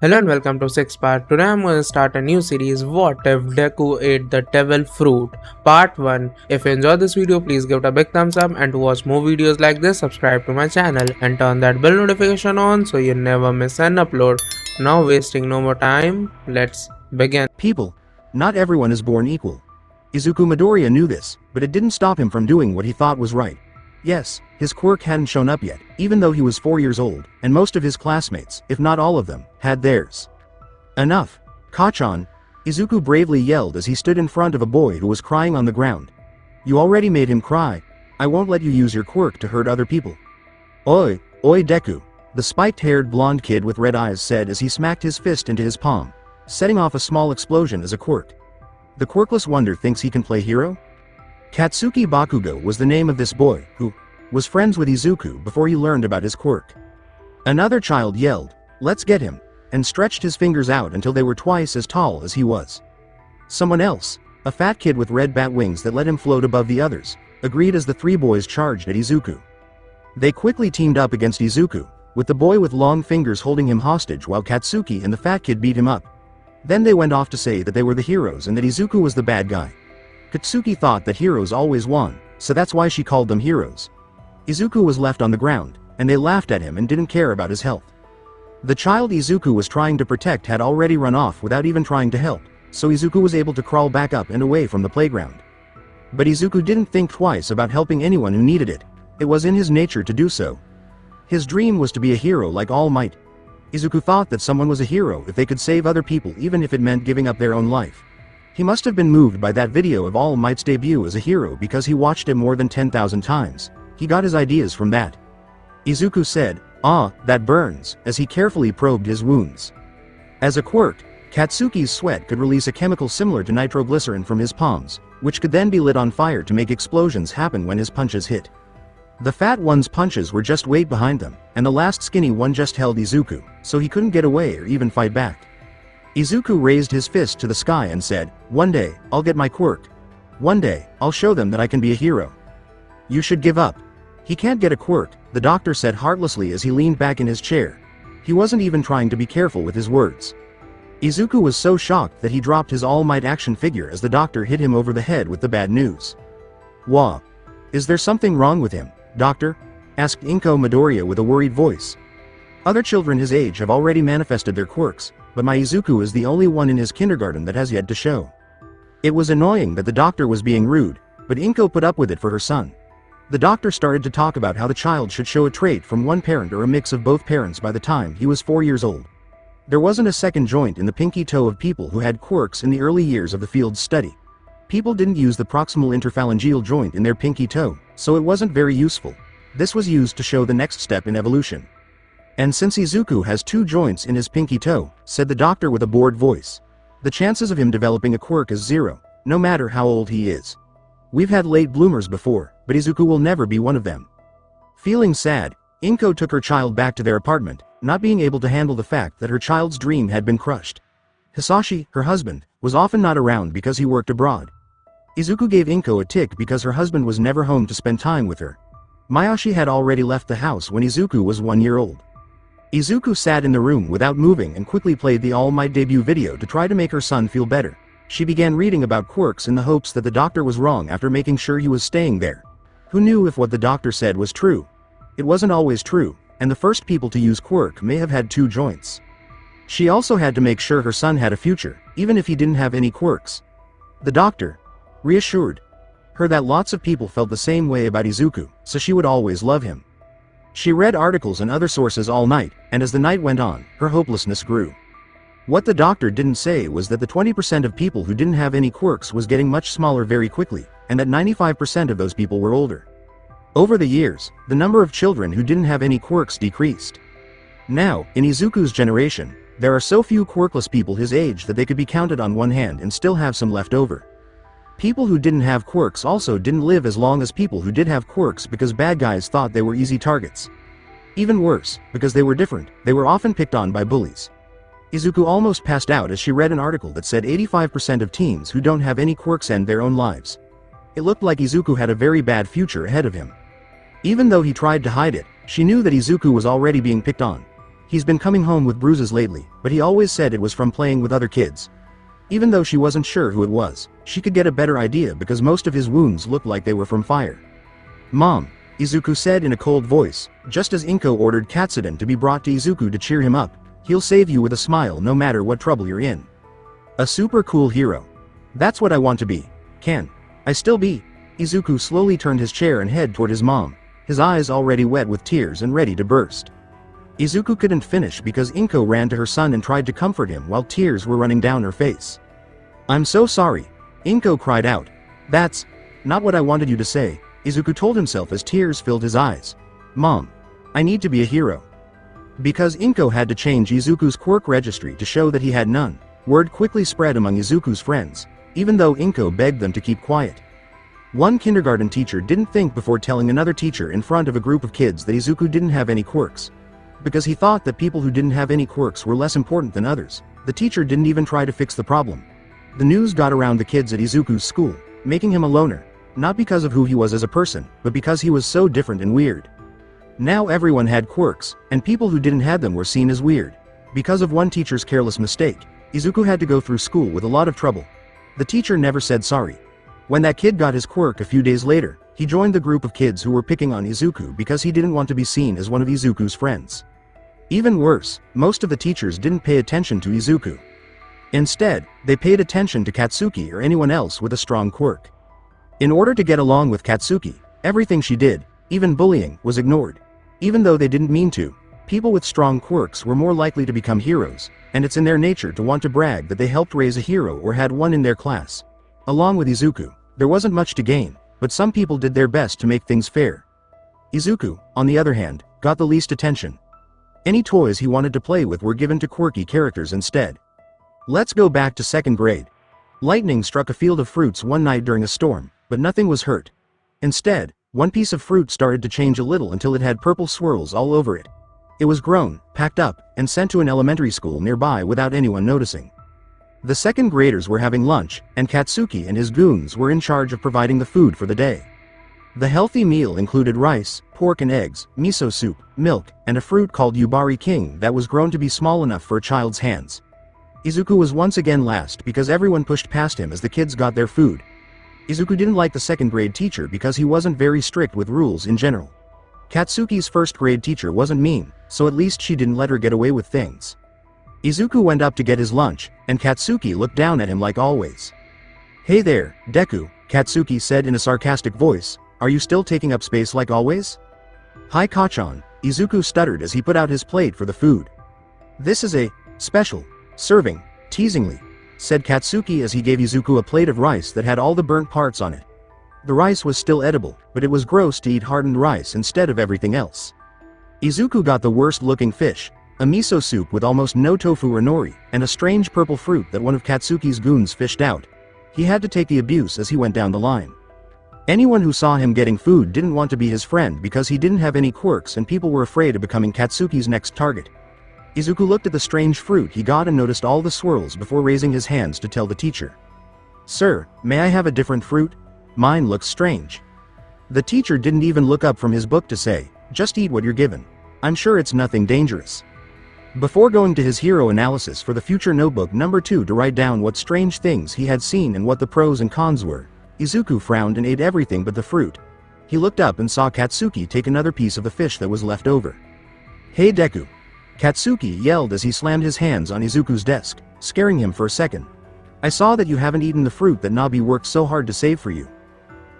Hello and welcome to 6 Part. Today I'm going to start a new series, What If Deku Ate the Devil Fruit? Part 1. If you enjoyed this video, please give it a big thumbs up, and to watch more videos like this, subscribe to my channel and turn that bell notification on so you never miss an upload. Now wasting no more time, let's begin. People, not everyone is born equal. Izuku Midoriya knew this, but it didn't stop him from doing what he thought was right. Yes, his quirk hadn't shown up yet, even though he was 4 years old, and most of his classmates, if not all of them, had theirs. Enough! Kachan! Izuku bravely yelled as he stood in front of a boy who was crying on the ground. You already made him cry. I won't let you use your quirk to hurt other people. Oi Deku! The spiked-haired blonde kid with red eyes said as he smacked his fist into his palm, setting off a small explosion as a quirk. The quirkless wonder thinks he can play hero? Katsuki Bakugo was the name of this boy, who was friends with Izuku before he learned about his quirk. Another child yelled, "Let's get him," and stretched his fingers out until they were twice as tall as he was. Someone else, a fat kid with red bat wings that let him float above the others, agreed as the three boys charged at Izuku. They quickly teamed up against Izuku, with the boy with long fingers holding him hostage while Katsuki and the fat kid beat him up. Then they went off to say that they were the heroes and that Izuku was the bad guy. Katsuki thought that heroes always won, so that's why she called them heroes. Izuku was left on the ground, and they laughed at him and didn't care about his health. The child Izuku was trying to protect had already run off without even trying to help, so Izuku was able to crawl back up and away from the playground. But Izuku didn't think twice about helping anyone who needed it. It was in his nature to do so. His dream was to be a hero like All Might. Izuku thought that someone was a hero if they could save other people even if it meant giving up their own life. He must have been moved by that video of All Might's debut as a hero because he watched it more than 10,000 times. He got his ideas from that. Izuku said, "Ah, that burns," as he carefully probed his wounds. As a quirk, Katsuki's sweat could release a chemical similar to nitroglycerin from his palms, which could then be lit on fire to make explosions happen when his punches hit. The fat one's punches were just weight behind them, and the last skinny one just held Izuku, so he couldn't get away or even fight back. Izuku raised his fist to the sky and said, "One day, I'll get my quirk. One day, I'll show them that I can be a hero." "You should give up. He can't get a quirk," the doctor said heartlessly as he leaned back in his chair. He wasn't even trying to be careful with his words. Izuku was so shocked that he dropped his All Might action figure as the doctor hit him over the head with the bad news. "Wah! Is there something wrong with him, doctor?" asked Inko Midoriya with a worried voice. Other children his age have already manifested their quirks, but my Izuku is the only one in his kindergarten that has yet to show. It was annoying that the doctor was being rude, but Inko put up with it for her son. The doctor started to talk about how the child should show a trait from one parent or a mix of both parents by the time he was 4 years old. There wasn't a second joint in the pinky toe of people who had quirks in the early years of the field's study. People didn't use the proximal interphalangeal joint in their pinky toe, so it wasn't very useful. This was used to show the next step in evolution. "And since Izuku has 2 joints in his pinky toe," said the doctor with a bored voice, "the chances of him developing a quirk is 0, no matter how old he is. We've had late bloomers before, but Izuku will never be one of them." Feeling sad, Inko took her child back to their apartment, not being able to handle the fact that her child's dream had been crushed. Hisashi, her husband, was often not around because he worked abroad. Izuku gave Inko a tick because her husband was never home to spend time with her. Mayashi had already left the house when Izuku was 1 year old. Izuku sat in the room without moving and quickly played the All Might debut video to try to make her son feel better. She began reading about quirks in the hopes that the doctor was wrong after making sure he was staying there. Who knew if what the doctor said was true? It wasn't always true, and the first people to use quirk may have had 2 joints. She also had to make sure her son had a future, even if he didn't have any quirks. The doctor reassured her that lots of people felt the same way about Izuku, so she would always love him. She read articles and other sources all night, and as the night went on, her hopelessness grew. What the doctor didn't say was that the 20% of people who didn't have any quirks was getting much smaller very quickly, and that 95% of those people were older. Over the years, the number of children who didn't have any quirks decreased. Now, in Izuku's generation, there are so few quirkless people his age that they could be counted on one hand and still have some left over. People who didn't have quirks also didn't live as long as people who did have quirks because bad guys thought they were easy targets. Even worse, because they were different, they were often picked on by bullies. Izuku almost passed out as she read an article that said 85% of teens who don't have any quirks end their own lives. It looked like Izuku had a very bad future ahead of him. Even though he tried to hide it, she knew that Izuku was already being picked on. He's been coming home with bruises lately, but he always said it was from playing with other kids. Even though she wasn't sure who it was, she could get a better idea because most of his wounds looked like they were from fire. Mom, Izuku said in a cold voice, just as Inko ordered Katsuden to be brought to Izuku to cheer him up. He'll save you with a smile no matter what trouble you're in. A super cool hero. That's what I want to be. Can I still be? Izuku slowly turned his chair and head toward his mom, his eyes already wet with tears and ready to burst. Izuku couldn't finish because Inko ran to her son and tried to comfort him while tears were running down her face. I'm so sorry, Inko cried out. That's not what I wanted you to say, Izuku told himself as tears filled his eyes. Mom, I need to be a hero. Because Inko had to change Izuku's quirk registry to show that he had none, word quickly spread among Izuku's friends, even though Inko begged them to keep quiet. One kindergarten teacher didn't think before telling another teacher in front of a group of kids that Izuku didn't have any quirks. Because he thought that people who didn't have any quirks were less important than others, the teacher didn't even try to fix the problem. The news got around the kids at Izuku's school, making him a loner, not because of who he was as a person, but because he was so different and weird. Now everyone had quirks, and people who didn't have them were seen as weird. Because of one teacher's careless mistake, Izuku had to go through school with a lot of trouble. The teacher never said sorry. When that kid got his quirk a few days later, he joined the group of kids who were picking on Izuku because he didn't want to be seen as one of Izuku's friends. Even worse, most of the teachers didn't pay attention to Izuku. Instead, they paid attention to Katsuki or anyone else with a strong quirk. In order to get along with Katsuki, everything she did, even bullying, was ignored. Even though they didn't mean to, people with strong quirks were more likely to become heroes, and it's in their nature to want to brag that they helped raise a hero or had one in their class. Along with Izuku, there wasn't much to gain, but some people did their best to make things fair. Izuku, on the other hand, got the least attention. Any toys he wanted to play with were given to quirky characters instead. Let's go back to second grade. Lightning struck a field of fruits one night during a storm, but nothing was hurt. Instead, one piece of fruit started to change a little until it had purple swirls all over it. It was grown, packed up, and sent to an elementary school nearby without anyone noticing. The second graders were having lunch, and Katsuki and his goons were in charge of providing the food for the day. The healthy meal included rice, pork and eggs, miso soup, milk, and a fruit called Yubari King that was grown to be small enough for a child's hands. Izuku was once again last because everyone pushed past him as the kids got their food. Izuku didn't like the second grade teacher because he wasn't very strict with rules in general. Katsuki's first grade teacher wasn't mean, so at least she didn't let her get away with things. Izuku went up to get his lunch, and Katsuki looked down at him like always. Hey there, Deku, Katsuki said in a sarcastic voice, are you still taking up space like always? Hi Kachan, Izuku stuttered as he put out his plate for the food. This is a special serving, teasingly, said Katsuki as he gave Izuku a plate of rice that had all the burnt parts on it. The rice was still edible, but it was gross to eat hardened rice instead of everything else. Izuku got the worst-looking fish, a miso soup with almost no tofu or nori, and a strange purple fruit that one of Katsuki's goons fished out. He had to take the abuse as he went down the line. Anyone who saw him getting food didn't want to be his friend because he didn't have any quirks and people were afraid of becoming Katsuki's next target. Izuku looked at the strange fruit he got and noticed all the swirls before raising his hands to tell the teacher. Sir, may I have a different fruit? Mine looks strange. The teacher didn't even look up from his book to say, just eat what you're given. I'm sure it's nothing dangerous. Before going to his hero analysis for the future notebook number 2 to write down what strange things he had seen and what the pros and cons were, Izuku frowned and ate everything but the fruit. He looked up and saw Katsuki take another piece of the fish that was left over. Hey Deku! Katsuki yelled as he slammed his hands on Izuku's desk, scaring him for a second. I saw that you haven't eaten the fruit that Nabi worked so hard to save for you.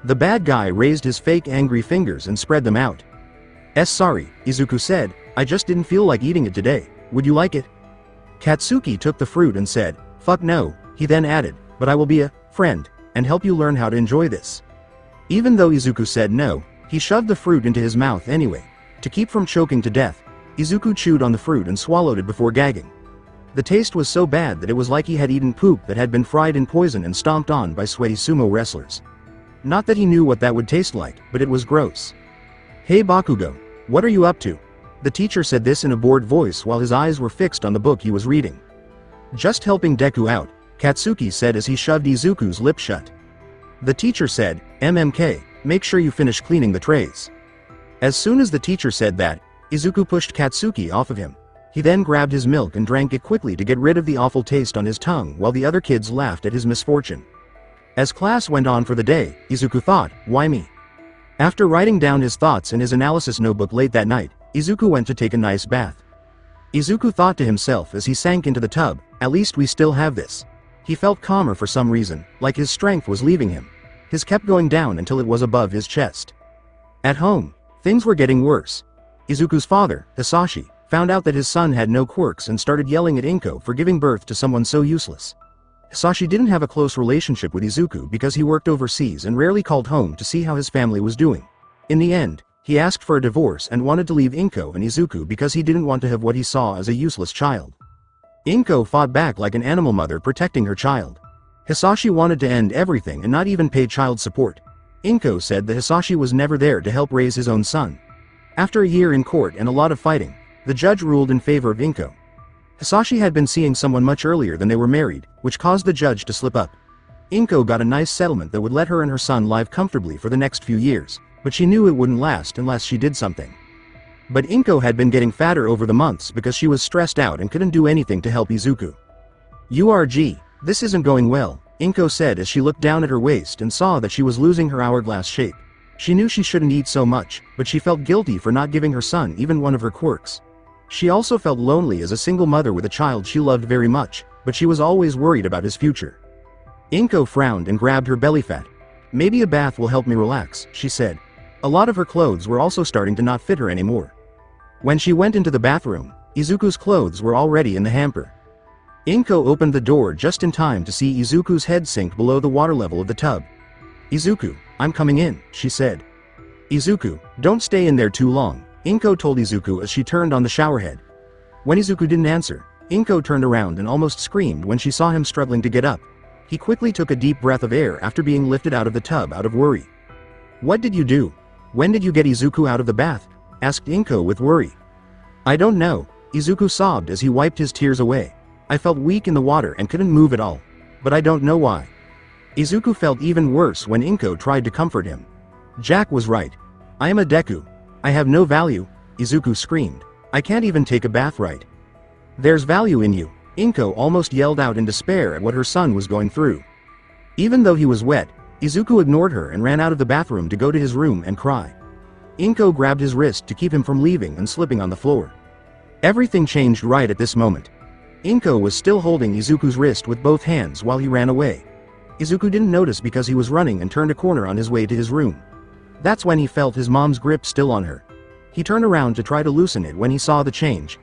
The bad guy raised his fake angry fingers and spread them out. Sorry, Izuku said, I just didn't feel like eating it today, would you like it? Katsuki took the fruit and said, fuck no, he then added, but I will be a friend, and help you learn how to enjoy this. Even though Izuku said no, he shoved the fruit into his mouth anyway. To keep from choking to death, Izuku chewed on the fruit and swallowed it before gagging. The taste was so bad that it was like he had eaten poop that had been fried in poison and stomped on by sweaty sumo wrestlers. Not that he knew what that would taste like, but it was gross. Hey Bakugo, what are you up to? The teacher said this in a bored voice while his eyes were fixed on the book he was reading. Just helping Deku out, Katsuki said as he shoved Izuku's lip shut. The teacher said, MMK, make sure you finish cleaning the trays. As soon as the teacher said that, Izuku pushed Katsuki off of him. He then grabbed his milk and drank it quickly to get rid of the awful taste on his tongue while the other kids laughed at his misfortune. As class went on for the day, Izuku thought, why me? After writing down his thoughts in his analysis notebook late that night, Izuku went to take a nice bath. Izuku thought to himself as he sank into the tub, at least we still have this. He felt calmer for some reason, like his strength was leaving him. His kept going down until it was above his chest. At home, things were getting worse. Izuku's father, Hisashi, found out that his son had no quirks and started yelling at Inko for giving birth to someone so useless. Hisashi didn't have a close relationship with Izuku because he worked overseas and rarely called home to see how his family was doing. In the end, he asked for a divorce and wanted to leave Inko and Izuku because he didn't want to have what he saw as a useless child. Inko fought back like an animal mother protecting her child. Hisashi wanted to end everything and not even pay child support. Inko said that Hisashi was never there to help raise his own son. After a year in court and a lot of fighting, the judge ruled in favor of Inko. Hisashi had been seeing someone much earlier than they were married, which caused the judge to slip up. Inko got a nice settlement that would let her and her son live comfortably for the next few years, but she knew it wouldn't last unless she did something. But Inko had been getting fatter over the months because she was stressed out and couldn't do anything to help Izuku. "URG, this isn't going well," Inko said as she looked down at her waist and saw that she was losing her hourglass shape. She knew she shouldn't eat so much, but she felt guilty for not giving her son even one of her quirks. She also felt lonely as a single mother with a child she loved very much, but she was always worried about his future. Inko frowned and grabbed her belly fat. "Maybe a bath will help me relax," she said. A lot of her clothes were also starting to not fit her anymore. When she went into the bathroom, Izuku's clothes were already in the hamper. Inko opened the door just in time to see Izuku's head sink below the water level of the tub. "Izuku, I'm coming in," she said. "Izuku, don't stay in there too long," Inko told Izuku as she turned on the showerhead. When Izuku didn't answer, Inko turned around and almost screamed when she saw him struggling to get up. He quickly took a deep breath of air after being lifted out of the tub out of worry. "What did you do? When did you get Izuku out of the bath?" asked Inko with worry. "I don't know," Izuku sobbed as he wiped his tears away. "I felt weak in the water and couldn't move at all. But I don't know why." Izuku felt even worse when Inko tried to comfort him. "Jack was right. I am a Deku. I have no value," Izuku screamed. "I can't even take a bath right." "There's value in you," Inko almost yelled out in despair at what her son was going through. Even though he was wet, Izuku ignored her and ran out of the bathroom to go to his room and cry. Inko grabbed his wrist to keep him from leaving and slipping on the floor. Everything changed right at this moment. Inko was still holding Izuku's wrist with both hands while he ran away. Izuku didn't notice because he was running and turned a corner on his way to his room. That's when he felt his mom's grip still on her. He turned around to try to loosen it when he saw the change.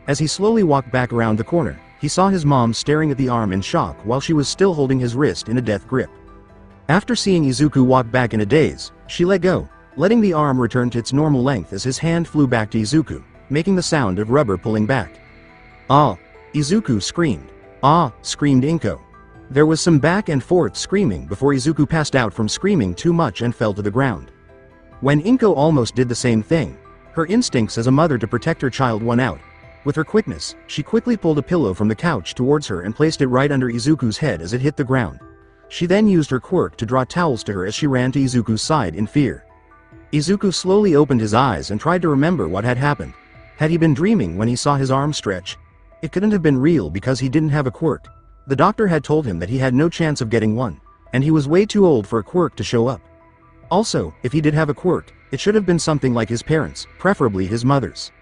As he slowly walked back around the corner, he saw his mom staring at the arm in shock while she was still holding his wrist in a death grip. After seeing Izuku walk back in a daze, she let go, letting the arm return to its normal length as his hand flew back to Izuku, making the sound of rubber pulling back. "Ah!" Izuku screamed. "Ah!" screamed Inko. There was some back and forth screaming before Izuku passed out from screaming too much and fell to the ground. When Inko almost did the same thing, her instincts as a mother to protect her child won out. With her quickness, she quickly pulled a pillow from the couch towards her and placed it right under Izuku's head as it hit the ground. She then used her quirk to draw towels to her as she ran to Izuku's side in fear. Izuku slowly opened his eyes and tried to remember what had happened. Had he been dreaming when he saw his arm stretch? It couldn't have been real because he didn't have a quirk. The doctor had told him that he had no chance of getting one, and he was way too old for a quirk to show up. Also, if he did have a quirk, it should have been something like his parents', preferably his mother's.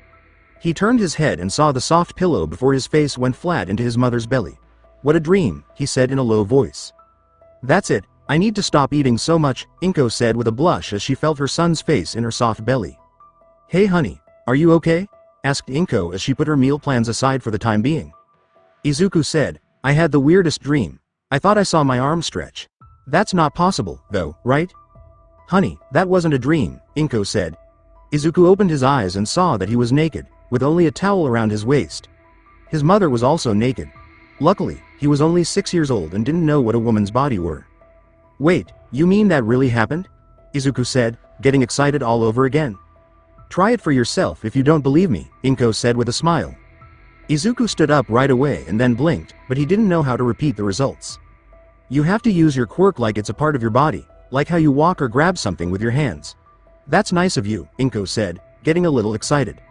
He turned his head and saw the soft pillow before his face went flat into his mother's belly. "What a dream," he said in a low voice. "That's it, I need to stop eating so much," Inko said with a blush as she felt her son's face in her soft belly. "Hey honey, are you okay?" asked Inko as she put her meal plans aside for the time being. Izuku said, "I had the weirdest dream. I thought I saw my arm stretch. That's not possible, though, right?" "Honey, that wasn't a dream," Inko said. Izuku opened his eyes and saw that he was naked, with only a towel around his waist. His mother was also naked. Luckily, he was only 6 years old and didn't know what a woman's body were. "Wait, you mean that really happened?" Izuku said, getting excited all over again. "Try it for yourself if you don't believe me," Inko said with a smile. Izuku stood up right away and then blinked, but he didn't know how to repeat the results. "You have to use your quirk like it's a part of your body, like how you walk or grab something with your hands." "That's nice of you," Inko said, getting a little excited.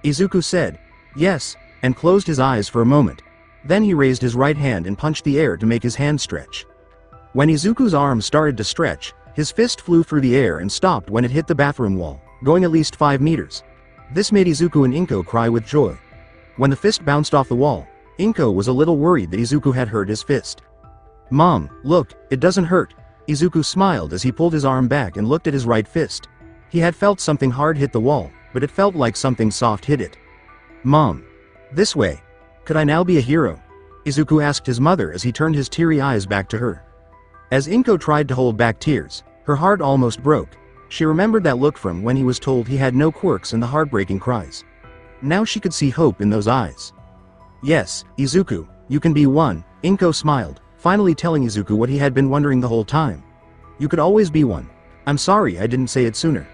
Izuku said, "Yes, and closed his eyes for a moment. Then he raised his right hand and punched the air to make his hand stretch. When Izuku's arm started to stretch, his fist flew through the air and stopped when it hit the bathroom wall, going at least 5 meters. This made Izuku and Inko cry with joy. When the fist bounced off the wall, Inko was a little worried that Izuku had hurt his fist. "Mom, look, it doesn't hurt." Izuku smiled as he pulled his arm back and looked at his right fist. He had felt something hard hit the wall, but it felt like something soft hit it. "Mom. This way. Could I now be a hero?" Izuku asked his mother as he turned his teary eyes back to her. As Inko tried to hold back tears, her heart almost broke. She remembered that look from when he was told he had no quirks and the heartbreaking cries. Now she could see hope in those eyes. "Yes, Izuku, you can be one," Inko smiled, finally telling Izuku what he had been wondering the whole time. "You could always be one. I'm sorry I didn't say it sooner."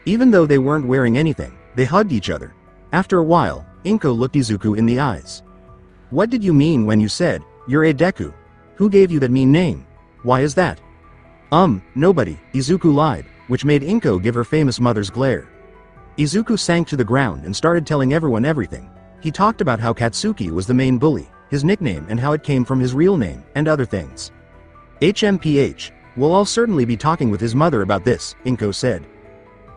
Even though they weren't wearing anything, they hugged each other. After a while, Inko looked Izuku in the eyes. "What did you mean when you said, 'You're a Deku'? Who gave you that mean name? Why is that?" Nobody," Izuku lied, which made Inko give her famous mother's glare. Izuku sank to the ground and started telling everyone everything. He talked about how Katsuki was the main bully, his nickname and how it came from his real name, and other things. "HMPH, we'll all certainly be talking with his mother about this," Inko said.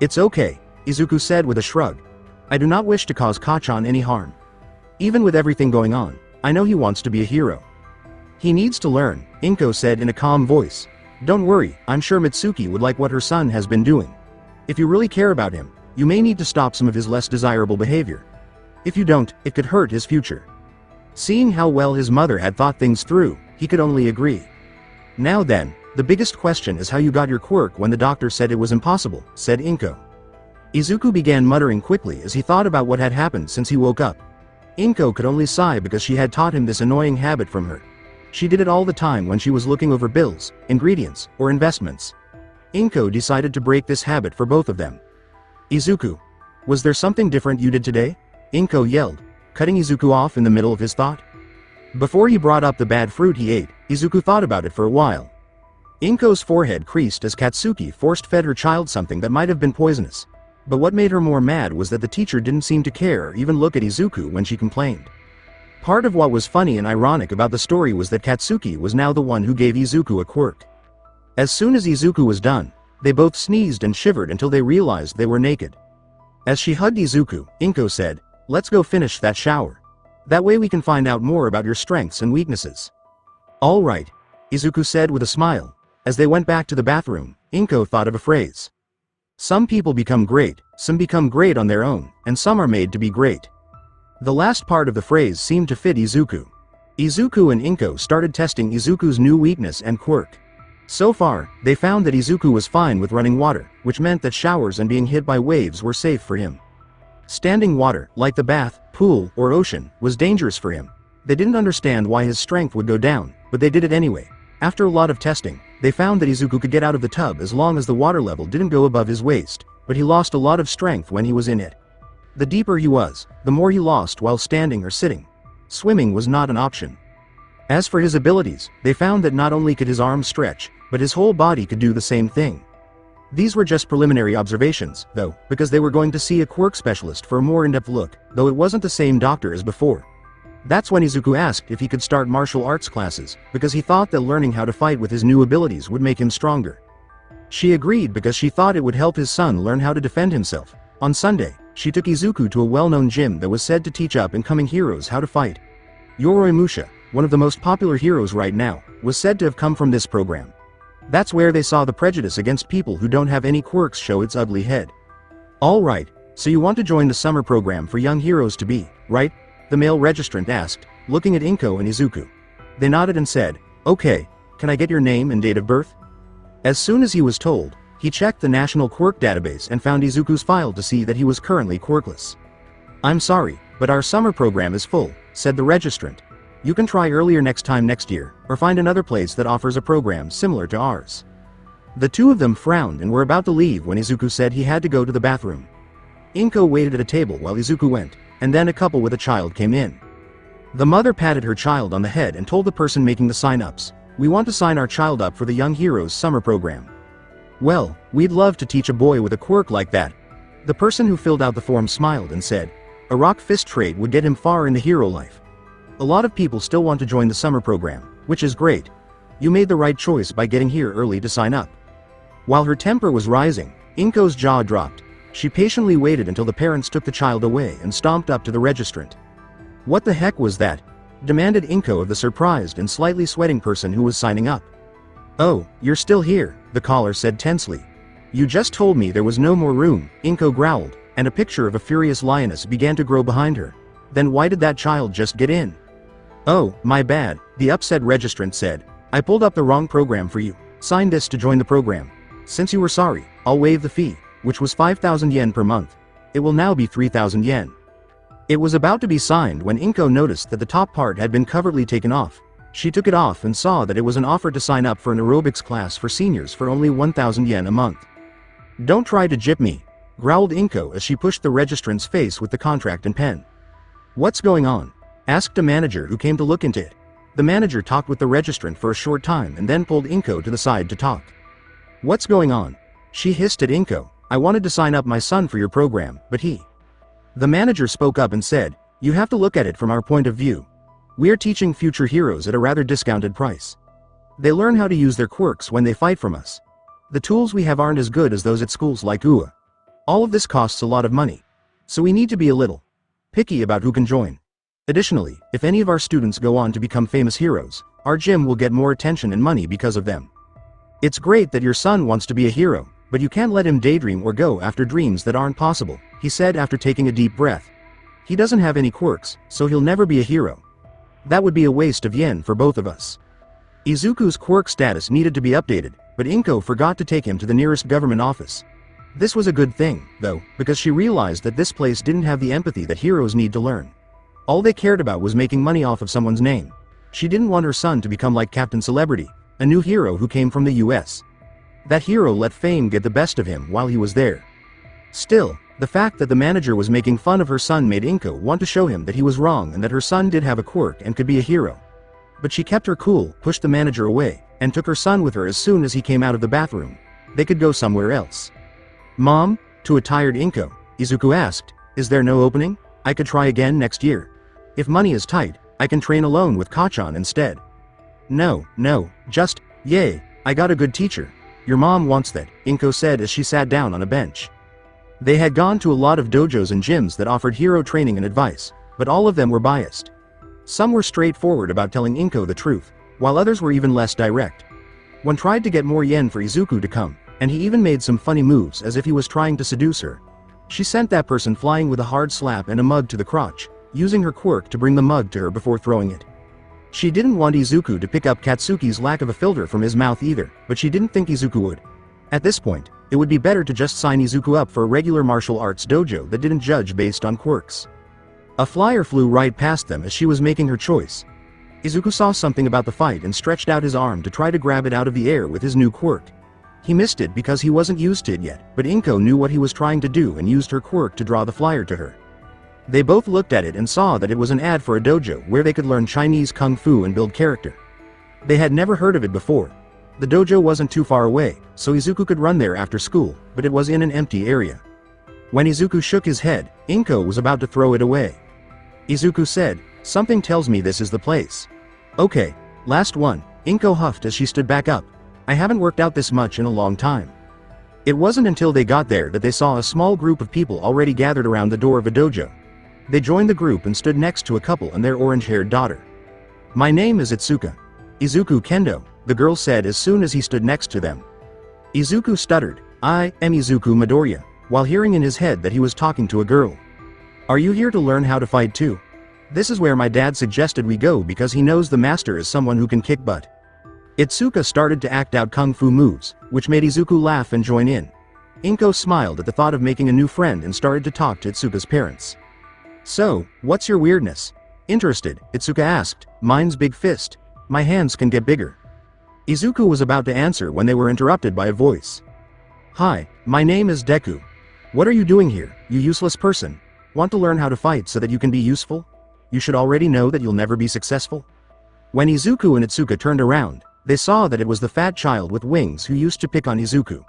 "It's okay," Izuku said with a shrug. "I do not wish to cause Kachan any harm. Even with everything going on, I know he wants to be a hero. He needs to learn," Inko said in a calm voice. "Don't worry, I'm sure Mitsuki would like what her son has been doing. If you really care about him, you may need to stop some of his less desirable behavior. If you don't, it could hurt his future." Seeing how well his mother had thought things through, he could only agree. "Now then, the biggest question is how you got your quirk when the doctor said it was impossible," said Inko. Izuku began muttering quickly as he thought about what had happened since he woke up. Inko could only sigh because she had taught him this annoying habit from her. She did it all the time when she was looking over bills, ingredients, or investments. Inko decided to break this habit for both of them. "Izuku, was there something different you did today?" Inko yelled, cutting Izuku off in the middle of his thought. Before he brought up the bad fruit he ate, Izuku thought about it for a while. Inko's forehead creased as Katsuki force-fed her child something that might have been poisonous. But what made her more mad was that the teacher didn't seem to care or even look at Izuku when she complained. Part of what was funny and ironic about the story was that Katsuki was now the one who gave Izuku a quirk. As soon as Izuku was done, they both sneezed and shivered until they realized they were naked. As she hugged Izuku, Inko said, "Let's go finish that shower. That way we can find out more about your strengths and weaknesses." "All right," Izuku said with a smile. As they went back to the bathroom, Inko thought of a phrase. "Some people become great, some become great on their own, and some are made to be great." The last part of the phrase seemed to fit Izuku. Izuku and Inko started testing Izuku's new weakness and quirk. So far, they found that Izuku was fine with running water, which meant that showers and being hit by waves were safe for him. Standing water, like the bath, pool, or ocean, was dangerous for him. They didn't understand why his strength would go down, but they did it anyway. After a lot of testing, they found that Izuku could get out of the tub as long as the water level didn't go above his waist, but he lost a lot of strength when he was in it. The deeper he was, the more he lost while standing or sitting. Swimming was not an option. As for his abilities, they found that not only could his arms stretch, but his whole body could do the same thing. These were just preliminary observations, though, because they were going to see a quirk specialist for a more in-depth look, though it wasn't the same doctor as before. That's when Izuku asked if he could start martial arts classes, because he thought that learning how to fight with his new abilities would make him stronger. She agreed because she thought it would help his son learn how to defend himself. On Sunday, she took Izuku to a well-known gym that was said to teach up-and-coming heroes how to fight. Yoroi, one of the most popular heroes right now, was said to have come from this program. That's where they saw the prejudice against people who don't have any quirks show its ugly head. "All right, so you want to join the summer program for young heroes to be, right?" the male registrant asked, looking at Inko and Izuku. They nodded and said, "Okay, can I get your name and date of birth?" As soon as he was told, he checked the National Quirk database and found Izuku's file to see that he was currently quirkless. "I'm sorry, but our summer program is full," said the registrant. "You can try earlier next time next year, or find another place that offers a program similar to ours." The two of them frowned and were about to leave when Izuku said he had to go to the bathroom. Inko waited at a table while Izuku went, and then a couple with a child came in. The mother patted her child on the head and told the person making the sign-ups, "We want to sign our child up for the Young Heroes summer program." "Well, we'd love to teach a boy with a quirk like that." The person who filled out the form smiled and said, A rock fist trade would get him far in the hero life. A lot of people still want to join the summer program, which is great. You made the right choice by getting here early to sign up. While her temper was rising, Inko's jaw dropped. She patiently waited until the parents took the child away and stomped up to the registrant. "What the heck was that?" demanded Inko of the surprised and slightly sweating person who was signing up. "Oh, you're still here," the caller said tensely. "You just told me there was no more room," Inko growled, and a picture of a furious lioness began to grow behind her. "Then why did that child just get in?" "Oh, my bad," the upset registrant said. "I pulled up the wrong program for you. Sign this to join the program. Since you were sorry, I'll waive the fee, which was 5,000 yen per month. It will now be 3,000 yen. It was about to be signed when Inko noticed that the top part had been covertly taken off. She took it off and saw that it was an offer to sign up for an aerobics class for seniors for only 1,000 yen a month. "Don't try to jip me," growled Inko as she pushed the registrant's face with the contract and pen. "What's going on?" asked a manager who came to look into it. The manager talked with the registrant for a short time and then pulled Inko to the side to talk. "What's going on?" she hissed at Inko. "I wanted to sign up my son for your program, but he..." The manager spoke up and said, "You have to look at it from our point of view. We are teaching future heroes at a rather discounted price. They learn how to use their quirks when they fight from us. The tools we have aren't as good as those at schools like UA. All of this costs a lot of money. So we need to be a little picky about who can join. Additionally, if any of our students go on to become famous heroes, our gym will get more attention and money because of them. It's great that your son wants to be a hero, but you can't let him daydream or go after dreams that aren't possible," he said after taking a deep breath. "He doesn't have any quirks, so he'll never be a hero. That would be a waste of yen for both of us." Izuku's quirk status needed to be updated, but Inko forgot to take him to the nearest government office. This was a good thing, though, because she realized that this place didn't have the empathy that heroes need to learn. All they cared about was making money off of someone's name. She didn't want her son to become like Captain Celebrity, a new hero who came from the US. That hero let fame get the best of him while he was there. Still, the fact that the manager was making fun of her son made Inko want to show him that he was wrong and that her son did have a quirk and could be a hero. But she kept her cool, pushed the manager away, and took her son with her as soon as he came out of the bathroom. They could go somewhere else. "Mom?" to a tired Inko, Izuku asked, "Is there no opening? I could try again next year. If money is tight, I can train alone with Kachan instead." No, just, yay, I got a good teacher. Your mom wants that," Inko said as she sat down on a bench. They had gone to a lot of dojos and gyms that offered hero training and advice, but all of them were biased. Some were straightforward about telling Inko the truth, while others were even less direct. One tried to get more yen for Izuku to come, and he even made some funny moves as if he was trying to seduce her. She sent that person flying with a hard slap and a mug to the crotch, using her quirk to bring the mug to her before throwing it. She didn't want Izuku to pick up Katsuki's lack of a filter from his mouth either, but she didn't think Izuku would. At this point, it would be better to just sign Izuku up for a regular martial arts dojo that didn't judge based on quirks. A flyer flew right past them as she was making her choice. Izuku saw something about the fight and stretched out his arm to try to grab it out of the air with his new quirk. He missed it because he wasn't used to it yet, but Inko knew what he was trying to do and used her quirk to draw the flyer to her. They both looked at it and saw that it was an ad for a dojo where they could learn Chinese kung fu and build character. They had never heard of it before. The dojo wasn't too far away, so Izuku could run there after school, but it was in an empty area. When Izuku shook his head, Inko was about to throw it away. Izuku said, "Something tells me this is the place." "Okay, last one," Inko huffed as she stood back up. "I haven't worked out this much in a long time." It wasn't until they got there that they saw a small group of people already gathered around the door of a dojo. They joined the group and stood next to a couple and their orange-haired daughter. "My name is Itsuka. Izuku Kendo," the girl said as soon as he stood next to them. Izuku stuttered, "I am Izuku Midoriya," while hearing in his head that he was talking to a girl. "Are you here to learn how to fight too? This is where my dad suggested we go because he knows the master is someone who can kick butt." Itsuka started to act out kung fu moves, which made Izuku laugh and join in. Inko smiled at the thought of making a new friend and started to talk to Itsuka's parents. "So, what's your weirdness?" Interested, Itsuka asked. "Mine's big fist. My hands can get bigger." Izuku was about to answer when they were interrupted by a voice. "Hi, my name is Deku. What are you doing here, you useless person? Want to learn how to fight so that you can be useful? You should already know that you'll never be successful." When Izuku and Itsuka turned around, they saw that it was the fat child with wings who used to pick on Izuku.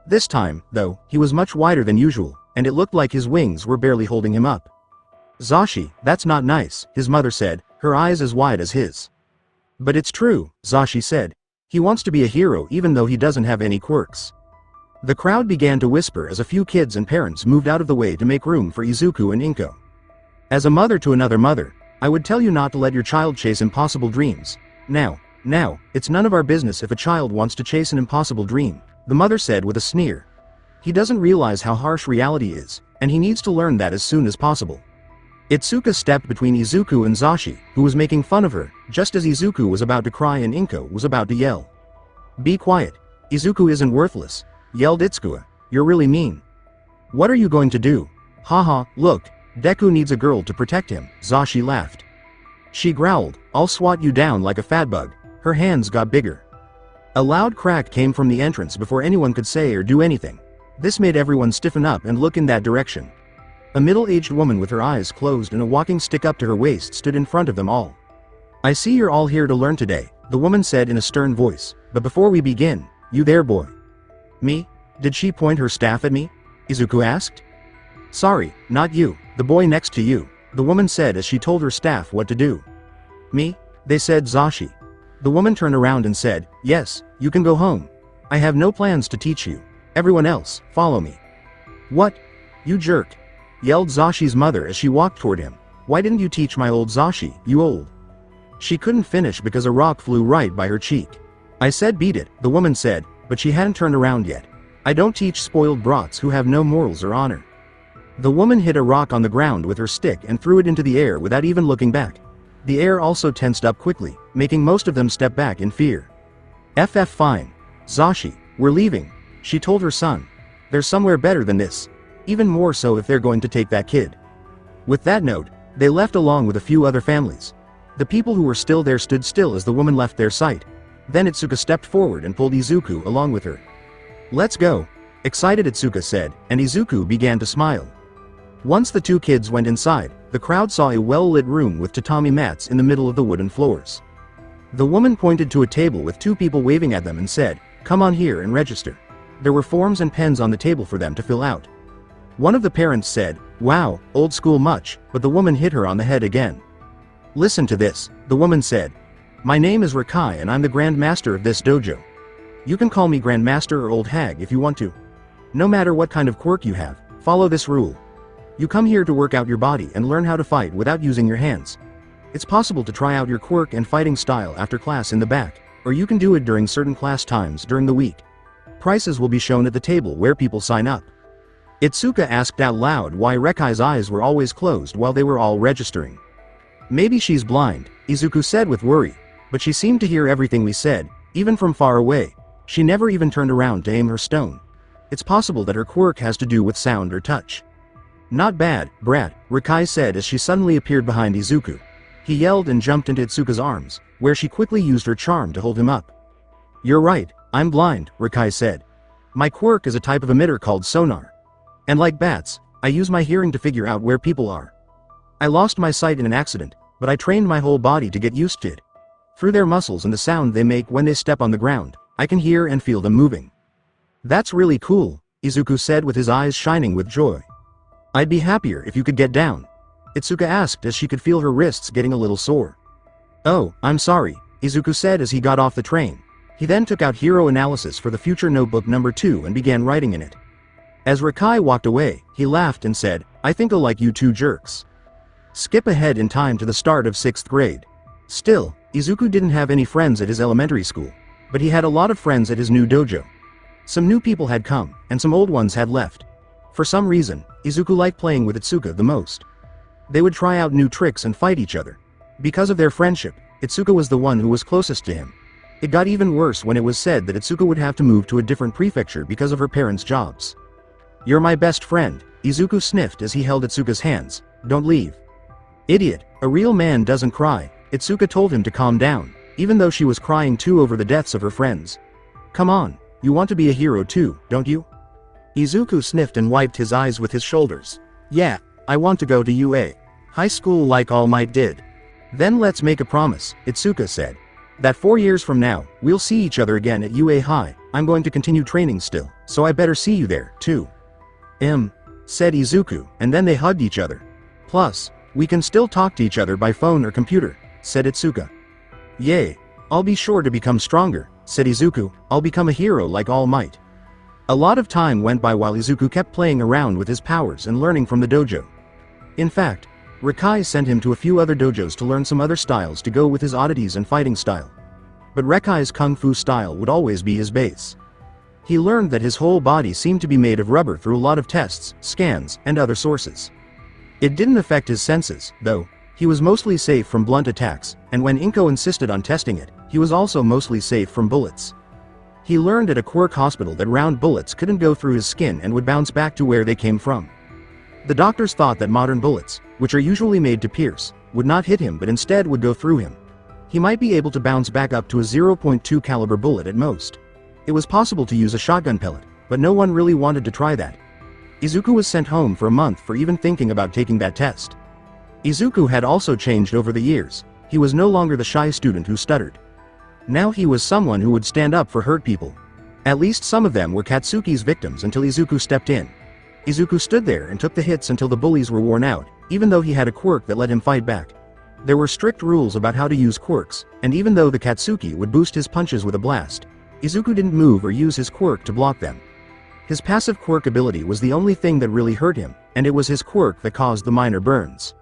This time, though, he was much wider than usual, and it looked like his wings were barely holding him up. Zashi, that's not nice, his mother said, her eyes as wide as his. But it's true, Zashi said. He wants to be a hero even though he doesn't have any quirks. The crowd began to whisper as a few kids and parents moved out of the way to make room for Izuku and Inko. As a mother to another mother, I would tell you not to let your child chase impossible dreams. Now, it's none of our business if a child wants to chase an impossible dream, the mother said with a sneer. He doesn't realize how harsh reality is, and he needs to learn that as soon as possible. Itsuka stepped between Izuku and Zashi, who was making fun of her, just as Izuku was about to cry and Inko was about to yell. Be quiet. Izuku isn't worthless, yelled Itsuka. You're really mean. What are you going to do? Haha, look, Deku needs a girl to protect him, Zashi laughed. She growled, I'll swat you down like a fat bug. Her hands got bigger. A loud crack came from the entrance before anyone could say or do anything. This made everyone stiffen up and look in that direction. A middle-aged woman with her eyes closed and a walking stick up to her waist stood in front of them all. I see you're all here to learn today, the woman said in a stern voice, but before we begin, you there boy. Me? Did she point her staff at me? Izuku asked. Sorry, not you, the boy next to you, the woman said as she told her staff what to do. Me? They said Zashi. The woman turned around and said, yes, you can go home. I have no plans to teach you. Everyone else, follow me. What? You jerk, yelled Zashi's mother as she walked toward him. Why didn't you teach my old Zashi, you old? She couldn't finish because a rock flew right by her cheek. I said beat it, the woman said, but she hadn't turned around yet. I don't teach spoiled brats who have no morals or honor. The woman hit a rock on the ground with her stick and threw it into the air without even looking back. The air also tensed up quickly, making most of them step back in fear. Fine. Zashi, we're leaving, she told her son. There's somewhere better than this. Even more so if they're going to take that kid. With that note, they left along with a few other families. The people who were still there stood still as the woman left their sight. Then Itsuka stepped forward and pulled Izuku along with her. Let's go, excited Itsuka said, and Izuku began to smile. Once the two kids went inside, the crowd saw a well-lit room with tatami mats in the middle of the wooden floors. The woman pointed to a table with two people waving at them and said, come on here and register. There were forms and pens on the table for them to fill out. One of the parents said, wow, old school much, but the woman hit her on the head again. Listen to this, the woman said. My name is Rakai and I'm the Grandmaster of this dojo. You can call me Grandmaster or Old Hag if you want to. No matter what kind of quirk you have, follow this rule. You come here to work out your body and learn how to fight without using your hands. It's possible to try out your quirk and fighting style after class in the back, or you can do it during certain class times during the week. Prices will be shown at the table where people sign up. Itsuka asked out loud why Rekai's eyes were always closed while they were all registering. Maybe she's blind, Izuku said with worry, but she seemed to hear everything we said, even from far away. She never even turned around to aim her stone. It's possible that her quirk has to do with sound or touch. Not bad, brat, Rakai said as she suddenly appeared behind Izuku. He yelled and jumped into Itsuka's arms, where she quickly used her charm to hold him up. You're right, I'm blind, Rakai said. My quirk is a type of emitter called sonar. And like bats, I use my hearing to figure out where people are. I lost my sight in an accident, but I trained my whole body to get used to it. Through their muscles and the sound they make when they step on the ground, I can hear and feel them moving. That's really cool, Izuku said with his eyes shining with joy. I'd be happier if you could get down, Itsuka asked as she could feel her wrists getting a little sore. Oh, I'm sorry, Izuku said as he got off the train. He then took out Hero Analysis for the future notebook number 2 and began writing in it. As Rakai walked away, he laughed and said, I think I'll like you two jerks. Skip ahead in time to the start of 6th grade. Still, Izuku didn't have any friends at his elementary school, but he had a lot of friends at his new dojo. Some new people had come, and some old ones had left. For some reason, Izuku liked playing with Itsuka the most. They would try out new tricks and fight each other. Because of their friendship, Itsuka was the one who was closest to him. It got even worse when it was said that Itsuka would have to move to a different prefecture because of her parents' jobs. You're my best friend, Izuku sniffed as he held Itsuka's hands. Don't leave. Idiot, a real man doesn't cry, Itsuka told him to calm down, even though she was crying too over the deaths of her friends. Come on, you want to be a hero too, don't you? Izuku sniffed and wiped his eyes with his shoulders. Yeah, I want to go to UA high school like All Might did. Then let's make a promise, Itsuka said. That 4 years from now, we'll see each other again at UA High. I'm going to continue training still, so I better see you there, too. Said Izuku, and then they hugged each other. Plus, We can still talk to each other by phone or computer, said Itsuka. Yay. I'll be sure to become stronger, said Izuku. I'll become a hero like All Might. A lot of time went by while Izuku kept playing around with his powers and learning from the dojo. In fact, Rekai sent him to a few other dojos to learn some other styles to go with his oddities and fighting style. But Rekai's kung fu style would always be his base. He learned that his whole body seemed to be made of rubber through a lot of tests, scans, and other sources. It didn't affect his senses, though. He was mostly safe from blunt attacks, and when Inko insisted on testing it, he was also mostly safe from bullets. He learned at a quirk hospital that round bullets couldn't go through his skin and would bounce back to where they came from. The doctors thought that modern bullets, which are usually made to pierce, would not hit him but instead would go through him. He might be able to bounce back up to a 0.2 caliber bullet at most. It was possible to use a shotgun pellet, but no one really wanted to try that. Izuku was sent home for a month for even thinking about taking that test. Izuku had also changed over the years. He was no longer the shy student who stuttered. Now he was someone who would stand up for hurt people. At least some of them were Katsuki's victims until Izuku stepped in. Izuku stood there and took the hits until the bullies were worn out, even though he had a quirk that let him fight back. There were strict rules about how to use quirks, and even though the Katsuki would boost his punches with a blast, Izuku didn't move or use his quirk to block them. His passive quirk ability was the only thing that really hurt him, and it was his quirk that caused the minor burns.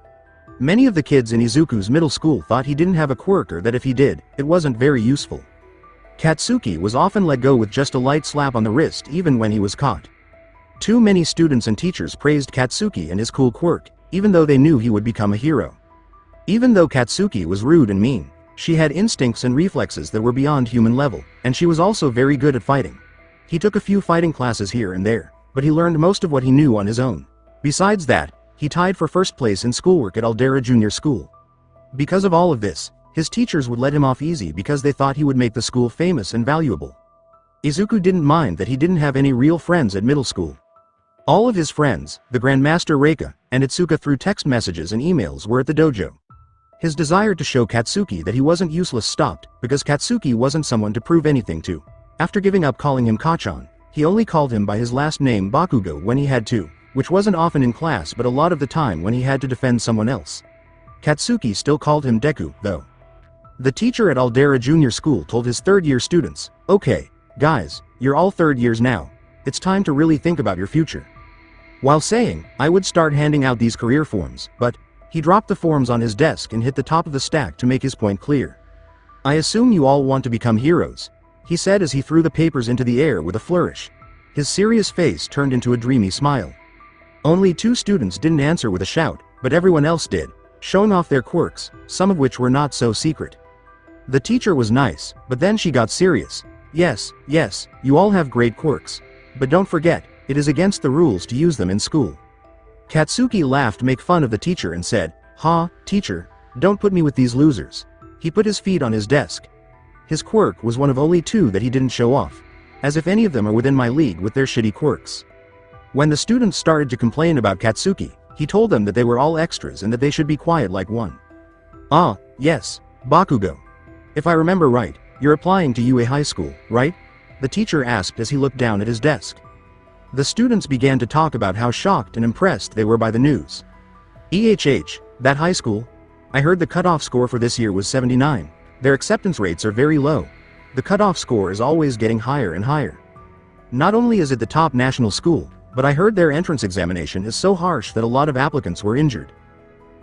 Many of the kids in Izuku's middle school thought he didn't have a quirk or that if he did, it wasn't very useful. Katsuki was often let go with just a light slap on the wrist even when he was caught. Too many students and teachers praised Katsuki and his cool quirk, even though they knew he would become a hero. Even though Katsuki was rude and mean, she had instincts and reflexes that were beyond human level, and she was also very good at fighting. He took a few fighting classes here and there, but he learned most of what he knew on his own. Besides that, he tied for first place in schoolwork at Aldera Junior School. Because of all of this, his teachers would let him off easy because they thought he would make the school famous and valuable. Izuku didn't mind that he didn't have any real friends at middle school. All of his friends, the Grandmaster Reika, and Itsuka through text messages and emails were at the dojo. His desire to show Katsuki that he wasn't useless stopped, because Katsuki wasn't someone to prove anything to. After giving up calling him Kachan, he only called him by his last name Bakugo when he had to, which wasn't often in class but a lot of the time when he had to defend someone else. Katsuki still called him Deku, though. The teacher at Aldera Junior School told his third-year students, "Okay, guys, you're all third years now. It's time to really think about your future." While saying, I would start handing out these career forms, but he dropped the forms on his desk and hit the top of the stack to make his point clear. "I assume you all want to become heroes," he said as he threw the papers into the air with a flourish. His serious face turned into a dreamy smile. Only 2 students didn't answer with a shout, but everyone else did, showing off their quirks, some of which were not so secret. The teacher was nice, but then she got serious. Yes, you all have great quirks. But don't forget, it is against the rules to use them in school." Katsuki laughed to make fun of the teacher and said, "Ha, teacher, don't put me with these losers." He put his feet on his desk. His quirk was one of only 2 that he didn't show off. As if any of them are within my league with their shitty quirks. When the students started to complain about Katsuki, he told them that they were all extras and that they should be quiet like one. "Ah, yes, Bakugo. If I remember right, you're applying to UA High School, right?" the teacher asked as he looked down at his desk. The students began to talk about how shocked and impressed they were by the news. That high school? I heard the cutoff score for this year was 79. Their acceptance rates are very low. The cutoff score is always getting higher and higher. Not only is it the top national school, but I heard their entrance examination is so harsh that a lot of applicants were injured.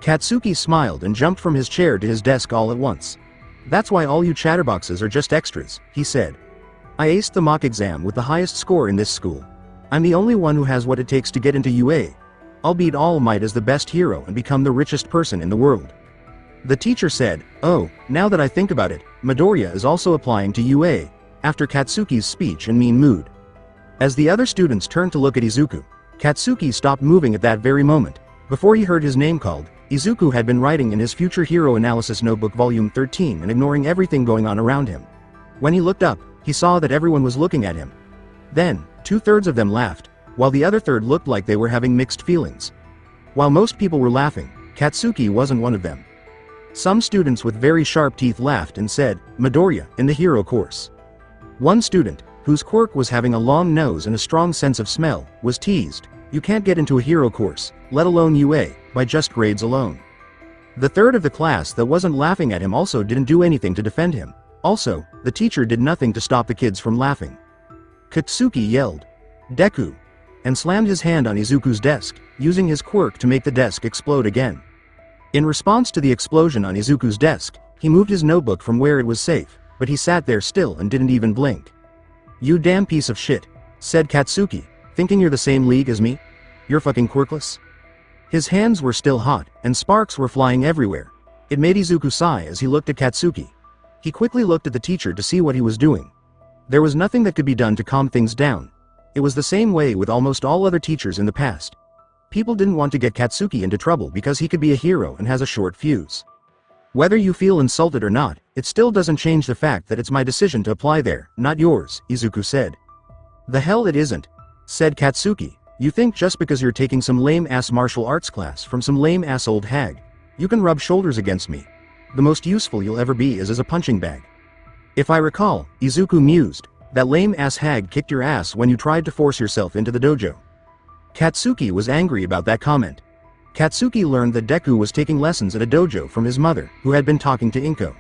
Katsuki smiled and jumped from his chair to his desk all at once. "That's why all you chatterboxes are just extras," he said. "I aced the mock exam with the highest score in this school. I'm the only one who has what it takes to get into UA. I'll beat All Might as the best hero and become the richest person in the world." The teacher said, "Oh, now that I think about it, Midoriya is also applying to UA," after Katsuki's speech and mean mood. As the other students turned to look at Izuku, Katsuki stopped moving at that very moment. Before he heard his name called, Izuku had been writing in his Future Hero Analysis Notebook Volume 13 and ignoring everything going on around him. When he looked up, he saw that everyone was looking at him. Then, 2/3 of them laughed, while the other third looked like they were having mixed feelings. While most people were laughing, Katsuki wasn't one of them. Some students with very sharp teeth laughed and said, "Midoriya, in the hero course." One student, whose quirk was having a long nose and a strong sense of smell, was teased, "You can't get into a hero course, let alone UA, by just grades alone. The third of the class that wasn't laughing at him also didn't do anything to defend him. Also, the teacher did nothing to stop the kids from laughing. Katsuki yelled, "Deku!" and slammed his hand on Izuku's desk, using his quirk to make the desk explode again. In response to the explosion on Izuku's desk, he moved his notebook from where it was safe, but he sat there still and didn't even blink. "You damn piece of shit," said Katsuki, "thinking you're the same league as me? You're fucking quirkless." His hands were still hot, and sparks were flying everywhere. It made Izuku sigh as he looked at Katsuki. He quickly looked at the teacher to see what he was doing. There was nothing that could be done to calm things down. It was the same way with almost all other teachers in the past. People didn't want to get Katsuki into trouble because he could be a hero and has a short fuse. "Whether you feel insulted or not, it still doesn't change the fact that it's my decision to apply there, not yours," Izuku said. "The hell it isn't," said Katsuki. "You think just because you're taking some lame-ass martial arts class from some lame-ass old hag, you can rub shoulders against me? The most useful you'll ever be is as a punching bag." "If I recall," Izuku mused, "that lame-ass hag kicked your ass when you tried to force yourself into the dojo." Katsuki was angry about that comment. Katsuki learned that Deku was taking lessons at a dojo from his mother, who had been talking to Inko.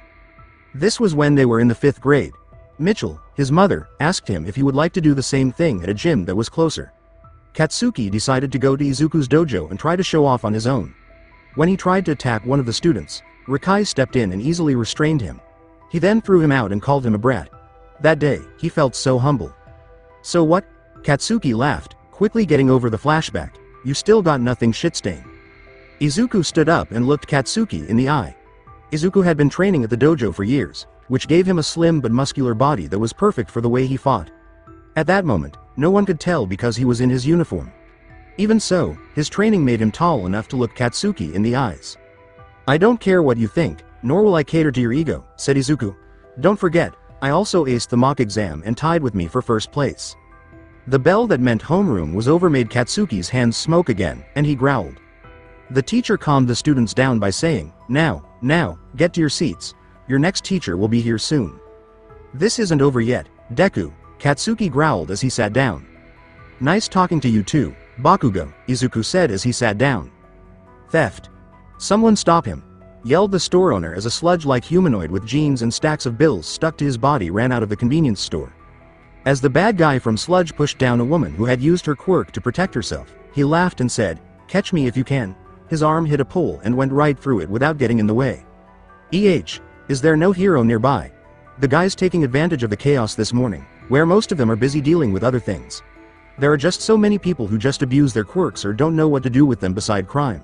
This was when they were in the 5th grade. Mitchell, his mother, asked him if he would like to do the same thing at a gym that was closer. Katsuki decided to go to Izuku's dojo and try to show off on his own. When he tried to attack one of the students, Rikai stepped in and easily restrained him. He then threw him out and called him a brat. That day, he felt so humble. "So what?" Katsuki laughed, quickly getting over the flashback. "You still got nothing, shitstain." Izuku stood up and looked Katsuki in the eye. Izuku had been training at the dojo for years, which gave him a slim but muscular body that was perfect for the way he fought. At that moment, no one could tell because he was in his uniform. Even so, his training made him tall enough to look Katsuki in the eyes. "I don't care what you think, nor will I cater to your ego," said Izuku. "Don't forget, I also aced the mock exam and tied with me for first place." The bell that meant homeroom was over made Katsuki's hands smoke again, and he growled. The teacher calmed the students down by saying, Now, get to your seats. Your next teacher will be here soon." "This isn't over yet, Deku," Katsuki growled as he sat down. "Nice talking to you too, Bakugo," Izuku said as he sat down. "Theft. Someone stop him," yelled the store owner as a sludge-like humanoid with jeans and stacks of bills stuck to his body ran out of the convenience store. As the bad guy from Sludge pushed down a woman who had used her quirk to protect herself, he laughed and said, "Catch me if you can." His arm hit a pole and went right through it without getting in the way. Is there no hero nearby? The guy's taking advantage of the chaos this morning, where most of them are busy dealing with other things. There are just so many people who just abuse their quirks or don't know what to do with them beside crime.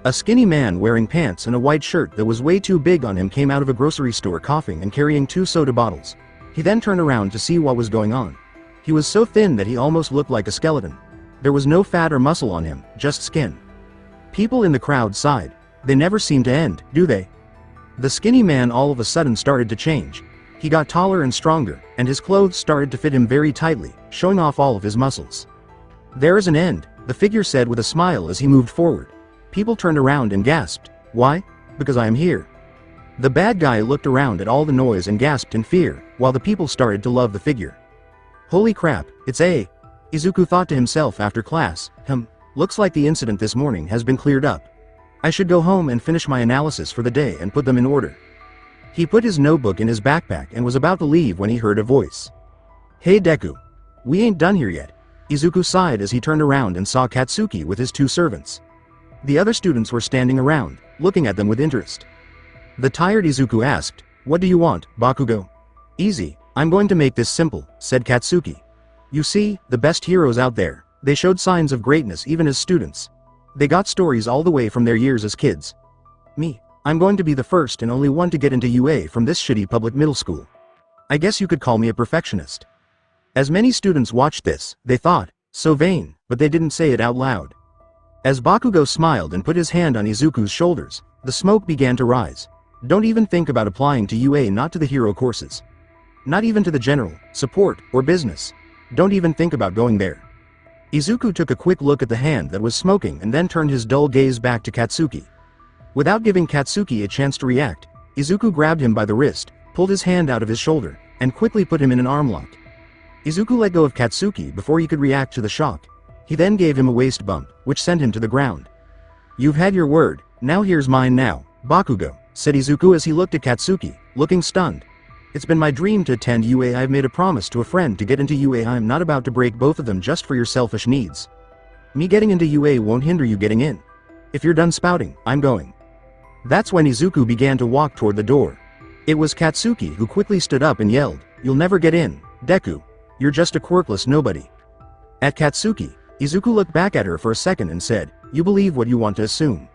A skinny man wearing pants and a white shirt that was way too big on him came out of a grocery store coughing and carrying 2 soda bottles. He then turned around to see what was going on. He was so thin that he almost looked like a skeleton. There was no fat or muscle on him, just skin. People in the crowd sighed. They never seem to end, do they? The skinny man all of a sudden started to change. He got taller and stronger, and his clothes started to fit him very tightly, showing off all of his muscles. "There is an end," the figure said with a smile as he moved forward. People turned around and gasped. "Why?" "Because I am here." The bad guy looked around at all the noise and gasped in fear, while the people started to love the figure. "Holy crap, it's A." Izuku thought to himself after class, looks like the incident this morning has been cleared up. I should go home and finish my analysis for the day and put them in order." He put his notebook in his backpack and was about to leave when he heard a voice. "Hey Deku. We ain't done here yet." Izuku sighed as he turned around and saw Katsuki with his 2 servants. The other students were standing around, looking at them with interest. The tired Izuku asked, "What do you want, Bakugo?" "Easy, I'm going to make this simple," said Katsuki. "You see, the best heroes out there, they showed signs of greatness even as students. They got stories all the way from their years as kids. Me, I'm going to be the first and only one to get into UA from this shitty public middle school. I guess you could call me a perfectionist." As many students watched this, they thought, so vain, but they didn't say it out loud. As Bakugo smiled and put his hand on Izuku's shoulders, the smoke began to rise. "Don't even think about applying to UA, not to the hero courses. Not even to the general, support, or business. Don't even think about going there." Izuku took a quick look at the hand that was smoking and then turned his dull gaze back to Katsuki. Without giving Katsuki a chance to react, Izuku grabbed him by the wrist, pulled his hand out of his shoulder, and quickly put him in an arm lock. Izuku let go of Katsuki before he could react to the shock. He then gave him a waist bump, which sent him to the ground. "You've had your word, now here's mine now," Bakugo, said Izuku as he looked at Katsuki, looking stunned. It's been my dream to attend UA. I've made a promise to a friend to get into UA. I'm not about to break both of them just for your selfish needs. Me getting into UA won't hinder you getting in. If you're done spouting, I'm going. That's when Izuku began to walk toward the door. It was Katsuki who quickly stood up and yelled, "You'll never get in, Deku. You're just a quirkless nobody." At Katsuki, Izuku looked back at her for a second and said, "You believe what you want to assume."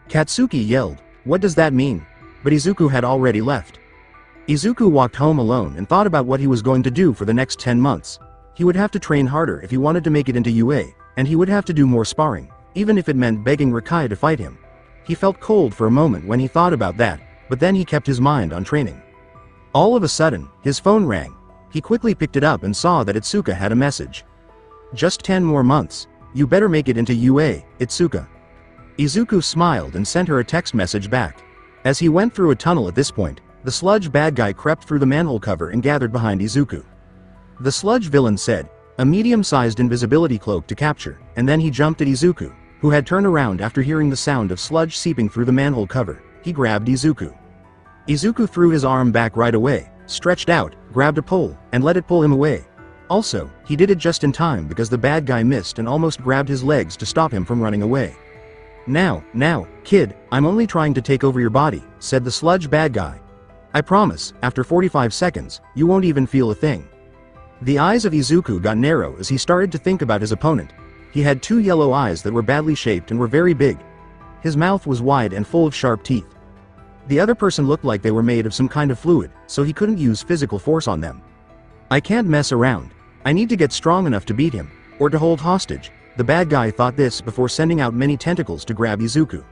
Katsuki yelled, "What does that mean?" But Izuku had already left. Izuku walked home alone and thought about what he was going to do for the next 10 months. He would have to train harder if he wanted to make it into UA, and he would have to do more sparring, even if it meant begging Rikai to fight him. He felt cold for a moment when he thought about that, but then he kept his mind on training. All of a sudden, his phone rang. He quickly picked it up and saw that Itsuka had a message. "Just 10 more months. You better make it into UA, Itsuka." Izuku smiled and sent her a text message back. As he went through a tunnel at this point, the Sludge bad guy crept through the manhole cover and gathered behind Izuku. The Sludge villain said, "A medium-sized invisibility cloak to capture," and then he jumped at Izuku, who had turned around after hearing the sound of sludge seeping through the manhole cover. He grabbed Izuku. Izuku threw his arm back right away, stretched out, grabbed a pole, and let it pull him away. Also, he did it just in time because the bad guy missed and almost grabbed his legs to stop him from running away. Now, kid, I'm only trying to take over your body," said the Sludge bad guy. "I promise, after 45 seconds, you won't even feel a thing." The eyes of Izuku got narrow as he started to think about his opponent. He had 2 yellow eyes that were badly shaped and were very big. His mouth was wide and full of sharp teeth. The other person looked like they were made of some kind of fluid, so he couldn't use physical force on them. "I can't mess around. I need to get strong enough to beat him, or to hold hostage." The bad guy thought this before sending out many tentacles to grab Izuku.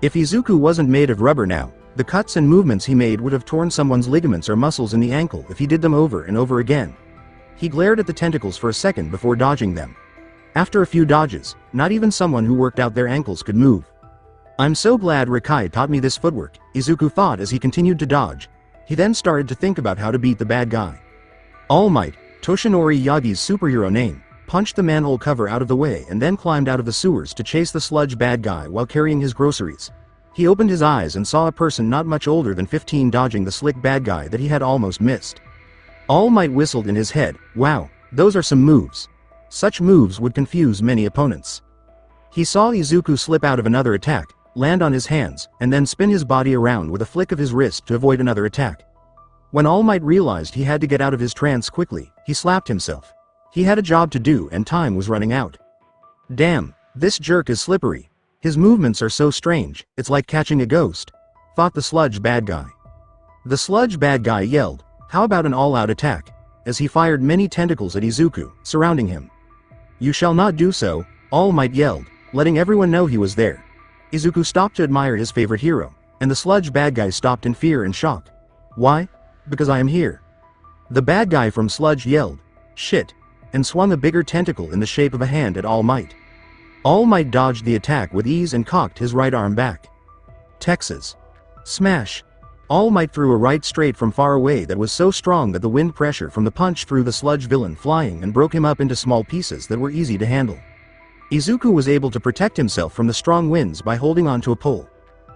If Izuku wasn't made of rubber now, the cuts and movements he made would have torn someone's ligaments or muscles in the ankle if he did them over and over again. He glared at the tentacles for a second before dodging them. After a few dodges, not even someone who worked out their ankles could move. "I'm so glad Rikai taught me this footwork," Izuku thought as he continued to dodge. He then started to think about how to beat the bad guy. All Might, Toshinori Yagi's superhero name, punched the manhole cover out of the way and then climbed out of the sewers to chase the Sludge bad guy while carrying his groceries. He opened his eyes and saw a person not much older than 15 dodging the slick bad guy that he had almost missed. All Might whistled in his head, "Wow, those are some moves." Such moves would confuse many opponents. He saw Izuku slip out of another attack, land on his hands, and then spin his body around with a flick of his wrist to avoid another attack. When All Might realized he had to get out of his trance quickly, he slapped himself. He had a job to do and time was running out. "Damn, this jerk is slippery. His movements are so strange, it's like catching a ghost," thought the Sludge bad guy. The Sludge bad guy yelled, "How about an all-out attack?" as he fired many tentacles at Izuku, surrounding him. "You shall not do so," All Might yelled, letting everyone know he was there. Izuku stopped to admire his favorite hero, and the Sludge bad guy stopped in fear and shock. "Why? Because I am here." The bad guy from Sludge yelled, "Shit," and swung a bigger tentacle in the shape of a hand at All Might. All Might dodged the attack with ease and cocked his right arm back. Texas. Smash. All Might threw a right straight from far away that was so strong that the wind pressure from the punch threw the Sludge villain flying and broke him up into small pieces that were easy to handle. Izuku was able to protect himself from the strong winds by holding onto a pole.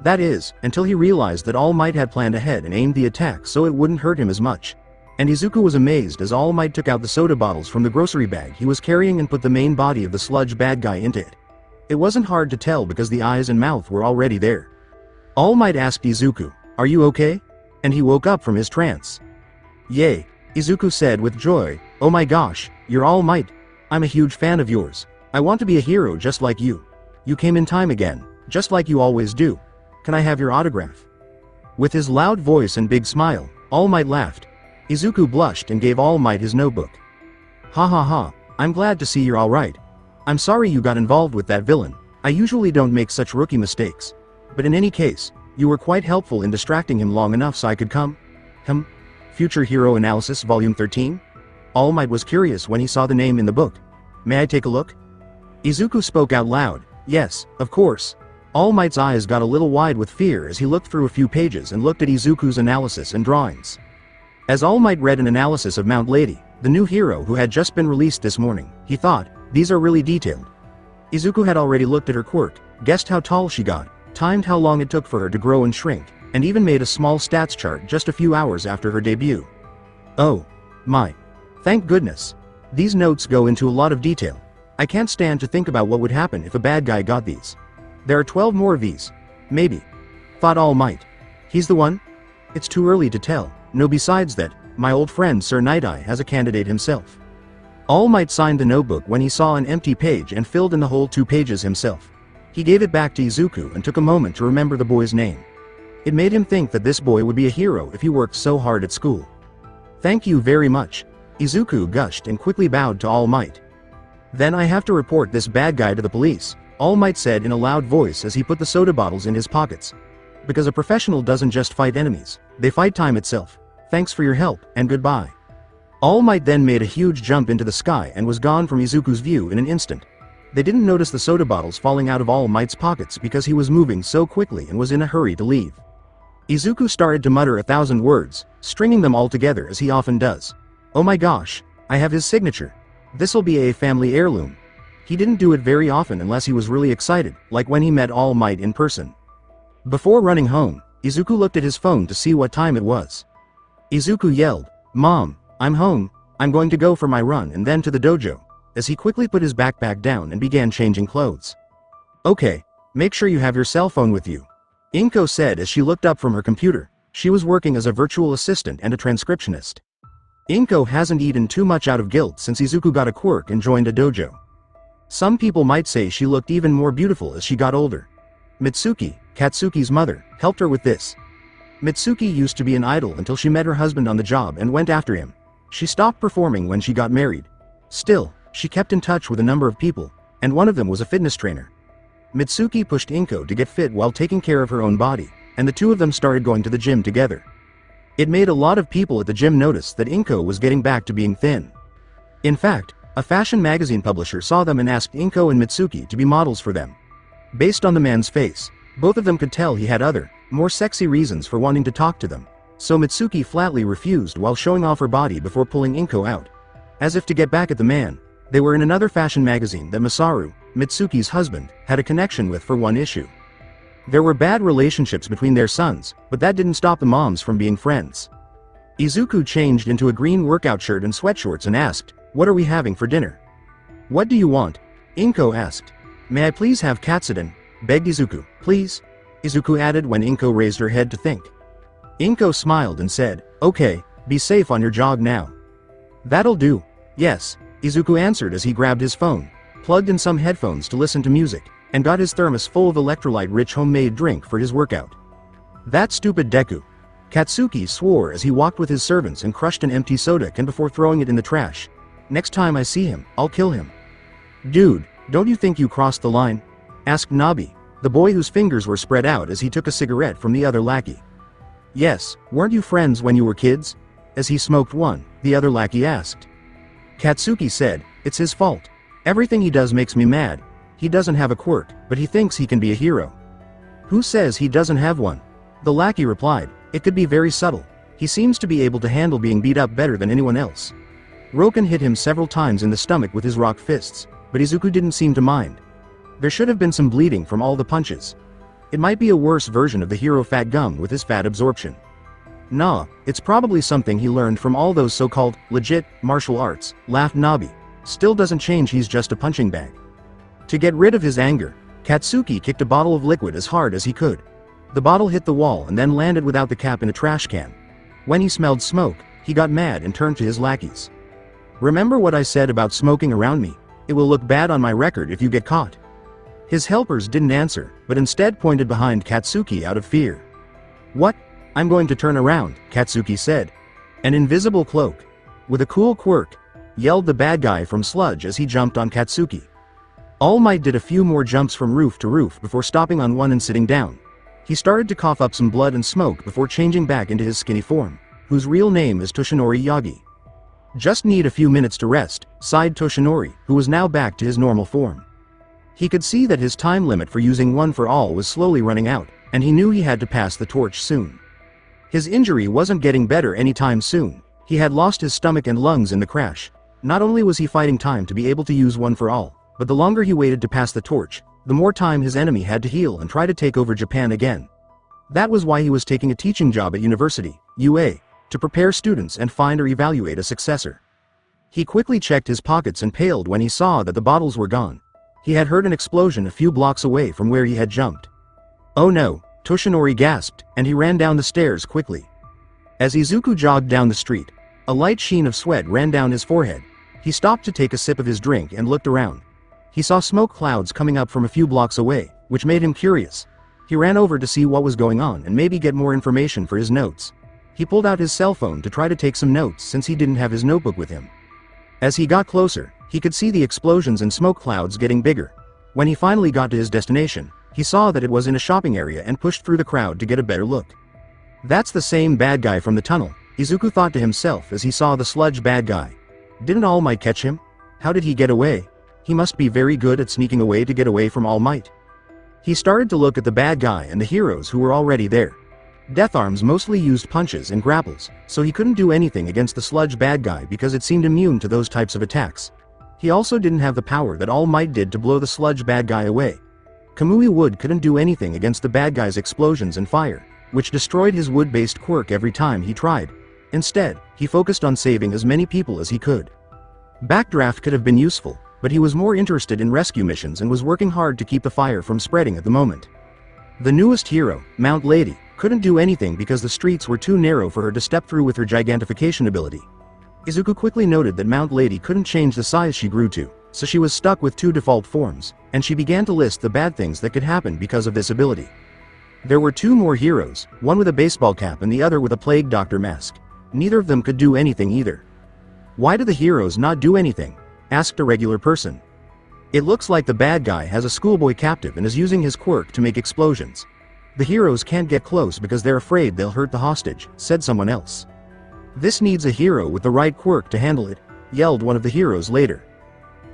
That is, until he realized that All Might had planned ahead and aimed the attack so it wouldn't hurt him as much. And Izuku was amazed as All Might took out the soda bottles from the grocery bag he was carrying and put the main body of the Sludge bad guy into it. It wasn't hard to tell because the eyes and mouth were already there. All Might asked Izuku, "Are you okay?" And he woke up from his trance. "Yay," Izuku said with joy, "Oh my gosh, you're All Might. I'm a huge fan of yours. I want to be a hero just like you. You came in time again, just like you always do. Can I have your autograph?" With his loud voice and big smile, All Might laughed. Izuku blushed and gave All Might his notebook. "Ha ha ha, I'm glad to see you're alright. I'm sorry you got involved with that villain. I usually don't make such rookie mistakes. But in any case, you were quite helpful in distracting him long enough so I could come." Future Hero Analysis Volume 13? All Might was curious when he saw the name in the book. "May I take a look?" Izuku spoke out loud, "Yes, of course." All Might's eyes got a little wide with fear as he looked through a few pages and looked at Izuku's analysis and drawings. As All Might read an analysis of Mount Lady, the new hero who had just been released this morning, he thought, "These are really detailed." Izuku had already looked at her quirk, guessed how tall she got, timed how long it took for her to grow and shrink, and even made a small stats chart just a few hours after her debut. Oh my. Thank goodness. These notes go into a lot of detail. I can't stand to think about what would happen if a bad guy got these. There are 12 more of these. Maybe. Thought All Might. He's the one? It's too early to tell. No, besides that, my old friend Sir Night Eye has a candidate himself. All Might signed the notebook when he saw an empty page and filled in the whole 2 pages himself. He gave it back to Izuku and took a moment to remember the boy's name. It made him think that this boy would be a hero if he worked so hard at school. Thank you very much. Izuku gushed and quickly bowed to All Might. Then I have to report this bad guy to the police, All Might said in a loud voice as he put the soda bottles in his pockets. Because a professional doesn't just fight enemies, they fight time itself. Thanks for your help, and goodbye. All Might then made a huge jump into the sky and was gone from Izuku's view in an instant. They didn't notice the soda bottles falling out of All Might's pockets because he was moving so quickly and was in a hurry to leave. Izuku started to mutter 1,000 words, stringing them all together as he often does. Oh my gosh, I have his signature. This'll be a family heirloom. He didn't do it very often unless he was really excited, like when he met All Might in person. Before running home, Izuku looked at his phone to see what time it was. Izuku yelled, "Mom, I'm home, I'm going to go for my run and then to the dojo," as he quickly put his backpack down and began changing clothes. "Okay, make sure you have your cell phone with you," Inko said as she looked up from her computer. She was working as a virtual assistant and a transcriptionist. Inko hasn't eaten too much out of guilt since Izuku got a quirk and joined a dojo. Some people might say she looked even more beautiful as she got older. Mitsuki, Katsuki's mother, helped her with this. Mitsuki used to be an idol until she met her husband on the job and went after him. She stopped performing when she got married. Still, she kept in touch with a number of people, and one of them was a fitness trainer. Mitsuki pushed Inko to get fit while taking care of her own body, and the two of them started going to the gym together. It made a lot of people at the gym notice that Inko was getting back to being thin. In fact, a fashion magazine publisher saw them and asked Inko and Mitsuki to be models for them. Based on the man's face, both of them could tell he had other, more sexy reasons for wanting to talk to them, so Mitsuki flatly refused while showing off her body before pulling Inko out. As if to get back at the man, they were in another fashion magazine that Masaru, Mitsuki's husband, had a connection with for one issue. There were bad relationships between their sons, but that didn't stop the moms from being friends. Izuku changed into a green workout shirt and sweatshorts and asked, "What are we having for dinner?" "What do you want?" Inko asked. "May I please have katsudon?" begged Izuku. "Please?" Izuku added when Inko raised her head to think. Inko smiled and said, "Okay, be safe on your jog now." "That'll do." "Yes," Izuku answered as he grabbed his phone, plugged in some headphones to listen to music, and got his thermos full of electrolyte-rich homemade drink for his workout. "That stupid Deku." Katsuki swore as he walked with his servants and crushed an empty soda can before throwing it in the trash. "Next time I see him, I'll kill him." "Dude, don't you think you crossed the line?" asked Nabi, the boy whose fingers were spread out as he took a cigarette from the other lackey. "Yes, weren't you friends when you were kids?" As he smoked one, the other lackey asked. Katsuki said, "It's his fault. Everything he does makes me mad. He doesn't have a quirk, but he thinks he can be a hero." "Who says he doesn't have one?" The lackey replied, "It could be very subtle. He seems to be able to handle being beat up better than anyone else." Roken hit him several times in the stomach with his rock fists, but Izuku didn't seem to mind. There should have been some bleeding from all the punches. It might be a worse version of the hero fat gum with his fat absorption. Nah, it's probably something he learned from all those so-called legit martial arts, laughed Nabi. Still doesn't change he's just a punching bag. To get rid of his anger, Katsuki kicked a bottle of liquid as hard as he could. The bottle hit the wall and then landed without the cap in a trash can. When he smelled smoke, he got mad and turned to his lackeys. "Remember what I said about smoking around me? It will look bad on my record if you get caught." His helpers didn't answer, but instead pointed behind Katsuki out of fear. "What? I'm going to turn around," Katsuki said. "An invisible cloak. With a cool quirk," yelled the bad guy from Sludge as he jumped on Katsuki. All Might did a few more jumps from roof to roof before stopping on one and sitting down. He started to cough up some blood and smoke before changing back into his skinny form, whose real name is Toshinori Yagi. "Just need a few minutes to rest," sighed Toshinori, who was now back to his normal form. He could see that his time limit for using One for All was slowly running out, and he knew he had to pass the torch soon. His injury wasn't getting better anytime soon. He had lost his stomach and lungs in the crash. Not only was he fighting time to be able to use One for All, but the longer he waited to pass the torch, the more time his enemy had to heal and try to take over Japan again. That was why he was taking a teaching job at university, UA, to prepare students and find or evaluate a successor. He quickly checked his pockets and paled when he saw that the bottles were gone. He had heard an explosion a few blocks away from where he had jumped. "Oh no," Toshinori gasped, and he ran down the stairs quickly. As Izuku jogged down the street, a light sheen of sweat ran down his forehead. He stopped to take a sip of his drink and looked around. He saw smoke clouds coming up from a few blocks away, which made him curious. He ran over to see what was going on and maybe get more information for his notes. He pulled out his cell phone to try to take some notes since he didn't have his notebook with him. As he got closer, he could see the explosions and smoke clouds getting bigger. When he finally got to his destination, he saw that it was in a shopping area and pushed through the crowd to get a better look. That's the same bad guy from the tunnel, Izuku thought to himself as he saw the Sludge bad guy. Didn't All Might catch him? How did he get away? He must be very good at sneaking away to get away from All Might. He started to look at the bad guy and the heroes who were already there. Death Arms mostly used punches and grapples, so he couldn't do anything against the Sludge bad guy because it seemed immune to those types of attacks. He also didn't have the power that All Might did to blow the Sludge bad guy away. Kamui Wood couldn't do anything against the bad guy's explosions and fire, which destroyed his wood-based quirk every time he tried. Instead, he focused on saving as many people as he could. Backdraft could have been useful, but he was more interested in rescue missions and was working hard to keep the fire from spreading at the moment. The newest hero, Mount Lady, couldn't do anything because the streets were too narrow for her to step through with her gigantification ability. Izuku quickly noted that Mount Lady couldn't change the size she grew to, so she was stuck with 2 default forms, and she began to list the bad things that could happen because of this ability. There were 2 more heroes, one with a baseball cap and the other with a plague doctor mask. Neither of them could do anything either. "Why do the heroes not do anything?" asked a regular person. "It looks like the bad guy has a schoolboy captive and is using his quirk to make explosions. The heroes can't get close because they're afraid they'll hurt the hostage," said someone else. "This needs a hero with the right quirk to handle it," yelled one of the heroes later.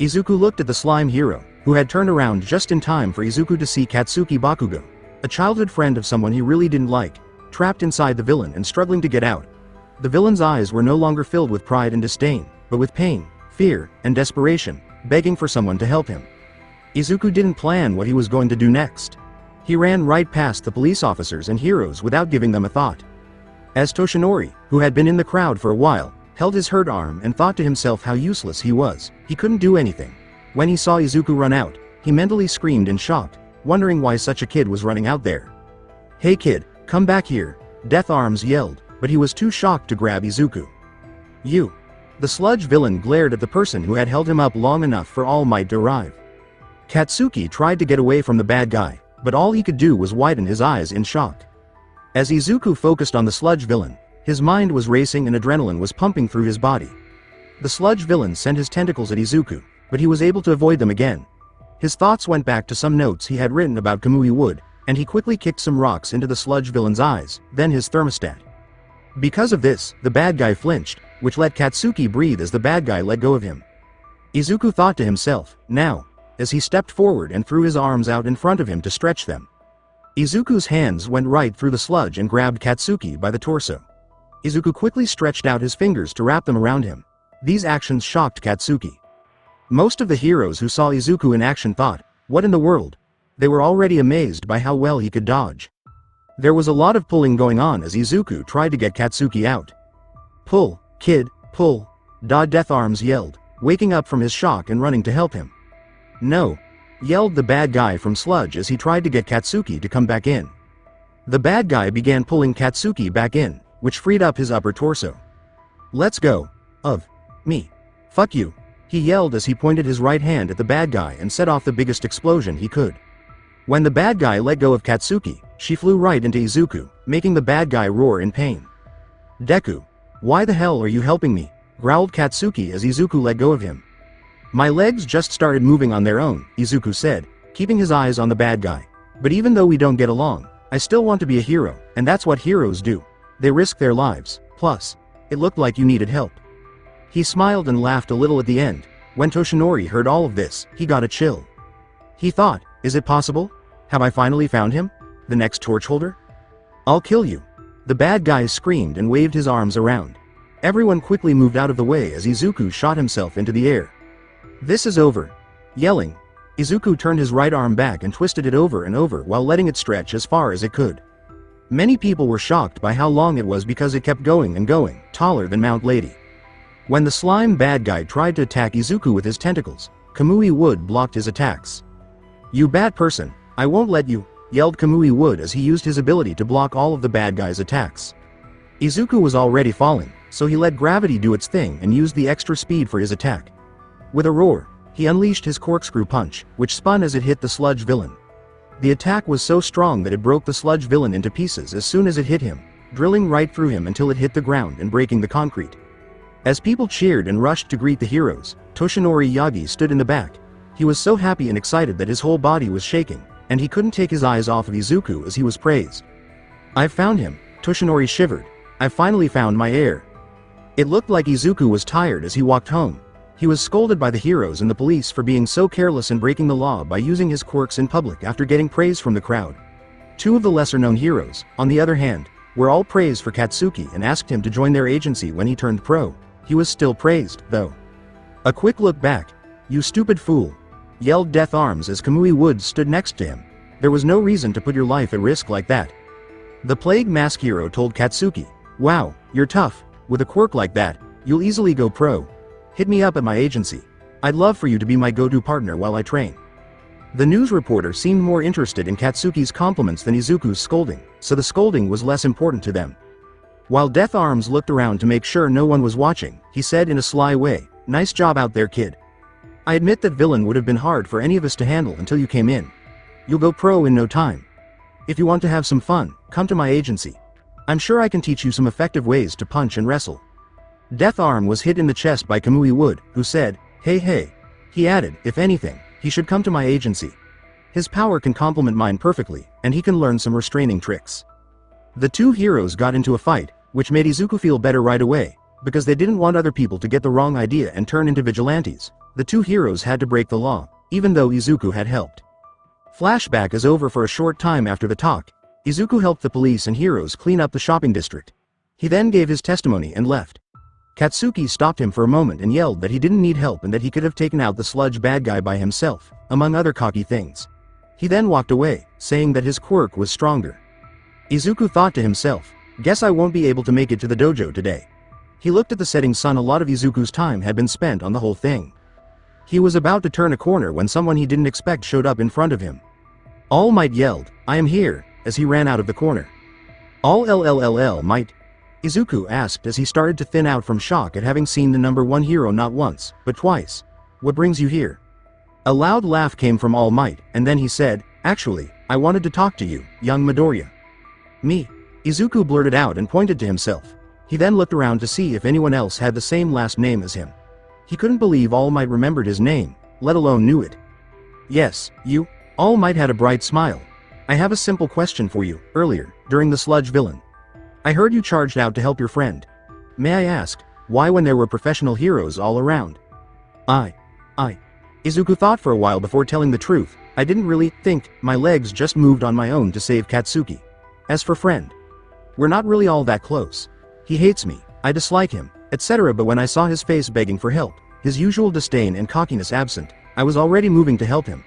Izuku looked at the slime hero, who had turned around just in time for Izuku to see Katsuki Bakugo, a childhood friend of someone he really didn't like, trapped inside the villain and struggling to get out. The villain's eyes were no longer filled with pride and disdain, but with pain, fear, and desperation, begging for someone to help him. Izuku didn't plan what he was going to do next. He ran right past the police officers and heroes without giving them a thought. As Toshinori, who had been in the crowd for a while, held his hurt arm and thought to himself how useless he was, he couldn't do anything. When he saw Izuku run out, he mentally screamed in shock, wondering why such a kid was running out there. "Hey kid, come back here," Death Arms yelled, but he was too shocked to grab Izuku. "You." The Sludge villain glared at the person who had held him up long enough for All Might to arrive. Katsuki tried to get away from the bad guy, but all he could do was widen his eyes in shock. As Izuku focused on the Sludge villain, his mind was racing and adrenaline was pumping through his body. The Sludge villain sent his tentacles at Izuku, but he was able to avoid them again. His thoughts went back to some notes he had written about Kamui Wood, and he quickly kicked some rocks into the Sludge villain's eyes, then his thermostat. Because of this, the bad guy flinched, which let Katsuki breathe as the bad guy let go of him. Izuku thought to himself, "Now," as he stepped forward and threw his arms out in front of him to stretch them. Izuku's hands went right through the sludge and grabbed Katsuki by the torso. Izuku quickly stretched out his fingers to wrap them around him. These actions shocked Katsuki. Most of the heroes who saw Izuku in action thought, "What in the world?" They were already amazed by how well he could dodge. There was a lot of pulling going on as Izuku tried to get Katsuki out. "Pull, kid, pull," Death Arms yelled, waking up from his shock and running to help him. "No," yelled the bad guy from Sludge as he tried to get Katsuki to come back in. The bad guy began pulling Katsuki back in, which freed up his upper torso. "Let's go. Of me. Fuck you," he yelled as he pointed his right hand at the bad guy and set off the biggest explosion he could. When the bad guy let go of Katsuki, she flew right into Izuku, making the bad guy roar in pain. "Deku, why the hell are you helping me?" growled Katsuki as Izuku let go of him. "My legs just started moving on their own," Izuku said, keeping his eyes on the bad guy. "But even though we don't get along, I still want to be a hero, and that's what heroes do. They risk their lives. Plus, it looked like you needed help." He smiled and laughed a little at the end. When Toshinori heard all of this, he got a chill. He thought, "Is it possible? Have I finally found him? The next torch holder? I'll kill you." The bad guy screamed and waved his arms around. Everyone quickly moved out of the way as Izuku shot himself into the air. "This is over." Yelling, Izuku turned his right arm back and twisted it over and over while letting it stretch as far as it could. Many people were shocked by how long it was because it kept going and going, taller than Mount Lady. When the slime bad guy tried to attack Izuku with his tentacles, Kamui Wood blocked his attacks. "You bad person, I won't let you," yelled Kamui Wood as he used his ability to block all of the bad guy's attacks. Izuku was already falling, so he let gravity do its thing and used the extra speed for his attack. With a roar, he unleashed his corkscrew punch, which spun as it hit the Sludge villain. The attack was so strong that it broke the Sludge villain into pieces as soon as it hit him, drilling right through him until it hit the ground and breaking the concrete. As people cheered and rushed to greet the heroes, Toshinori Yagi stood in the back. He was so happy and excited that his whole body was shaking, and he couldn't take his eyes off of Izuku as he was praised. "I've found him," Toshinori shivered. "I finally found my heir." It looked like Izuku was tired as he walked home. He was scolded by the heroes and the police for being so careless and breaking the law by using his quirks in public after getting praise from the crowd. Two of the lesser-known heroes, on the other hand, were all praised for Katsuki and asked him to join their agency when he turned pro. He was still praised, though. A quick look back. "You stupid fool," yelled Death Arms as Kamui Wood stood next to him. "There was no reason to put your life at risk like that." The Plague Mask hero told Katsuki, "Wow, you're tough. With a quirk like that, you'll easily go pro. Hit me up at my agency. I'd love for you to be my go-to partner while I train." The news reporter seemed more interested in Katsuki's compliments than Izuku's scolding, so the scolding was less important to them. While Death Arms looked around to make sure no one was watching, he said in a sly way, "Nice job out there, kid. I admit that villain would have been hard for any of us to handle until you came in. You'll go pro in no time. If you want to have some fun, come to my agency. I'm sure I can teach you some effective ways to punch and wrestle." Death Arm was hit in the chest by Kamui Wood, who said, Hey. He added, "If anything, he should come to my agency. His power can complement mine perfectly, and he can learn some restraining tricks." The two heroes got into a fight, which made Izuku feel better right away, because they didn't want other people to get the wrong idea and turn into vigilantes. The two heroes had to break the law, even though Izuku had helped. Flashback is over for a short time after the talk. Izuku helped the police and heroes clean up the shopping district. He then gave his testimony and left. Katsuki stopped him for a moment and yelled that he didn't need help and that he could have taken out the Sludge bad guy by himself, among other cocky things. He then walked away, saying that his quirk was stronger. Izuku thought to himself, "Guess I won't be able to make it to the dojo today." He looked at the setting sun. A lot of Izuku's time had been spent on the whole thing. He was about to turn a corner when someone he didn't expect showed up in front of him. All Might yelled, "I am here," as he ran out of the corner. "All Might?" Izuku asked as he started to thin out from shock at having seen the number one hero not once, but twice. "What brings you here?" A loud laugh came from All Might, and then he said, "Actually, I wanted to talk to you, young Midoriya." "Me?" Izuku blurted out and pointed to himself. He then looked around to see if anyone else had the same last name as him. He couldn't believe All Might remembered his name, let alone knew it. "Yes, you?" All Might had a bright smile. "I have a simple question for you. Earlier, during the Sludge villain, I heard you charged out to help your friend. May I ask, why when there were professional heroes all around?" I. Izuku thought for a while before telling the truth. "I didn't really think, my legs just moved on my own to save Katsuki. As for friend, we're not really all that close. He hates me, I dislike him, etc. But when I saw his face begging for help, his usual disdain and cockiness absent, I was already moving to help him.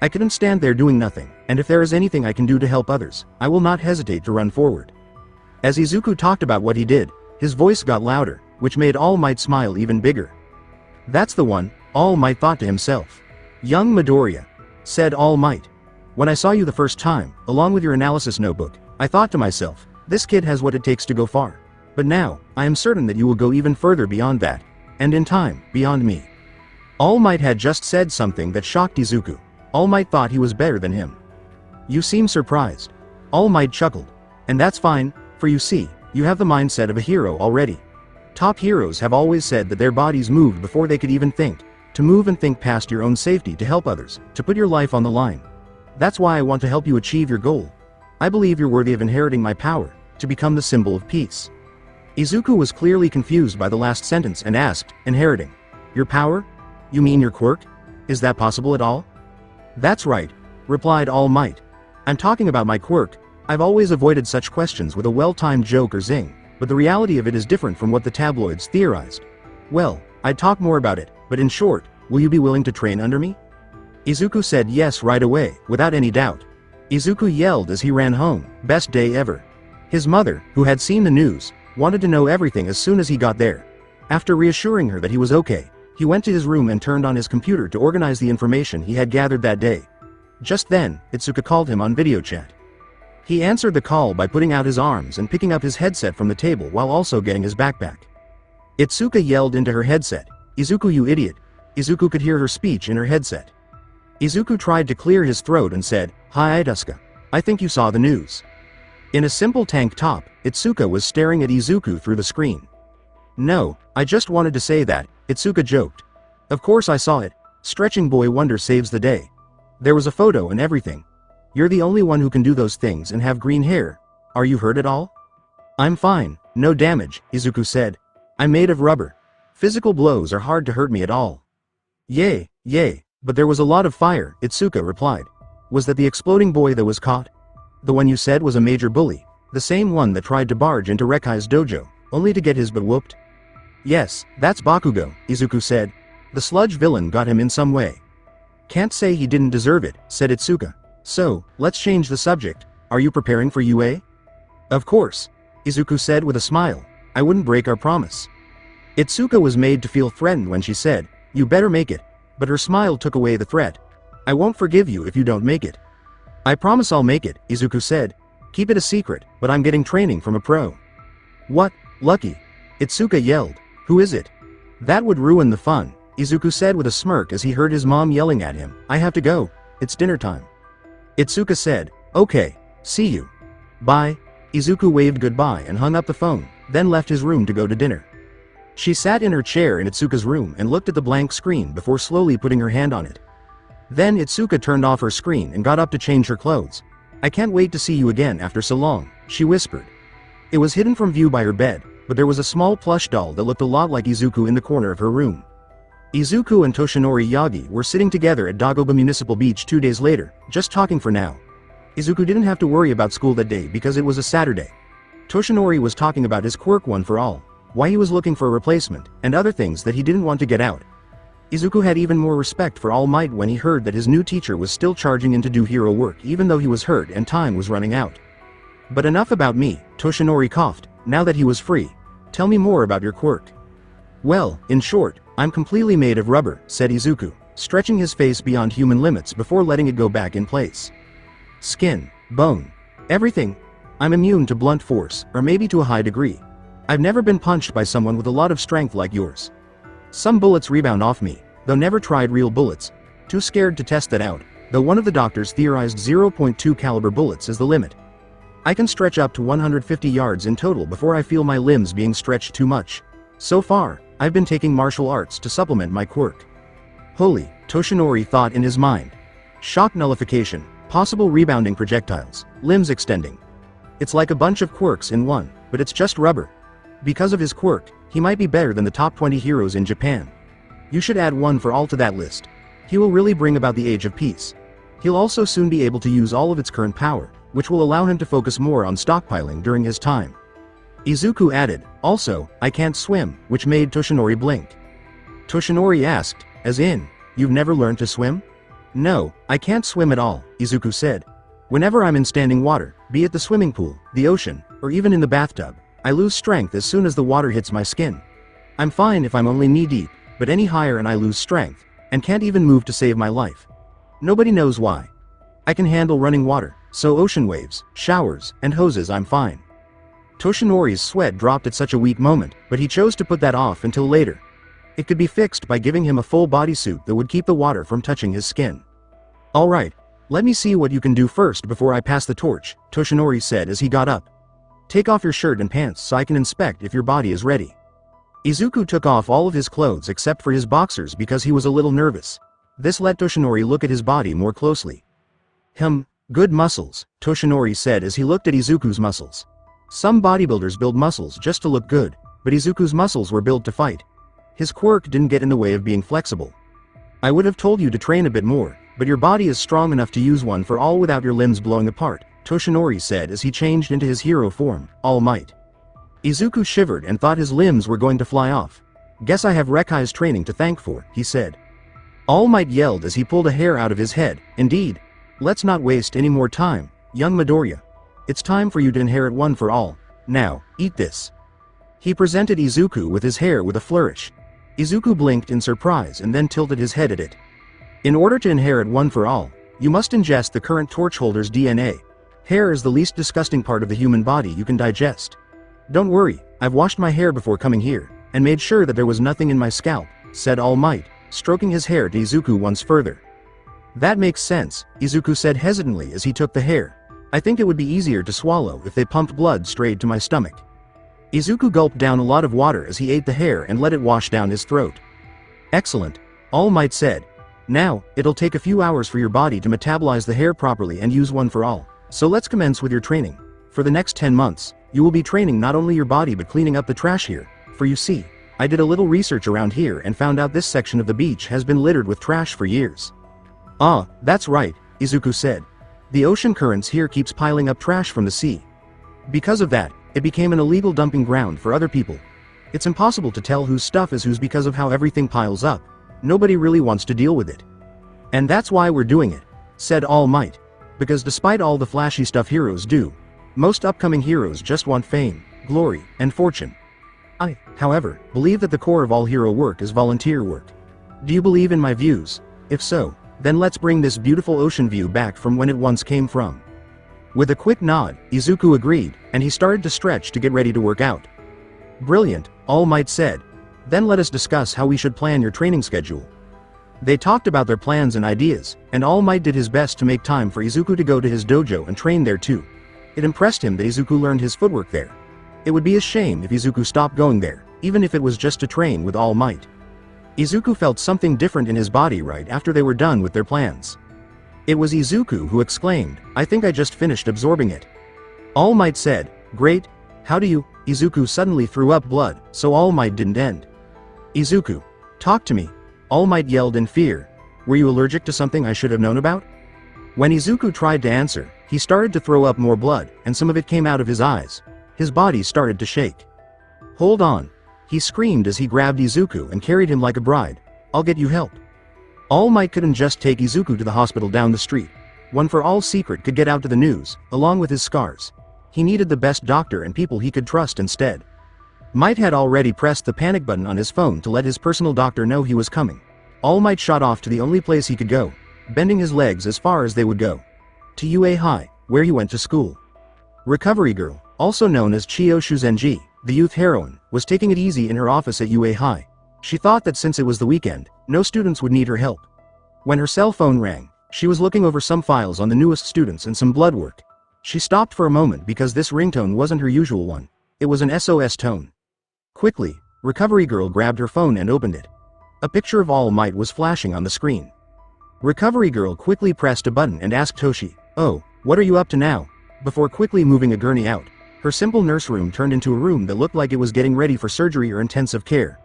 I couldn't stand there doing nothing, and if there is anything I can do to help others, I will not hesitate to run forward." As Izuku talked about what he did, his voice got louder, which made All Might smile even bigger. "That's the one," All Might thought to himself. "Young Midoriya," said All Might. "When I saw you the first time, along with your analysis notebook, I thought to myself, this kid has what it takes to go far. But now, I am certain that you will go even further beyond that. And in time, beyond me." All Might had just said something that shocked Izuku. All Might thought he was better than him. "You seem surprised." All Might chuckled. "And that's fine, for you see, you have the mindset of a hero already. Top heroes have always said that their bodies moved before they could even think. To move and think past your own safety to help others, to put your life on the line. That's why I want to help you achieve your goal. I believe you're worthy of inheriting my power, to become the symbol of peace." Izuku was clearly confused by the last sentence and asked, "Inheriting? Your power? You mean your quirk? Is that possible at all?" "That's right," replied All Might. "I'm talking about my quirk. I've always avoided such questions with a well-timed joke or zing, but the reality of it is different from what the tabloids theorized. Well, I'd talk more about it, but in short, will you be willing to train under me?" Izuku said yes right away, without any doubt. Izuku yelled as he ran home, best day ever. His mother, who had seen the news, wanted to know everything as soon as he got there. After reassuring her that he was okay, he went to his room and turned on his computer to organize the information he had gathered that day. Just then, Itsuka called him on video chat. He answered the call by putting out his arms and picking up his headset from the table while also getting his backpack. Itsuka yelled into her headset, "Izuku, you idiot." Izuku could hear her speech in her headset. Izuku tried to clear his throat and said, "Hi Ituska. I think you saw the news." In a simple tank top, Itsuka was staring at Izuku through the screen. "No, I just wanted to say that," Itsuka joked. "Of course I saw it. Stretching Boy Wonder saves the day. There was a photo and everything. You're the only one who can do those things and have green hair. Are you hurt at all?" "I'm fine, no damage," Izuku said. "I'm made of rubber. Physical blows are hard to hurt me at all." "Yay, yay, but there was a lot of fire," Itsuka replied. "Was that the exploding boy that was caught? The one you said was a major bully, the same one that tried to barge into Rekai's dojo, only to get his butt whooped?" "Yes, that's Bakugo," Izuku said. "The sludge villain got him in some way." "Can't say he didn't deserve it," said Itsuka. "So, let's change the subject. Are you preparing for UA?" "Of course," Izuku said with a smile. "I wouldn't break our promise." Itsuka was made to feel threatened when she said, "You better make it," but her smile took away the threat. "I won't forgive you if you don't make it." "I promise I'll make it," Izuku said. "Keep it a secret, but I'm getting training from a pro." "What? Lucky?" Itsuka yelled. "Who is it?" "That would ruin the fun," Izuku said with a smirk as he heard his mom yelling at him. "I have to go. It's dinner time." Itsuka said, "Okay, see you. Bye." Izuku waved goodbye and hung up the phone, then left his room to go to dinner. She sat in her chair in Itsuka's room and looked at the blank screen before slowly putting her hand on it. Then Itsuka turned off her screen and got up to change her clothes. "I can't wait to see you again after so long," she whispered. It was hidden from view by her bed, but there was a small plush doll that looked a lot like Izuku in the corner of her room. Izuku and Toshinori Yagi were sitting together at Dagoba Municipal Beach 2 days later, just talking for now. Izuku didn't have to worry about school that day because it was a Saturday. Toshinori was talking about his quirk one for all, why he was looking for a replacement, and other things that he didn't want to get out. Izuku had even more respect for All Might when he heard that his new teacher was still charging in to do hero work even though he was hurt and time was running out. "But enough about me," Toshinori coughed, now that he was free. "Tell me more about your quirk." "Well, in short, I'm completely made of rubber," said Izuku, stretching his face beyond human limits before letting it go back in place. "Skin, bone, everything. I'm immune to blunt force, or maybe to a high degree. I've never been punched by someone with a lot of strength like yours. Some bullets rebound off me, though never tried real bullets. Too scared to test that out, though one of the doctors theorized 0.2 caliber bullets is the limit. I can stretch up to 150 yards in total before I feel my limbs being stretched too much. So far, I've been taking martial arts to supplement my quirk." Holy, Toshinori thought in his mind. Shock nullification, possible rebounding projectiles, limbs extending. It's like a bunch of quirks in one, but it's just rubber. Because of his quirk, he might be better than the top 20 heroes in Japan. You should add one for all to that list. He will really bring about the age of peace. He'll also soon be able to use all of its current power, which will allow him to focus more on stockpiling during his time. Izuku added, "Also, I can't swim," which made Toshinori blink. Toshinori asked, "As in, you've never learned to swim?" "No, I can't swim at all," Izuku said. "Whenever I'm in standing water, be it the swimming pool, the ocean, or even in the bathtub, I lose strength as soon as the water hits my skin. I'm fine if I'm only knee-deep, but any higher and I lose strength, and can't even move to save my life. Nobody knows why. I can handle running water, so ocean waves, showers, and hoses I'm fine." Toshinori's sweat dropped at such a weak moment, but he chose to put that off until later. It could be fixed by giving him a full bodysuit that would keep the water from touching his skin. "Alright, let me see what you can do first before I pass the torch," Toshinori said as he got up. "Take off your shirt and pants so I can inspect if your body is ready." Izuku took off all of his clothes except for his boxers because he was a little nervous. This let Toshinori look at his body more closely. Good muscles," Toshinori said as he looked at Izuku's muscles. Some bodybuilders build muscles just to look good, but Izuku's muscles were built to fight. His quirk didn't get in the way of being flexible. "I would have told you to train a bit more, but your body is strong enough to use one for all without your limbs blowing apart," Toshinori said as he changed into his hero form, All Might. Izuku shivered and thought his limbs were going to fly off. "Guess I have Rekai's training to thank for," he said. All Might yelled as he pulled a hair out of his head. Indeed. Let's not waste any more time, young Midoriya. It's time for you to inherit one for all. Now, eat this. He presented Izuku with his hair with a flourish. Izuku blinked in surprise and then tilted his head at it. In order to inherit one for all, you must ingest the current torchholder's DNA. Hair is the least disgusting part of the human body you can digest. Don't worry, I've washed my hair before coming here, and made sure that there was nothing in my scalp, said All Might, stroking his hair to Izuku once further. That makes sense, Izuku said hesitantly as he took the hair. I think it would be easier to swallow if they pumped blood straight to my stomach. Izuku gulped down a lot of water as he ate the hair and let it wash down his throat. Excellent, All Might said. Now, it'll take a few hours for your body to metabolize the hair properly and use one for all. So let's commence with your training. For the next 10 months, you will be training not only your body but cleaning up the trash here, for you see, I did a little research around here and found out this section of the beach has been littered with trash for years. Ah, that's right, Izuku said. The ocean currents here keeps piling up trash from the sea. Because of that, it became an illegal dumping ground for other people. It's impossible to tell whose stuff is whose because of how everything piles up. Nobody really wants to deal with it. And that's why we're doing it, said All Might. Because despite all the flashy stuff heroes do, most upcoming heroes just want fame, glory, and fortune. I, however, believe that the core of all hero work is volunteer work. Do you believe in my views? If so, then let's bring this beautiful ocean view back from when it once came from. With a quick nod, Izuku agreed, and he started to stretch to get ready to work out. Brilliant, All Might said. Then let us discuss how we should plan your training schedule. They talked about their plans and ideas, and All Might did his best to make time for Izuku to go to his dojo and train there too. It impressed him that Izuku learned his footwork there. It would be a shame if Izuku stopped going there, even if it was just to train with All Might. Izuku felt something different in his body right after they were done with their plans. It was Izuku who exclaimed, I think I just finished absorbing it. All Might said, great, how do you? Izuku suddenly threw up blood, so All Might didn't end. Izuku, talk to me. All Might yelled in fear. Were you allergic to something I should have known about? When Izuku tried to answer, he started to throw up more blood, and some of it came out of his eyes. His body started to shake. Hold on. He screamed as he grabbed Izuku and carried him like a bride. I'll get you help. All Might couldn't just take Izuku to the hospital down the street. One for All secret could get out to the news, along with his scars. He needed the best doctor and people he could trust instead. Might had already pressed the panic button on his phone to let his personal doctor know he was coming. All Might shot off to the only place he could go, bending his legs as far as they would go. To UA High, where he went to school. Recovery Girl, also known as Chiyo Shuzenji, the youth heroine, was taking it easy in her office at UA High. She thought that since it was the weekend, no students would need her help. When her cell phone rang, she was looking over some files on the newest students and some blood work. She stopped for a moment because this ringtone wasn't her usual one. It was an SOS tone. Quickly, Recovery Girl grabbed her phone and opened it. A picture of All Might was flashing on the screen. Recovery Girl quickly pressed a button and asked Toshi, "Oh, what are you up to now?" Before quickly moving a gurney out. Her simple nurse room turned into a room that looked like it was getting ready for surgery or intensive care.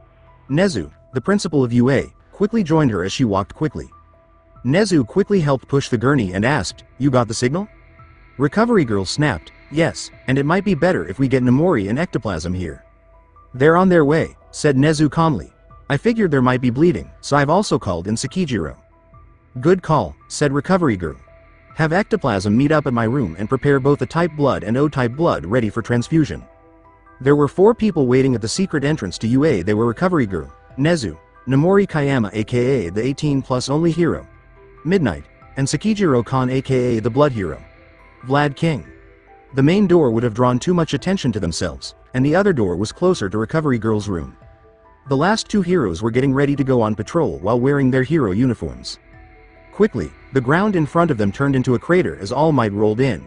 Nezu, the principal of UA, quickly joined her as she walked quickly. Nezu quickly helped push the gurney and asked, "You got the signal?" Recovery Girl snapped, "Yes, and it might be better if we get Nomori and ectoplasm here." "They're on their way," said Nezu calmly. "I figured there might be bleeding, so I've also called in Sekijiro." "Good call," said Recovery Girl. "Have ectoplasm meet up at my room and prepare both the type blood and O-type blood ready for transfusion." There were 4 people waiting at the secret entrance to UA. They were Recovery Girl, Nezu, Nomori Kayama aka the 18+ only hero, Midnight, and Sekijiro-kan aka the blood hero, Vlad King. The main door would have drawn too much attention to themselves, and the other door was closer to Recovery Girl's room. The last 2 heroes were getting ready to go on patrol while wearing their hero uniforms. Quickly, the ground in front of them turned into a crater as All Might rolled in.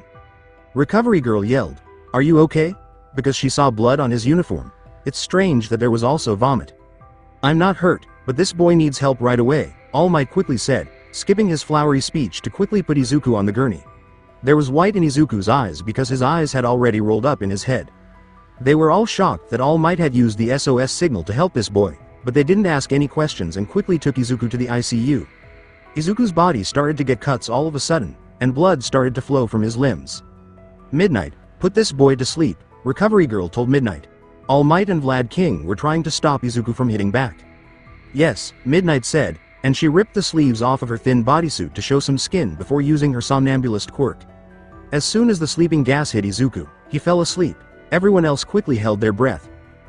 Recovery Girl yelled, "Are you okay?" because she saw blood on his uniform. It's strange that there was also vomit. "I'm not hurt, but this boy needs help right away," All Might quickly said, skipping his flowery speech to quickly put Izuku on the gurney. There was white in Izuku's eyes because his eyes had already rolled up in his head. They were all shocked that All Might had used the SOS signal to help this boy, but they didn't ask any questions and quickly took Izuku to the ICU. Izuku's body started to get cuts all of a sudden, and blood started to flow from his limbs. "Midnight, put this boy to sleep," Recovery Girl told Midnight. All Might and Vlad King were trying to stop Izuku from hitting back. "Yes," Midnight said, and she ripped the sleeves off of her thin bodysuit to show some skin before using her somnambulist quirk. As soon as the sleeping gas hit Izuku, he fell asleep. Everyone else quickly held their breath.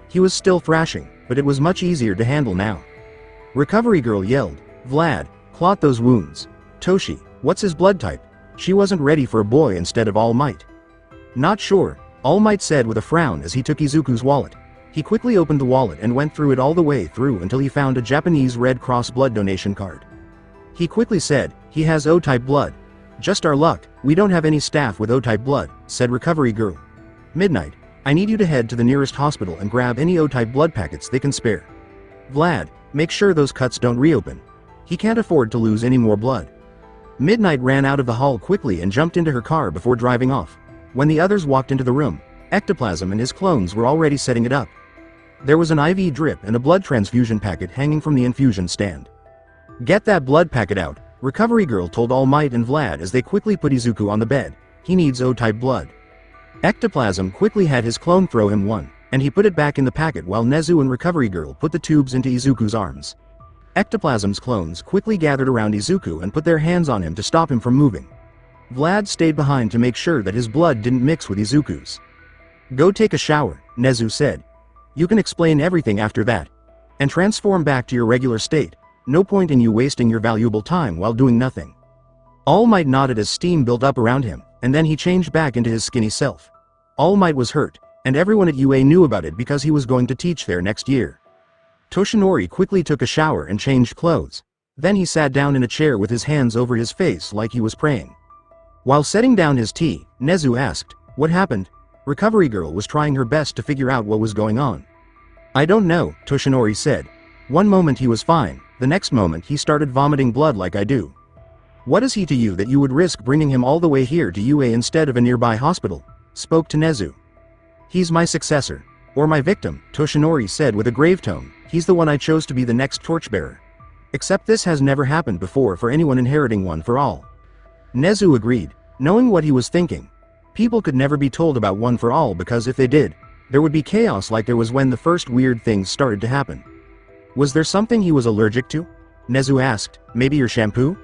He was still thrashing, but it was much easier to handle now. Recovery Girl yelled, "Vlad, clot those wounds. Toshi, what's his blood type?" She wasn't ready for a boy instead of All Might. "Not sure," All Might said with a frown as he took Izuku's wallet. He quickly opened the wallet and went through it all the way through until he found a Japanese Red Cross blood donation card. He quickly said, "He has O-type blood." "Just our luck, we don't have any staff with O-type blood," said Recovery Girl. "Midnight, I need you to head to the nearest hospital and grab any O-type blood packets they can spare. Vlad, make sure those cuts don't reopen. He can't afford to lose any more blood." Midnight ran out of the hall quickly and jumped into her car before driving off. When the others walked into the room, Ectoplasm and his clones were already setting it up. There was an IV drip and a blood transfusion packet hanging from the infusion stand. "Get that blood packet out," Recovery Girl told All Might and Vlad as they quickly put Izuku on the bed. "He needs O-type blood." Ectoplasm quickly had his clone throw him one, and he put it back in the packet while Nezu and Recovery Girl put the tubes into Izuku's arms. Ectoplasm's clones quickly gathered around Izuku and put their hands on him to stop him from moving. Vlad stayed behind to make sure that his blood didn't mix with Izuku's. "Go take a shower," Nezu said. "You can explain everything after that. And transform back to your regular state. No point in you wasting your valuable time while doing nothing." All Might nodded as steam built up around him, and then he changed back into his skinny self. All Might was hurt, and everyone at UA knew about it because he was going to teach there next year. Toshinori quickly took a shower and changed clothes. Then he sat down in a chair with his hands over his face like he was praying. While setting down his tea, Nezu asked, "What happened?" Recovery Girl was trying her best to figure out what was going on. "I don't know," Toshinori said. "One moment he was fine, the next moment he started vomiting blood like I do." "What is he to you that you would risk bringing him all the way here to UA instead of a nearby hospital?" spoke to Nezu. "He's my successor. Or my victim," Toshinori said with a grave tone. "He's the one I chose to be the next torchbearer. Except this has never happened before for anyone inheriting one for all." Nezu agreed, knowing what he was thinking. People could never be told about one for all because if they did, there would be chaos like there was when the first weird things started to happen. "Was there something he was allergic to?" Nezu asked. "Maybe your shampoo?"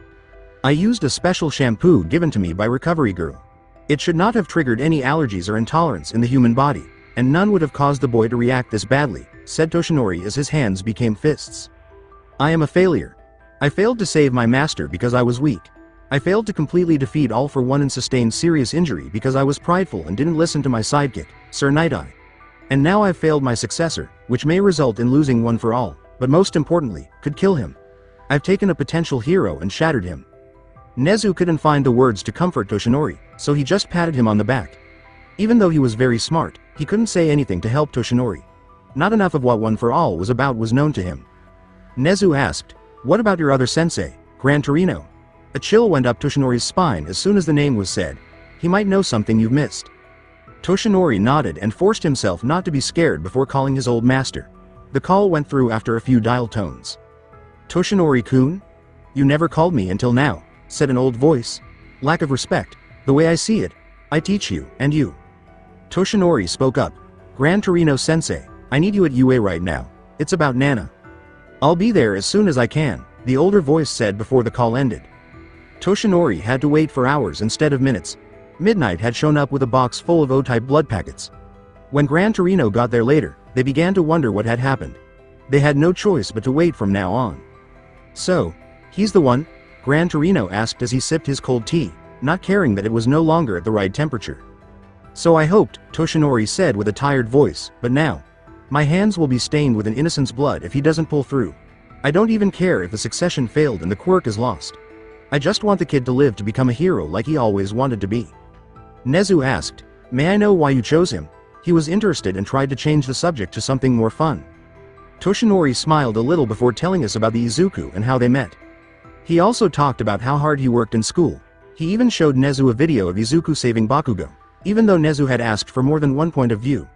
"I used a special shampoo given to me by Recovery Girl. It should not have triggered any allergies or intolerance in the human body, and none would have caused the boy to react this badly," said Toshinori as his hands became fists. "I am a failure. I failed to save my master because I was weak. I failed to completely defeat All for One and sustain serious injury because I was prideful and didn't listen to my sidekick, Sir Night-Eye. And now I've failed my successor, which may result in losing One for All, but most importantly, could kill him. I've taken a potential hero and shattered him." Nezu couldn't find the words to comfort Toshinori, so he just patted him on the back. Even though he was very smart, he couldn't say anything to help Toshinori. Not enough of what One for All was about was known to him. Nezu asked, "What about your other sensei, Gran Torino?" A chill went up Toshinori's spine as soon as the name was said. "He might know something you've missed." Toshinori nodded and forced himself not to be scared before calling his old master. The call went through after a few dial tones. "Toshinori-kun? You never called me until now," said an old voice. "Lack of respect. The way I see it, I teach you, and you." Toshinori spoke up. "Gran Torino-sensei, I need you at UA right now. It's about Nana." "I'll be there as soon as I can," the older voice said before the call ended. Toshinori had to wait for hours instead of minutes. Midnight had shown up with a box full of O-type blood packets. When Gran Torino got there later, they began to wonder what had happened. They had no choice but to wait from now on. "So, he's the one?" Gran Torino asked as he sipped his cold tea, not caring that it was no longer at the right temperature. "So I hoped," Toshinori said with a tired voice, "but now, my hands will be stained with an innocent's blood if he doesn't pull through. I don't even care if the succession failed and the quirk is lost. I just want the kid to live to become a hero like he always wanted to be." Nezu asked, "May I know why you chose him?" He was interested and tried to change the subject to something more fun. Toshinori smiled a little before telling us about the Izuku and how they met. He also talked about how hard he worked in school. He even showed Nezu a video of Izuku saving Bakugo, even though Nezu had asked for more than one point of view.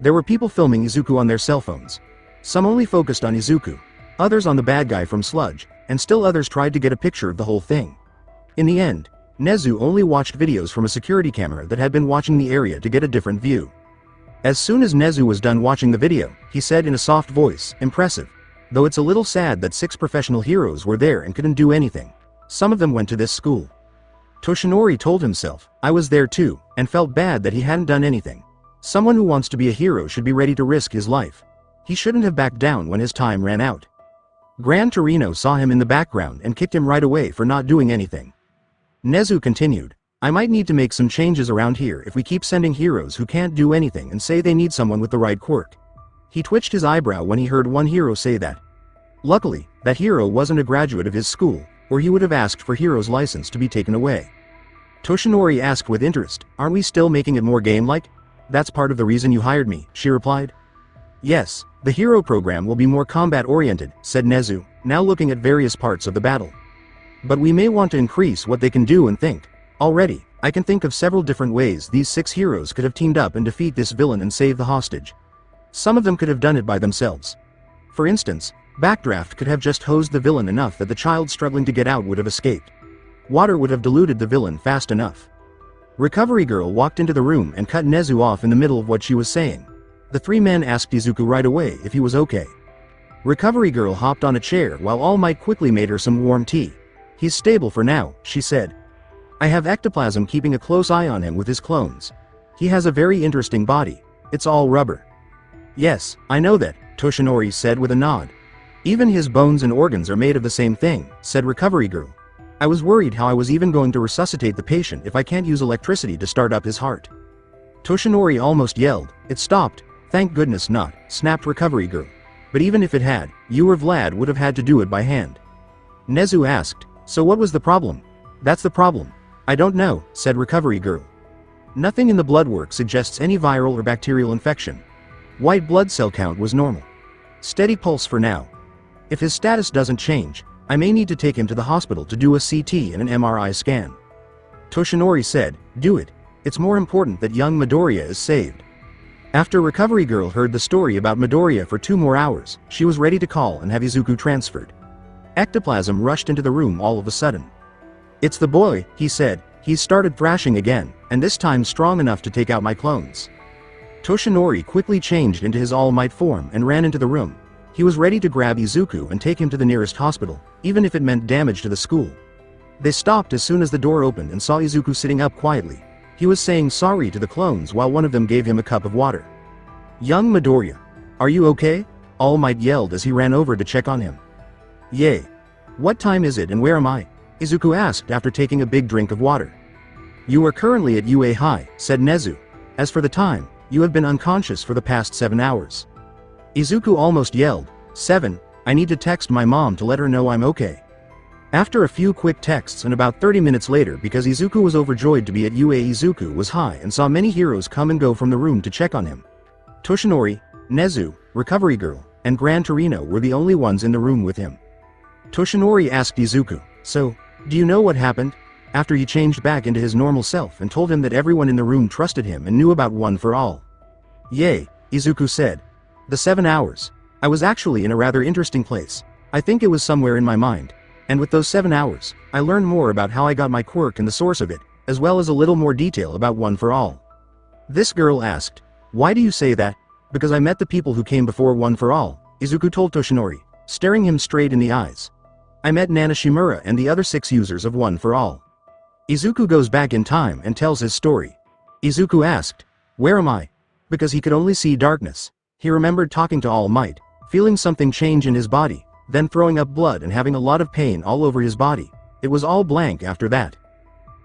There were people filming Izuku on their cell phones. Some only focused on Izuku, others on the bad guy from Sludge, and still others tried to get a picture of the whole thing. In the end, Nezu only watched videos from a security camera that had been watching the area to get a different view. As soon as Nezu was done watching the video, he said in a soft voice, "Impressive. Though it's a little sad that 6 professional heroes were there and couldn't do anything. Some of them went to this school. Toshinori told himself, I was there too, and felt bad that he hadn't done anything. Someone who wants to be a hero should be ready to risk his life. He shouldn't have backed down when his time ran out. Gran Torino saw him in the background and kicked him right away for not doing anything. Nezu continued, I might need to make some changes around here if we keep sending heroes who can't do anything and say they need someone with the right quirk. He twitched his eyebrow when he heard one hero say that. Luckily, that hero wasn't a graduate of his school, or he would have asked for hero's license to be taken away. Toshinori asked with interest, aren't we still making it more game-like? That's part of the reason you hired me, she replied. Yes, the hero program will be more combat-oriented, said Nezu, now looking at various parts of the battle. But we may want to increase what they can do and think. Already, I can think of several different ways these 6 heroes could have teamed up and defeat this villain and save the hostage. Some of them could have done it by themselves. For instance, Backdraft could have just hosed the villain enough that the child struggling to get out would have escaped. Water would have diluted the villain fast enough. Recovery Girl walked into the room and cut Nezu off in the middle of what she was saying. The 3 men asked Izuku right away if he was okay. Recovery Girl hopped on a chair while All Might quickly made her some warm tea. He's stable for now, she said. I have ectoplasm keeping a close eye on him with his clones. He has a very interesting body. It's all rubber. Yes, I know that, Toshinori said with a nod. Even his bones and organs are made of the same thing, said Recovery Girl. I was worried how I was even going to resuscitate the patient if I can't use electricity to start up his heart. Toshinori almost yelled. It stopped. Thank goodness not, snapped Recovery Girl. But even if it had, you or Vlad would have had to do it by hand. Nezu asked, so what was the problem? That's the problem. I don't know, said Recovery Girl. Nothing in the blood work suggests any viral or bacterial infection. White blood cell count was normal. Steady pulse for now. If his status doesn't change, I may need to take him to the hospital to do a CT and an MRI scan. Toshinori said, do it. It's more important that young Midoriya is saved. After Recovery Girl heard the story about Midoriya for 2 more hours, she was ready to call and have Izuku transferred. Ectoplasm rushed into the room all of a sudden. It's the boy, he said. He's started thrashing again, and this time strong enough to take out my clones. Toshinori quickly changed into his All Might form and ran into the room. He was ready to grab Izuku and take him to the nearest hospital, even if it meant damage to the school. They stopped as soon as the door opened and saw Izuku sitting up quietly. He was saying sorry to the clones while one of them gave him a cup of water. Young Midoriya. Are you okay? All Might yelled as he ran over to check on him. Yay. What time is it and where am I? Izuku asked after taking a big drink of water. You are currently at UA High, said Nezu. As for the time, you have been unconscious for the past 7 hours. Izuku almost yelled, 7, I need to text my mom to let her know I'm okay. After a few quick texts and about 30 minutes later, because Izuku was overjoyed to be at UA, Izuku was high and saw many heroes come and go from the room to check on him. Toshinori, Nezu, Recovery Girl, and Gran Torino were the only ones in the room with him. Toshinori asked Izuku, so, do you know what happened? After he changed back into his normal self and told him that everyone in the room trusted him and knew about One for All. Yay, Izuku said. The 7 hours. I was actually in a rather interesting place. I think it was somewhere in my mind. And with those 7 hours, I learned more about how I got my quirk and the source of it, as well as a little more detail about One for All. This girl asked, why do you say that? Because I met the people who came before One for All, Izuku told Toshinori, staring him straight in the eyes. I met Nana Shimura and the other 6 users of One for All. Izuku goes back in time and tells his story. Izuku asked, where am I? Because he could only see darkness. He remembered talking to All Might, feeling something change in his body, then throwing up blood and having a lot of pain all over his body. It was all blank after that.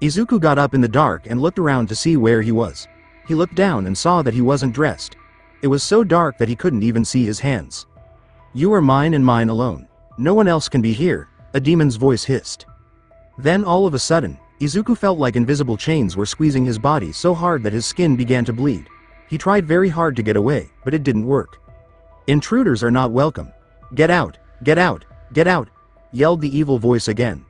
Izuku got up in the dark and looked around to see where he was. He looked down and saw that he wasn't dressed. It was so dark that he couldn't even see his hands. You are mine and mine alone. No one else can be here, a demon's voice hissed. Then all of a sudden, Izuku felt like invisible chains were squeezing his body so hard that his skin began to bleed. He tried very hard to get away, but it didn't work. Intruders are not welcome. Get out, get out, get out, yelled the evil voice again.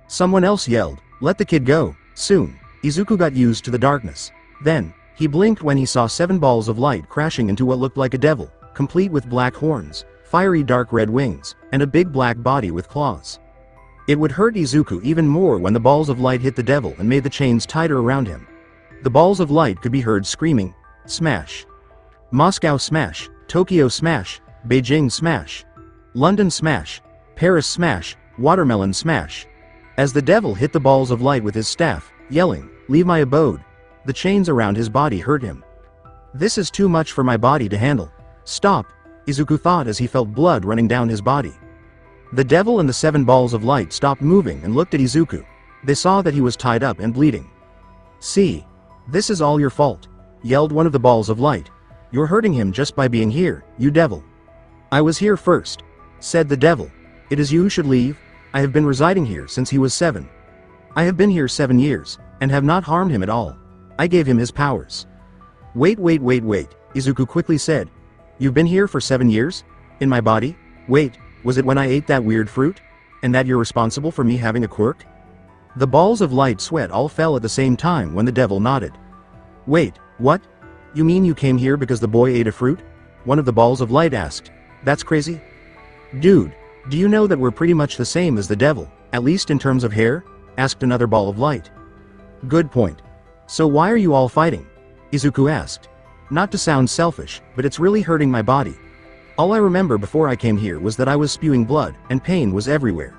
Someone else yelled, let the kid go. Soon, Izuku got used to the darkness. Then, he blinked when he saw 7 balls of light crashing into what looked like a devil, complete with black horns, fiery dark red wings, and a big black body with claws. It would hurt Izuku even more when the balls of light hit the devil and made the chains tighter around him. The balls of light could be heard screaming, smash. Moscow smash, Tokyo smash, Beijing smash. London smash. Paris smash. Watermelon smash. As the devil hit the balls of light with his staff, yelling, "Leave my abode." The chains around his body hurt him. "This is too much for my body to handle. Stop," Izuku thought as he felt blood running down his body. The devil and the 7 balls of light stopped moving and looked at Izuku. They saw that he was tied up and bleeding. "See? This is all your fault," yelled one of the balls of light. "You're hurting him just by being here, you devil." "I was here first," said the devil. "It is you who should leave. I have been residing here since he was 7. I have been here 7 years, and have not harmed him at all. I gave him his powers." Wait, Izuku quickly said. "You've been here for 7 years? In my body? Wait, was it when I ate that weird fruit? And that you're responsible for me having a quirk?" The balls of light sweat all fell at the same time when the devil nodded. "Wait, what? You mean you came here because the boy ate a fruit?" One of the balls of light asked. "That's crazy." "Dude, do you know that we're pretty much the same as the devil, at least in terms of hair?" asked another ball of light. "Good point. So why are you all fighting?" Izuku asked. "Not to sound selfish, but it's really hurting my body. All I remember before I came here was that I was spewing blood, and pain was everywhere."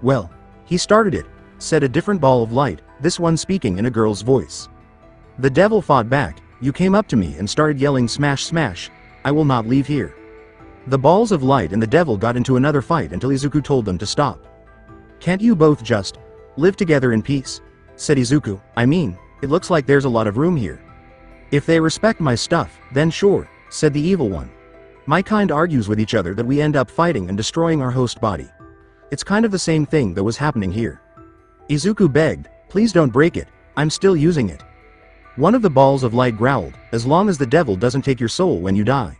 Well, he started it," said a different ball of light, this one speaking in a girl's voice. The devil fought back. "You came up to me and started yelling smash smash. I will not leave here." The balls of light and the devil got into another fight until Izuku told them to stop. "Can't you both just live together in peace?" said Izuku. "I mean, it looks like there's a lot of room here." "If they respect my stuff, then sure," said the evil one. "My kind argues with each other that we end up fighting and destroying our host body. It's kind of the same thing that was happening here." Izuku begged, "Please don't break it, I'm still using it." One of the balls of light growled, "As long as the devil doesn't take your soul when you die."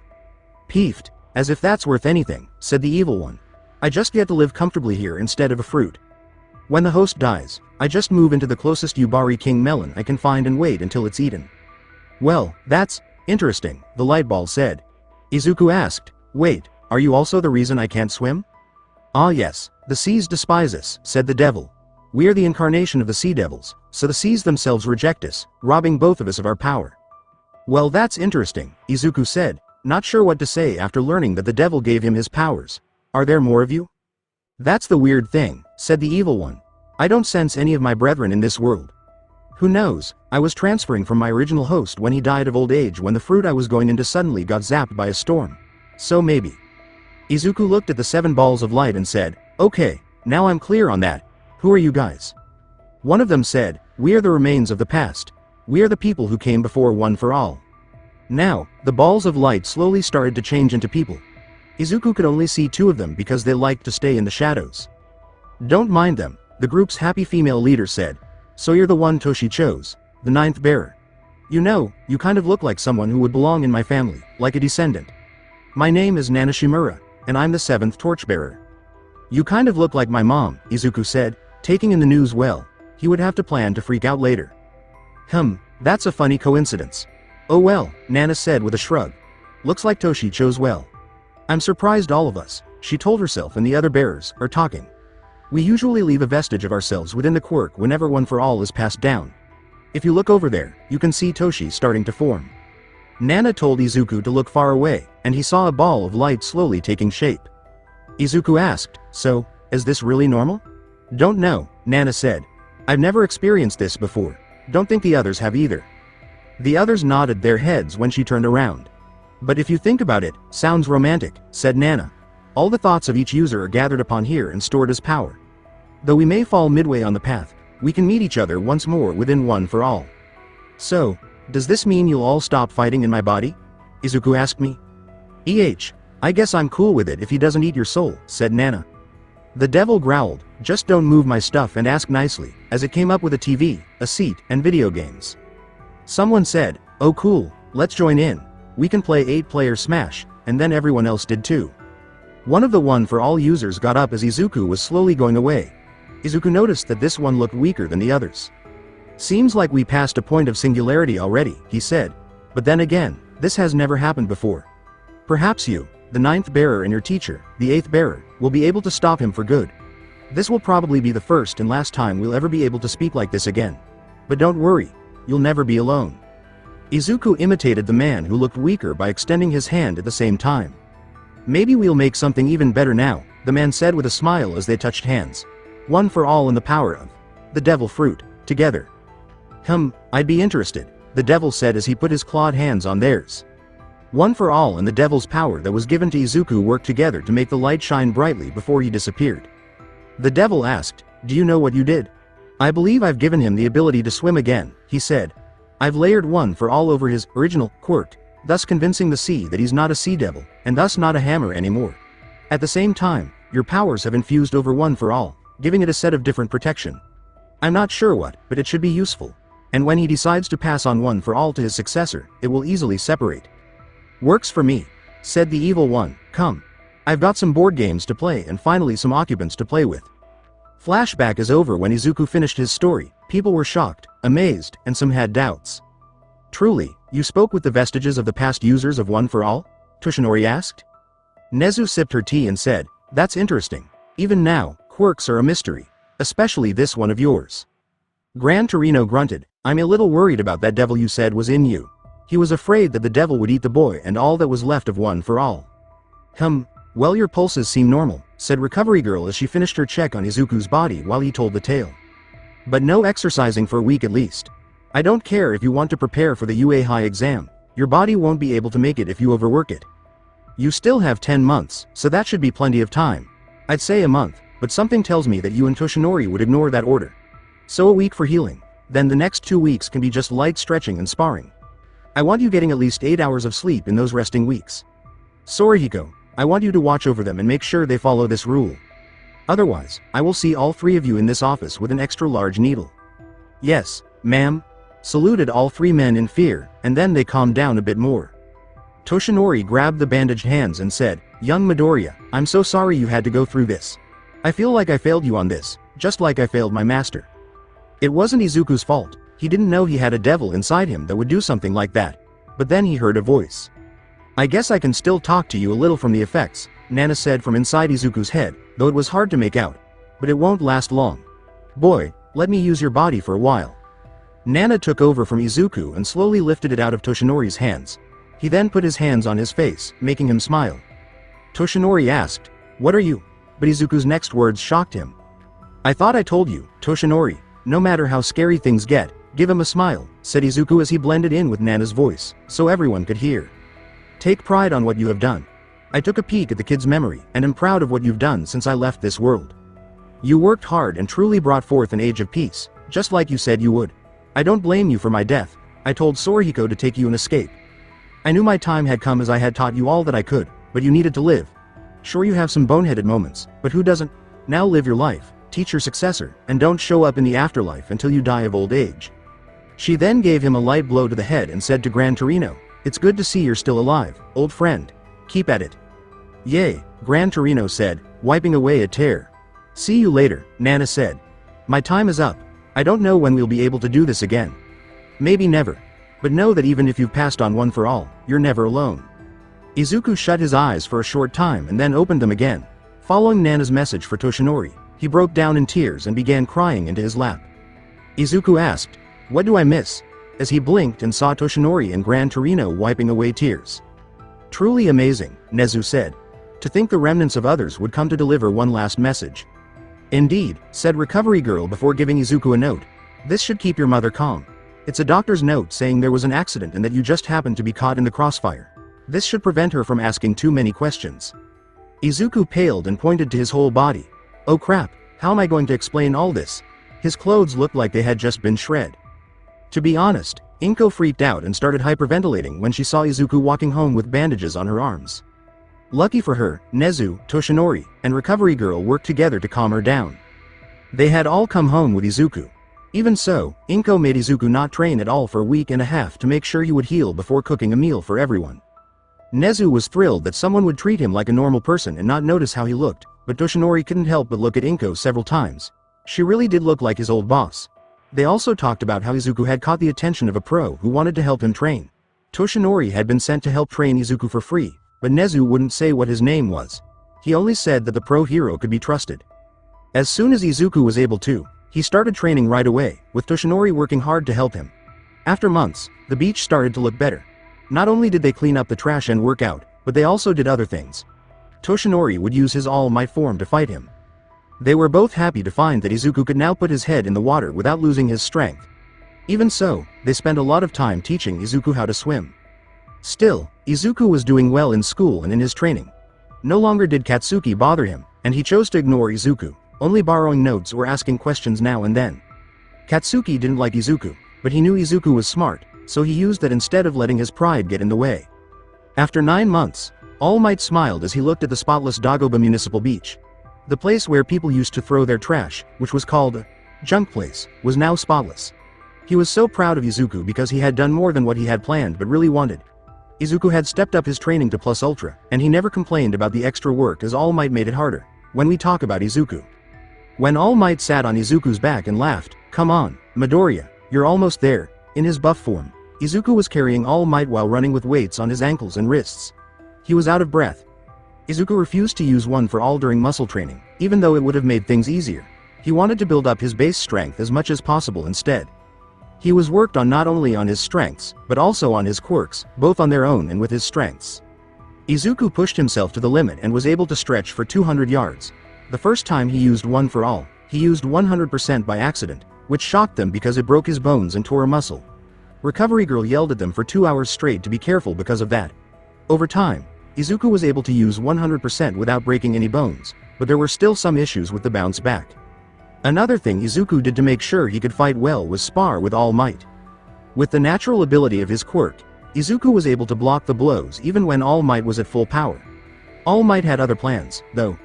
"Peeved, as if that's worth anything," said the evil one. "I just get to live comfortably here instead of a fruit. When the host dies, I just move into the closest Yubari King melon I can find and wait until it's eaten." "Well, that's interesting," the light ball said. Izuku asked, "Wait, are you also the reason I can't swim?" "Ah yes, the seas despise us," said the devil. "We are the incarnation of the sea devils, so the seas themselves reject us, robbing both of us of our power." "Well, that's interesting," Izuku said, not sure what to say after learning that the devil gave him his powers. "Are there more of you?" "That's the weird thing," said the evil one. "I don't sense any of my brethren in this world. Who knows, I was transferring from my original host when he died of old age when the fruit I was going into suddenly got zapped by a storm. So maybe." Izuku looked at the 7 balls of light and said, "Okay, now I'm clear on that. Who are you guys?" One of them said, "We are the remains of the past. We are the people who came before One for All." Now, the balls of light slowly started to change into people. Izuku could only see 2 of them because they liked to stay in the shadows. "Don't mind them," the group's happy female leader said. "So you're the one Toshi chose, the 9th bearer. You know, you kind of look like someone who would belong in my family, like a descendant. My name is Nana Shimura, and I'm the 7th torchbearer." "You kind of look like my mom," Izuku said, taking in the news well. He would have to plan to freak out later. That's a funny coincidence." "Oh well," Nana said with a shrug. "Looks like Toshi chose well. I'm surprised all of us," she told herself, and the other bearers are talking. "We usually leave a vestige of ourselves within the quirk whenever One for All is passed down. If you look over there, you can see Toshi starting to form." Nana told Izuku to look far away, and he saw a ball of light slowly taking shape. Izuku asked, "So, is this really normal?" "Don't know," Nana said. "I've never experienced this before. Don't think the others have either." The others nodded their heads when she turned around. "But if you think about it, sounds romantic," said Nana. "All the thoughts of each user are gathered upon here and stored as power. Though we may fall midway on the path, we can meet each other once more within One for All." "So, does this mean you'll all stop fighting in my body?" Izuku asked me. I guess I'm cool with it if he doesn't eat your soul," said Nana. The devil growled, "Just don't move my stuff and ask nicely," as it came up with a TV, a seat, and video games. Someone said, "Oh cool, let's join in. We can play 8-player Smash," and then everyone else did too. One of the One for All users got up as Izuku was slowly going away. Izuku noticed that this one looked weaker than the others. "Seems like we passed a point of singularity already," he said. "But then again, this has never happened before. Perhaps you, the 9th bearer, and your teacher, the 8th bearer, will be able to stop him for good. This will probably be the first and last time we'll ever be able to speak like this again. But don't worry, you'll never be alone." Izuku imitated the man who looked weaker by extending his hand at the same time. Maybe we'll make something even better now, the man said with a smile as they touched hands. One for all in the power of the devil fruit, together. I'd be interested, the devil said as he put his clawed hands on theirs. One for all and the devil's power that was given to Izuku worked together to make the light shine brightly before he disappeared. The devil asked, "Do you know what you did?" "I believe I've given him the ability to swim again," he said. "I've layered one for all over his original quirk, thus convincing the sea that he's not a sea devil, and thus not a hammer anymore. At the same time, your powers have infused over one for all, giving it a set of different protection. I'm not sure what, but it should be useful. And when he decides to pass on one for all to his successor, it will easily separate." "Works for me," said the evil one. "Come. I've got some board games to play and finally some occupants to play with." Flashback is over. When Izuku finished his story, people were shocked, amazed, and some had doubts. "Truly, you spoke with the vestiges of the past users of One for All?" Toshinori asked. Nezu sipped her tea and said, "That's interesting. Even now, quirks are a mystery, especially this one of yours." Gran Torino grunted, "I'm a little worried about that devil you said was in you." He was afraid that the devil would eat the boy and all that was left of One for All. Well, your pulses seem normal," said Recovery Girl as she finished her check on Izuku's body while he told the tale. "But no exercising for a week at least. I don't care if you want to prepare for the UA High exam, your body won't be able to make it if you overwork it. You still have 10 months, so that should be plenty of time. I'd say a month, but something tells me that you and Toshinori would ignore that order. So a week for healing, then the next 2 weeks can be just light stretching and sparring. I want you getting at least 8 hours of sleep in those resting weeks. Sorihiko, I want you to watch over them and make sure they follow this rule. Otherwise, I will see all 3 of you in this office with an extra large needle." "Yes, ma'am," saluted all 3 men in fear, and then they calmed down a bit more. Toshinori grabbed the bandaged hands and said, "Young Midoriya, I'm so sorry you had to go through this. I feel like I failed you on this, just like I failed my master." It wasn't Izuku's fault. He didn't know he had a devil inside him that would do something like that. But then he heard a voice. "I guess I can still talk to you a little from the effects," Nana said from inside Izuku's head, though it was hard to make out. "But it won't last long. Boy, let me use your body for a while." Nana took over from Izuku and slowly lifted it out of Toshinori's hands. He then put his hands on his face, making him smile. Toshinori asked, "What are you?" But Izuku's next words shocked him. "I thought I told you, Toshinori, no matter how scary things get, give him a smile," said Izuku as he blended in with Nana's voice, so everyone could hear. "Take pride on what you have done. I took a peek at the kid's memory and am proud of what you've done since I left this world. You worked hard and truly brought forth an age of peace, just like you said you would. I don't blame you for my death. I told Sorihiko to take you and escape. I knew my time had come as I had taught you all that I could, but you needed to live. Sure, you have some boneheaded moments, but who doesn't? Now live your life, teach your successor, and don't show up in the afterlife until you die of old age." She then gave him a light blow to the head and said to Gran Torino, "It's good to see you're still alive, old friend. Keep at it." "Yay," Gran Torino said, wiping away a tear. "See you later," Nana said. "My time is up. I don't know when we'll be able to do this again. Maybe never. But know that even if you've passed on One for All, you're never alone." Izuku shut his eyes for a short time and then opened them again. Following Nana's message for Toshinori, he broke down in tears and began crying into his lap. Izuku asked, "What do I miss?" as he blinked and saw Toshinori and Gran Torino wiping away tears. "Truly amazing," Nezu said. "To think the remnants of others would come to deliver one last message." "Indeed," said Recovery Girl before giving Izuku a note. "This should keep your mother calm. It's a doctor's note saying there was an accident and that you just happened to be caught in the crossfire. This should prevent her from asking too many questions." Izuku paled and pointed to his whole body. "Oh crap, how am I going to explain all this?" His clothes looked like they had just been shred. To be honest, Inko freaked out and started hyperventilating when she saw Izuku walking home with bandages on her arms. Lucky for her, Nezu, Toshinori, and Recovery Girl worked together to calm her down. They had all come home with Izuku. Even so, Inko made Izuku not train at all for a week and a half to make sure he would heal before cooking a meal for everyone. Nezu was thrilled that someone would treat him like a normal person and not notice how he looked, but Toshinori couldn't help but look at Inko several times. She really did look like his old boss. They also talked about how Izuku had caught the attention of a pro who wanted to help him train. Toshinori had been sent to help train Izuku for free, but Nezu wouldn't say what his name was. He only said that the pro hero could be trusted. As soon as Izuku was able to, he started training right away, with Toshinori working hard to help him. After months, the beach started to look better. Not only did they clean up the trash and work out, but they also did other things. Toshinori would use his All Might form to fight him. They were both happy to find that Izuku could now put his head in the water without losing his strength. Even so, they spent a lot of time teaching Izuku how to swim. Still, Izuku was doing well in school and in his training. No longer did Katsuki bother him, and he chose to ignore Izuku, only borrowing notes or asking questions now and then. Katsuki didn't like Izuku, but he knew Izuku was smart, so he used that instead of letting his pride get in the way. After 9 months, All Might smiled as he looked at the spotless Dagoba Municipal Beach. The place where people used to throw their trash, which was called a junk place, was now spotless. He was so proud of Izuku because he had done more than what he had planned but really wanted. Izuku had stepped up his training to Plus Ultra, and he never complained about the extra work as All Might made it harder. When we talk about Izuku. When All Might sat on Izuku's back and laughed, "Come on, Midoriya, you're almost there," in his buff form, Izuku was carrying All Might while running with weights on his ankles and wrists. He was out of breath. Izuku refused to use One for All during muscle training, even though it would have made things easier. He wanted to build up his base strength as much as possible instead. He was worked on not only on his strengths, but also on his quirks, both on their own and with his strengths. Izuku pushed himself to the limit and was able to stretch for 200 yards. The first time he used One for All, he used 100% by accident, which shocked them because it broke his bones and tore a muscle. Recovery Girl yelled at them for 2 hours straight to be careful because of that. Over time, Izuku was able to use 100% without breaking any bones, but there were still some issues with the bounce back. Another thing Izuku did to make sure he could fight well was spar with All Might. With the natural ability of his quirk, Izuku was able to block the blows even when All Might was at full power. All Might had other plans, though.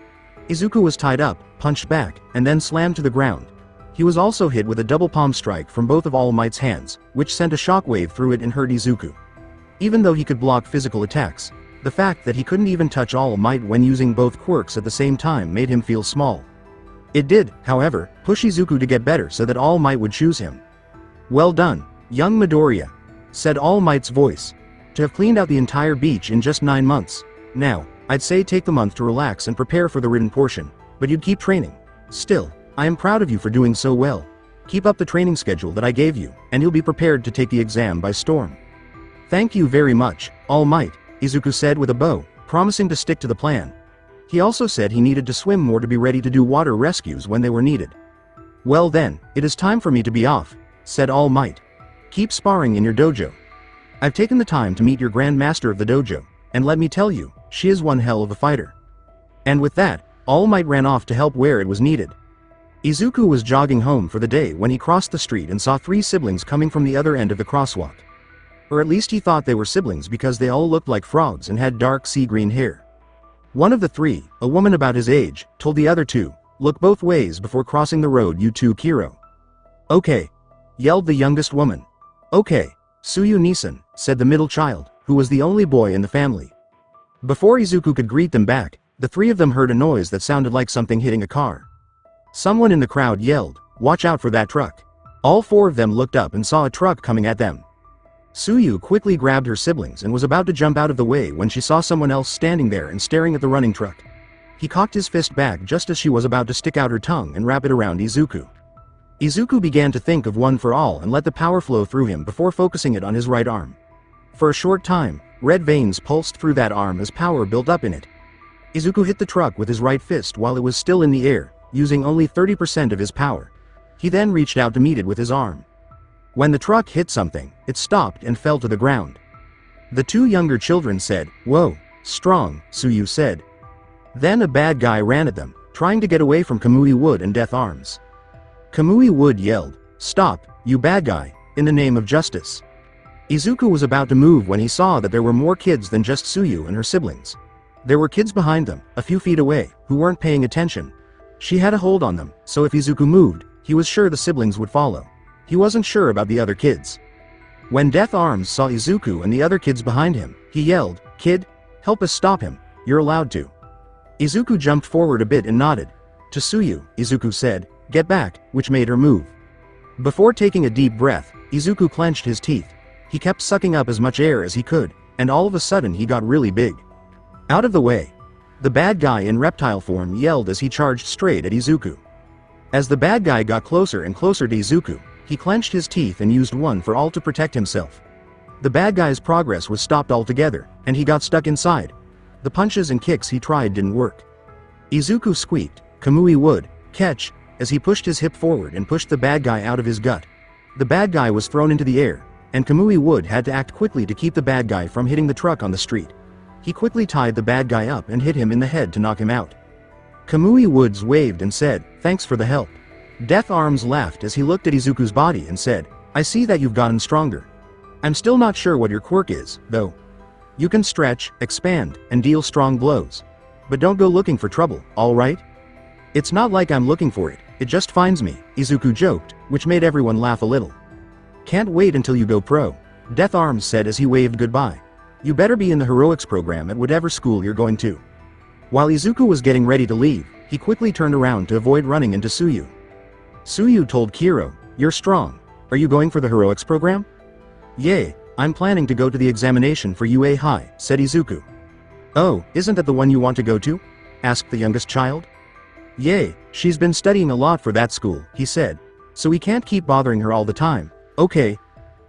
Izuku was tied up, punched back, and then slammed to the ground. He was also hit with a double palm strike from both of All Might's hands, which sent a shockwave through it and hurt Izuku. Even though he could block physical attacks, the fact that he couldn't even touch All Might when using both quirks at the same time made him feel small. It did, however, push Izuku to get better so that All Might would choose him. "Well done, young Midoriya," said All Might's voice. "To have cleaned out the entire beach in just 9 months. Now, I'd say take the month to relax and prepare for the written portion, but you'd keep training. Still, I am proud of you for doing so well. Keep up the training schedule that I gave you, and you'll be prepared to take the exam by storm." "Thank you very much, All Might," Izuku said with a bow, promising to stick to the plan. He also said he needed to swim more to be ready to do water rescues when they were needed. "Well then, it is time for me to be off," said All Might. "Keep sparring in your dojo. I've taken the time to meet your Grandmaster of the dojo, and let me tell you, she is one hell of a fighter." And with that, All Might ran off to help where it was needed. Izuku was jogging home for the day when he crossed the street and saw 3 siblings coming from the other end of the crosswalk. Or at least he thought they were siblings because they all looked like frogs and had dark sea green hair. One of the 3, a woman about his age, told the other 2, "Look both ways before crossing the road, you 2 Kiro." "Okay," yelled the youngest woman. "Okay, Suyu Nisan," said the middle child, who was the only boy in the family. Before Izuku could greet them back, the 3 of them heard a noise that sounded like something hitting a car. Someone in the crowd yelled, "Watch out for that truck." All 4 of them looked up and saw a truck coming at them. Suyu quickly grabbed her siblings and was about to jump out of the way when she saw someone else standing there and staring at the running truck. He cocked his fist back just as she was about to stick out her tongue and wrap it around Izuku. Izuku began to think of One for All and let the power flow through him before focusing it on his right arm. For a short time, red veins pulsed through that arm as power built up in it. Izuku hit the truck with his right fist while it was still in the air, using only 30% of his power. He then reached out to meet it with his arm. When the truck hit something, it stopped and fell to the ground. The 2 younger children said, "Whoa, strong," Suyu said. Then a bad guy ran at them, trying to get away from Kamui Wood and Death Arms. Kamui Wood yelled, "Stop, you bad guy, in the name of justice." Izuku was about to move when he saw that there were more kids than just Suyu and her siblings. There were kids behind them, a few feet away, who weren't paying attention. She had a hold on them, so if Izuku moved, he was sure the siblings would follow. He wasn't sure about the other kids. When Death Arms saw Izuku and the other kids behind him, he yelled, "Kid, help us stop him, you're allowed to." Izuku jumped forward a bit and nodded. To Suyu, Izuku said, "Get back," which made her move. Before taking a deep breath, Izuku clenched his teeth. He kept sucking up as much air as he could, and all of a sudden he got really big. Out of the way. The bad guy in reptile form yelled as he charged straight at Izuku. As the bad guy got closer and closer to Izuku, he clenched his teeth and used One for All to protect himself. The bad guy's progress was stopped altogether, and he got stuck inside. The punches and kicks he tried didn't work. Izuku squeaked, "Kamui would catch," as he pushed his hip forward and pushed the bad guy out of his gut. The bad guy was thrown into the air, and Kamui Wood had to act quickly to keep the bad guy from hitting the truck on the street. He quickly tied the bad guy up and hit him in the head to knock him out. Kamui Woods waved and said, "Thanks for the help." Death Arms laughed as he looked at Izuku's body and said, "I see that you've gotten stronger. I'm still not sure what your quirk is, though. You can stretch, expand, and deal strong blows. But don't go looking for trouble, alright?" "It's not like I'm looking for it, it just finds me," Izuku joked, which made everyone laugh a little. "Can't wait until you go pro," Death Arms said as he waved goodbye. "You better be in the heroics program at whatever school you're going to." While Izuku was getting ready to leave, he quickly turned around to avoid running into Tsuyu. Tsuyu told Kiro, "You're strong. Are you going for the heroics program?" "Yay, I'm planning to go to the examination for UA High," said Izuku. "Oh, isn't that the one you want to go to?" asked the youngest child. "Yay, she's been studying a lot for that school," he said. "So we can't keep bothering her all the time, okay?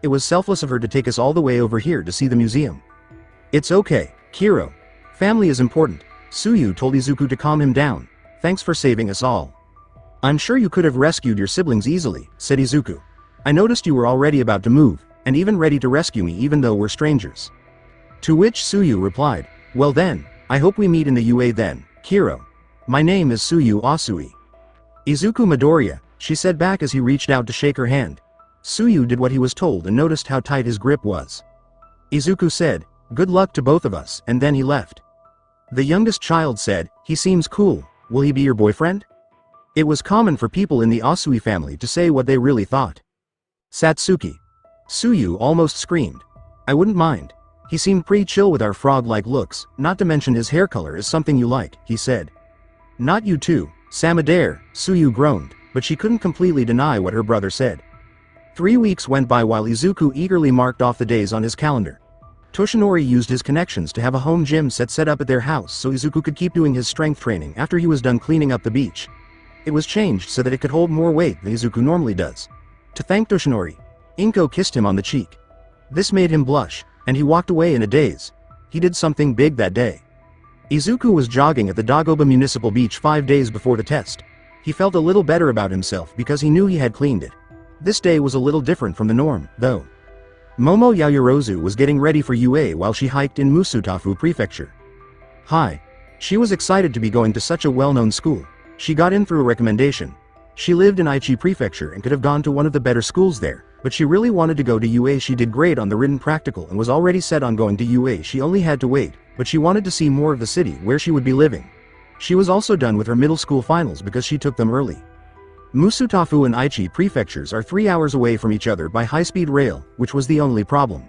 It was selfless of her to take us all the way over here to see the museum." "It's okay, Kiro. Family is important," Tsuyu told Izuku to calm him down. "Thanks for saving us all." "I'm sure you could have rescued your siblings easily," said Izuku. "I noticed you were already about to move, and even ready to rescue me even though we're strangers." To which Tsuyu replied, "Well then, I hope we meet in the UA then, Kiro. My name is Tsuyu Asui." "Izuku Midoriya," she said back as he reached out to shake her hand. Tsuyu did what he was told and noticed how tight his grip was. Izuku said, "Good luck to both of us," and then he left. The youngest child said, "He seems cool, will he be your boyfriend?" It was common for people in the Asui family to say what they really thought. Satsuki. Tsuyu almost screamed. "I wouldn't mind. He seemed pretty chill with our frog-like looks, not to mention his hair color is something you like," he said. "Not you too, Samadare," Tsuyu groaned, but she couldn't completely deny what her brother said. 3 weeks went by while Izuku eagerly marked off the days on his calendar. Toshinori used his connections to have a home gym set up at their house so Izuku could keep doing his strength training after he was done cleaning up the beach. It was changed so that it could hold more weight than Izuku normally does. To thank Toshinori, Inko kissed him on the cheek. This made him blush, and he walked away in a daze. He did something big that day. Izuku was jogging at the Dagoba Municipal Beach 5 days before the test. He felt a little better about himself because he knew he had cleaned it. This day was a little different from the norm, though. Momo Yayorozu was getting ready for UA while she hiked in Musutafu Prefecture. Hi. She was excited to be going to such a well-known school. She got in through a recommendation. She lived in Aichi Prefecture and could have gone to one of the better schools there, but she really wanted to go to UA. She did great on the written practical and was already set on going to UA. She only had to wait, but she wanted to see more of the city where she would be living. She was also done with her middle school finals because she took them early. Musutafu and Aichi prefectures are 3 hours away from each other by high-speed rail, which was the only problem.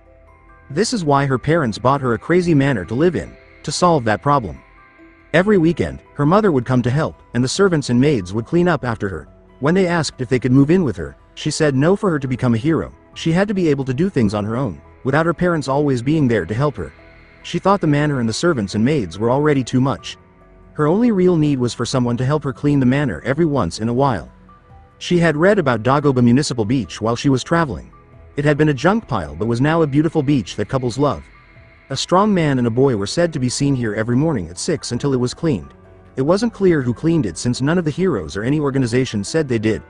This is why her parents bought her a crazy manor to live in, to solve that problem. Every weekend, her mother would come to help, and the servants and maids would clean up after her. When they asked if they could move in with her, she said no. For her to become a hero, she had to be able to do things on her own, without her parents always being there to help her. She thought the manor and the servants and maids were already too much. Her only real need was for someone to help her clean the manor every once in a while. She had read about Dagoba Municipal Beach while she was traveling. It had been a junk pile but was now a beautiful beach that couples love. A strong man and a boy were said to be seen here every morning at 6 until it was cleaned. It wasn't clear who cleaned it since none of the heroes or any organization said they did.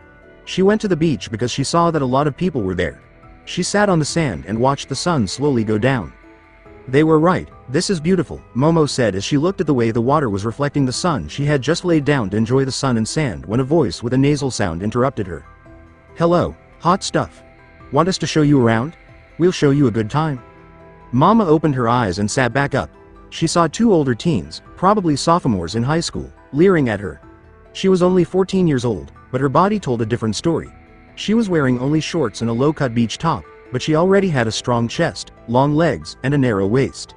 She went to the beach because she saw that a lot of people were there. She sat on the sand and watched the sun slowly go down. They were right, this is beautiful, Momo said as she looked at the way the water was reflecting the sun. She had just laid down to enjoy the sun and sand when a voice with a nasal sound interrupted her. Hello, hot stuff. Want us to show you around? We'll show you a good time. Mama opened her eyes and sat back up. She saw 2 older teens, probably sophomores in high school, leering at her. She was only 14 years old, but her body told a different story. She was wearing only shorts and a low-cut beach top, but she already had a strong chest, long legs, and a narrow waist.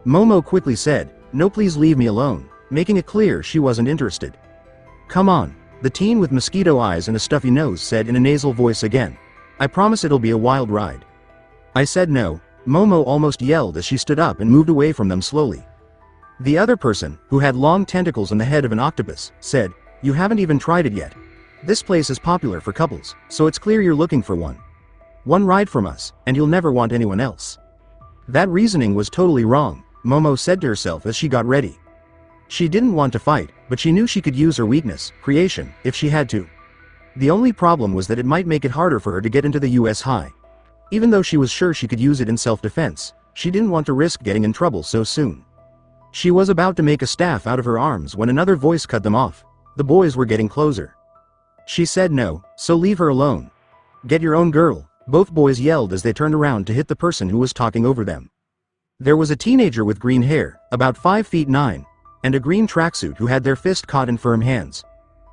Momo quickly said, "No, please leave me alone," making it clear she wasn't interested. "Come on," the teen with mosquito eyes and a stuffy nose said in a nasal voice again. "I promise it'll be a wild ride." I said no, Momo almost yelled as she stood up and moved away from them slowly. The other person, who had long tentacles and the head of an octopus, said, "You haven't even tried it yet. This place is popular for couples, so it's clear you're looking for one. One ride from us, and you'll never want anyone else." That reasoning was totally wrong. Momo said to herself as she got ready. She didn't want to fight, but she knew she could use her weakness, creation, if she had to. The only problem was that it might make it harder for her to get into the US high. Even though she was sure she could use it in self-defense, she didn't want to risk getting in trouble so soon. She was about to make a staff out of her arms when another voice cut them off. The boys were getting closer. She said no, so leave her alone. Get your own girl, both boys yelled as they turned around to hit the person who was talking over them. There was a teenager with green hair, about 5'9", and a green tracksuit who had their fist caught in firm hands.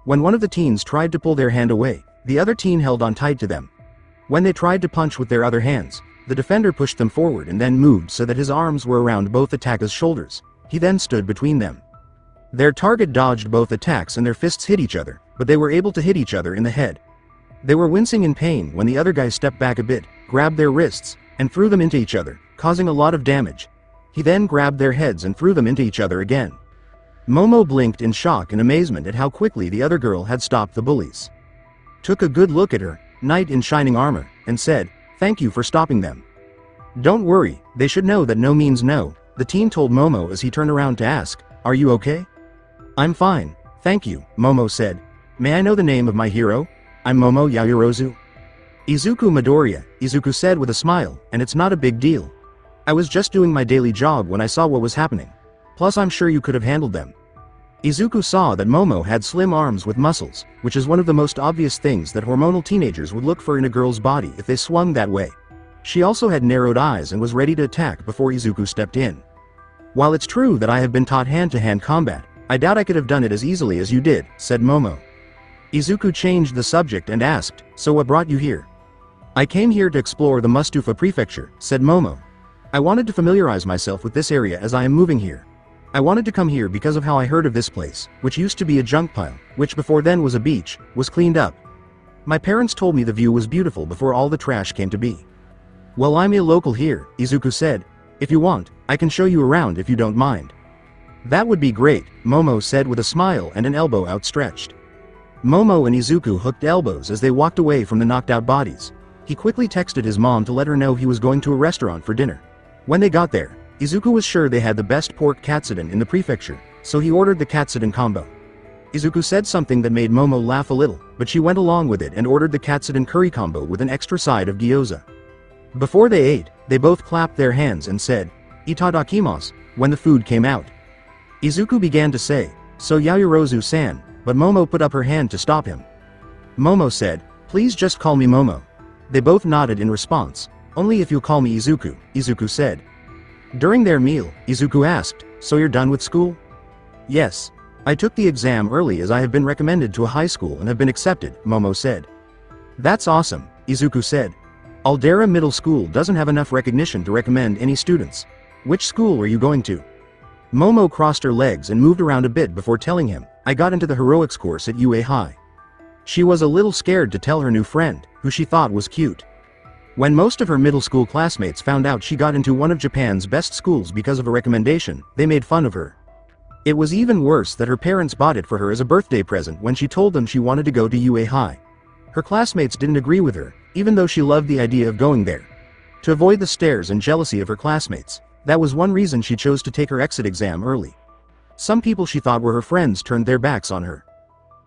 When one of the teens tried to pull their hand away, the other teen held on tight to them. When they tried to punch with their other hands, the defender pushed them forward and then moved so that his arms were around both attackers' shoulders. He then stood between them. Their target dodged both attacks and their fists hit each other, but they were able to hit each other in the head. They were wincing in pain when the other guy stepped back a bit, grabbed their wrists, and threw them into each other, causing a lot of damage. He then grabbed their heads and threw them into each other again. Momo blinked in shock and amazement at how quickly the other girl had stopped the bullies. Took a good look at her, knight in shining armor, and said, "Thank you for stopping them." "Don't worry, they should know that no means no," the teen told Momo as he turned around to ask, "Are you okay?" "I'm fine, thank you," Momo said. "May I know the name of my hero?" "I'm Momo Yaoyorozu." "Izuku Midoriya," Izuku said with a smile, "and it's not a big deal. I was just doing my daily jog when I saw what was happening. Plus I'm sure you could have handled them." Izuku saw that Momo had slim arms with muscles, which is one of the most obvious things that hormonal teenagers would look for in a girl's body if they swung that way. She also had narrowed eyes and was ready to attack before Izuku stepped in. "While it's true that I have been taught hand-to-hand combat, I doubt I could have done it as easily as you did," said Momo. Izuku changed the subject and asked, "So what brought you here?" "I came here to explore the Mustufa prefecture," said Momo. "I wanted to familiarize myself with this area as I am moving here. I wanted to come here because of how I heard of this place, which used to be a junk pile, which before then was a beach, was cleaned up. My parents told me the view was beautiful before all the trash came to be." "Well, I'm a local here," Izuku said. "If you want, I can show you around if you don't mind." "That would be great," Momo said with a smile and an elbow outstretched. Momo and Izuku hooked elbows as they walked away from the knocked-out bodies. He quickly texted his mom to let her know he was going to a restaurant for dinner. When they got there, Izuku was sure they had the best pork katsudon in the prefecture, so he ordered the katsudon combo. Izuku said something that made Momo laugh a little, but she went along with it and ordered the katsudon curry combo with an extra side of gyoza. Before they ate, they both clapped their hands and said, "Itadakimasu," when the food came out. Izuku began to say, "So Yaoyorozu-san," but Momo put up her hand to stop him. Momo said, "Please just call me Momo." They both nodded in response. "Only if you call me Izuku," Izuku said. During their meal, Izuku asked, "So you're done with school?" "Yes. I took the exam early as I have been recommended to a high school and have been accepted," Momo said. "That's awesome," Izuku said. "Aldera Middle School doesn't have enough recognition to recommend any students. Which school are you going to?" Momo crossed her legs and moved around a bit before telling him, "I got into the heroics course at UA High." She was a little scared to tell her new friend, who she thought was cute. When most of her middle school classmates found out she got into one of Japan's best schools because of a recommendation, they made fun of her. It was even worse that her parents bought it for her as a birthday present when she told them she wanted to go to UA High. Her classmates didn't agree with her, even though she loved the idea of going there. To avoid the stares and jealousy of her classmates, that was one reason she chose to take her exit exam early. Some people she thought were her friends turned their backs on her.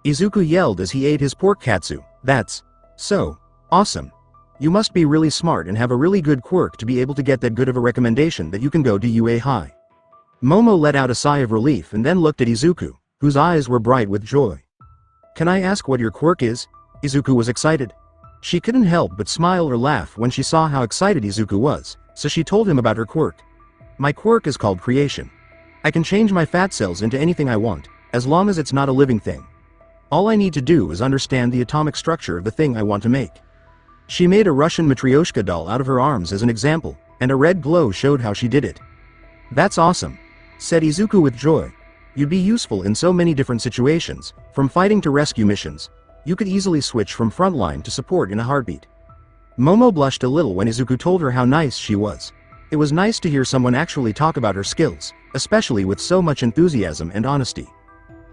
Izuku yelled as he ate his pork katsu, "That's so awesome. You must be really smart and have a really good quirk to be able to get that good of a recommendation that you can go to UA High." Momo let out a sigh of relief and then looked at Izuku, whose eyes were bright with joy. "Can I ask what your quirk is?" Izuku was excited. She couldn't help but smile or laugh when she saw how excited Izuku was, so she told him about her quirk. "My quirk is called creation. I can change my fat cells into anything I want, as long as it's not a living thing. All I need to do is understand the atomic structure of the thing I want to make." She made a Russian Matryoshka doll out of her arms as an example, and a red glow showed how she did it. "That's awesome," said Izuku with joy. "You'd be useful in so many different situations, from fighting to rescue missions. You could easily switch from frontline to support in a heartbeat." Momo blushed a little when Izuku told her how nice she was. It was nice to hear someone actually talk about her skills, especially with so much enthusiasm and honesty.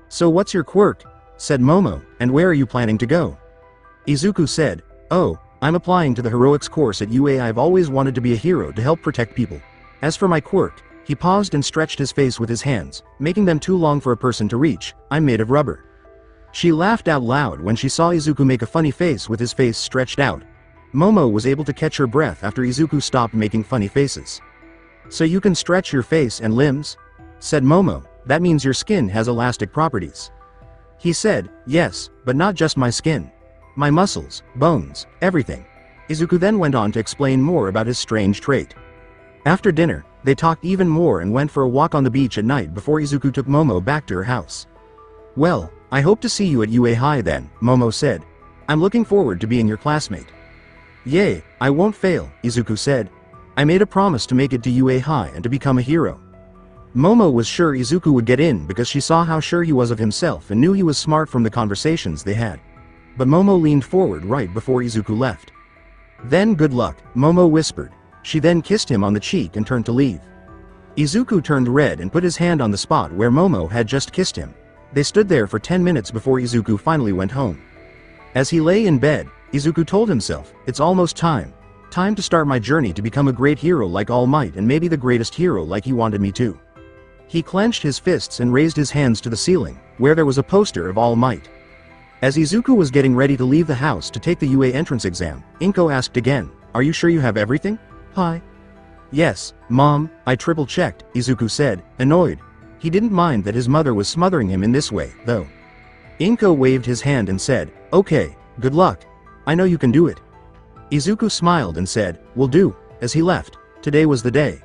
"So what's your quirk?" said Momo, "and where are you planning to go?" Izuku said, "Oh, I'm applying to the heroics course at UA. I've always wanted to be a hero to help protect people. As for my quirk, He paused and stretched his face with his hands, making them too long for a person to reach. I'm made of rubber. She laughed out loud when she saw Izuku make a funny face with his face stretched out. Momo was able to catch her breath after Izuku stopped making funny faces. So you can stretch your face and limbs? Said Momo. That means your skin has elastic properties. He said, yes, but not just my skin. My muscles, bones, everything. Izuku then went on to explain more about his strange trait. After dinner, they talked even more and went for a walk on the beach at night before Izuku took Momo back to her house. Well, I hope to see you at UA High then, Momo said. I'm looking forward to being your classmate. Yay, I won't fail, Izuku said. I made a promise to make it to UA High and to become a hero. Momo was sure Izuku would get in because she saw how sure he was of himself and knew he was smart from the conversations they had. But Momo leaned forward right before Izuku left. Then good luck, Momo whispered. She then kissed him on the cheek and turned to leave. Izuku turned red and put his hand on the spot where Momo had just kissed him. They stood there for 10 minutes before Izuku finally went home. As he lay in bed, Izuku told himself, it's almost time. Time to start my journey to become a great hero like All Might and maybe the greatest hero like he wanted me to. He clenched his fists and raised his hands to the ceiling, where there was a poster of All Might. As Izuku was getting ready to leave the house to take the UA entrance exam, Inko asked again, are you sure you have everything? Hi. Yes, Mom, I triple-checked, Izuku said, annoyed. He didn't mind that his mother was smothering him in this way, though. Inko waved his hand and said, okay, good luck. I know you can do it. Izuku smiled and said, will do, as he left. Today was the day.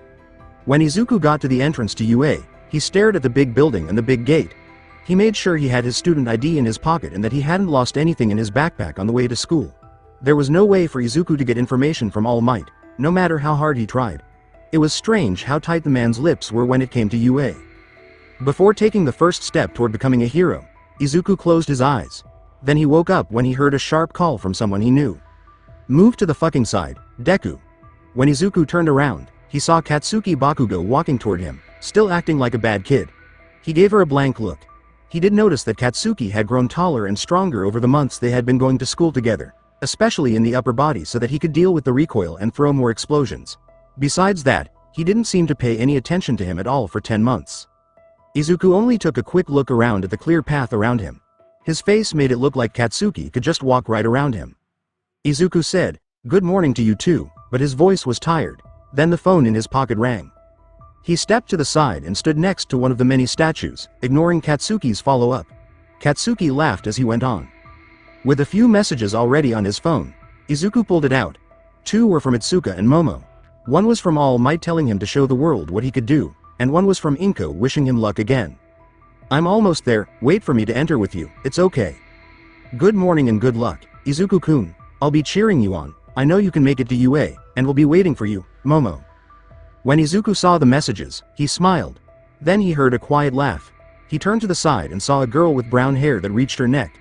When Izuku got to the entrance to UA, he stared at the big building and the big gate. He made sure he had his student ID in his pocket and that he hadn't lost anything in his backpack on the way to school. There was no way for Izuku to get information from All Might, no matter how hard he tried. It was strange how tight the man's lips were when it came to UA. Before taking the first step toward becoming a hero, Izuku closed his eyes. Then he woke up when he heard a sharp call from someone he knew. Move to the fucking side, Deku. When Izuku turned around, he saw Katsuki Bakugo walking toward him, still acting like a bad kid. He gave her a blank look. He did notice that Katsuki had grown taller and stronger over the months they had been going to school together, especially in the upper body so that he could deal with the recoil and throw more explosions. Besides that, he didn't seem to pay any attention to him at all for 10 months. Izuku only took a quick look around at the clear path around him. His face made it look like Katsuki could just walk right around him. Izuku said, good morning to you too, but his voice was tired. Then the phone in his pocket rang. He stepped to the side and stood next to one of the many statues, ignoring Katsuki's follow-up. Katsuki laughed as he went on. With a few messages already on his phone, Izuku pulled it out. 2 were from Itsuka and Momo. 1 was from All Might telling him to show the world what he could do, and 1 was from Inko wishing him luck again. I'm almost there, wait for me to enter with you, it's okay. Good morning and good luck, Izuku-kun. I'll be cheering you on, I know you can make it to UA, and will be waiting for you, Momo. When Izuku saw the messages, he smiled. Then he heard a quiet laugh. He turned to the side and saw a girl with brown hair that reached her neck.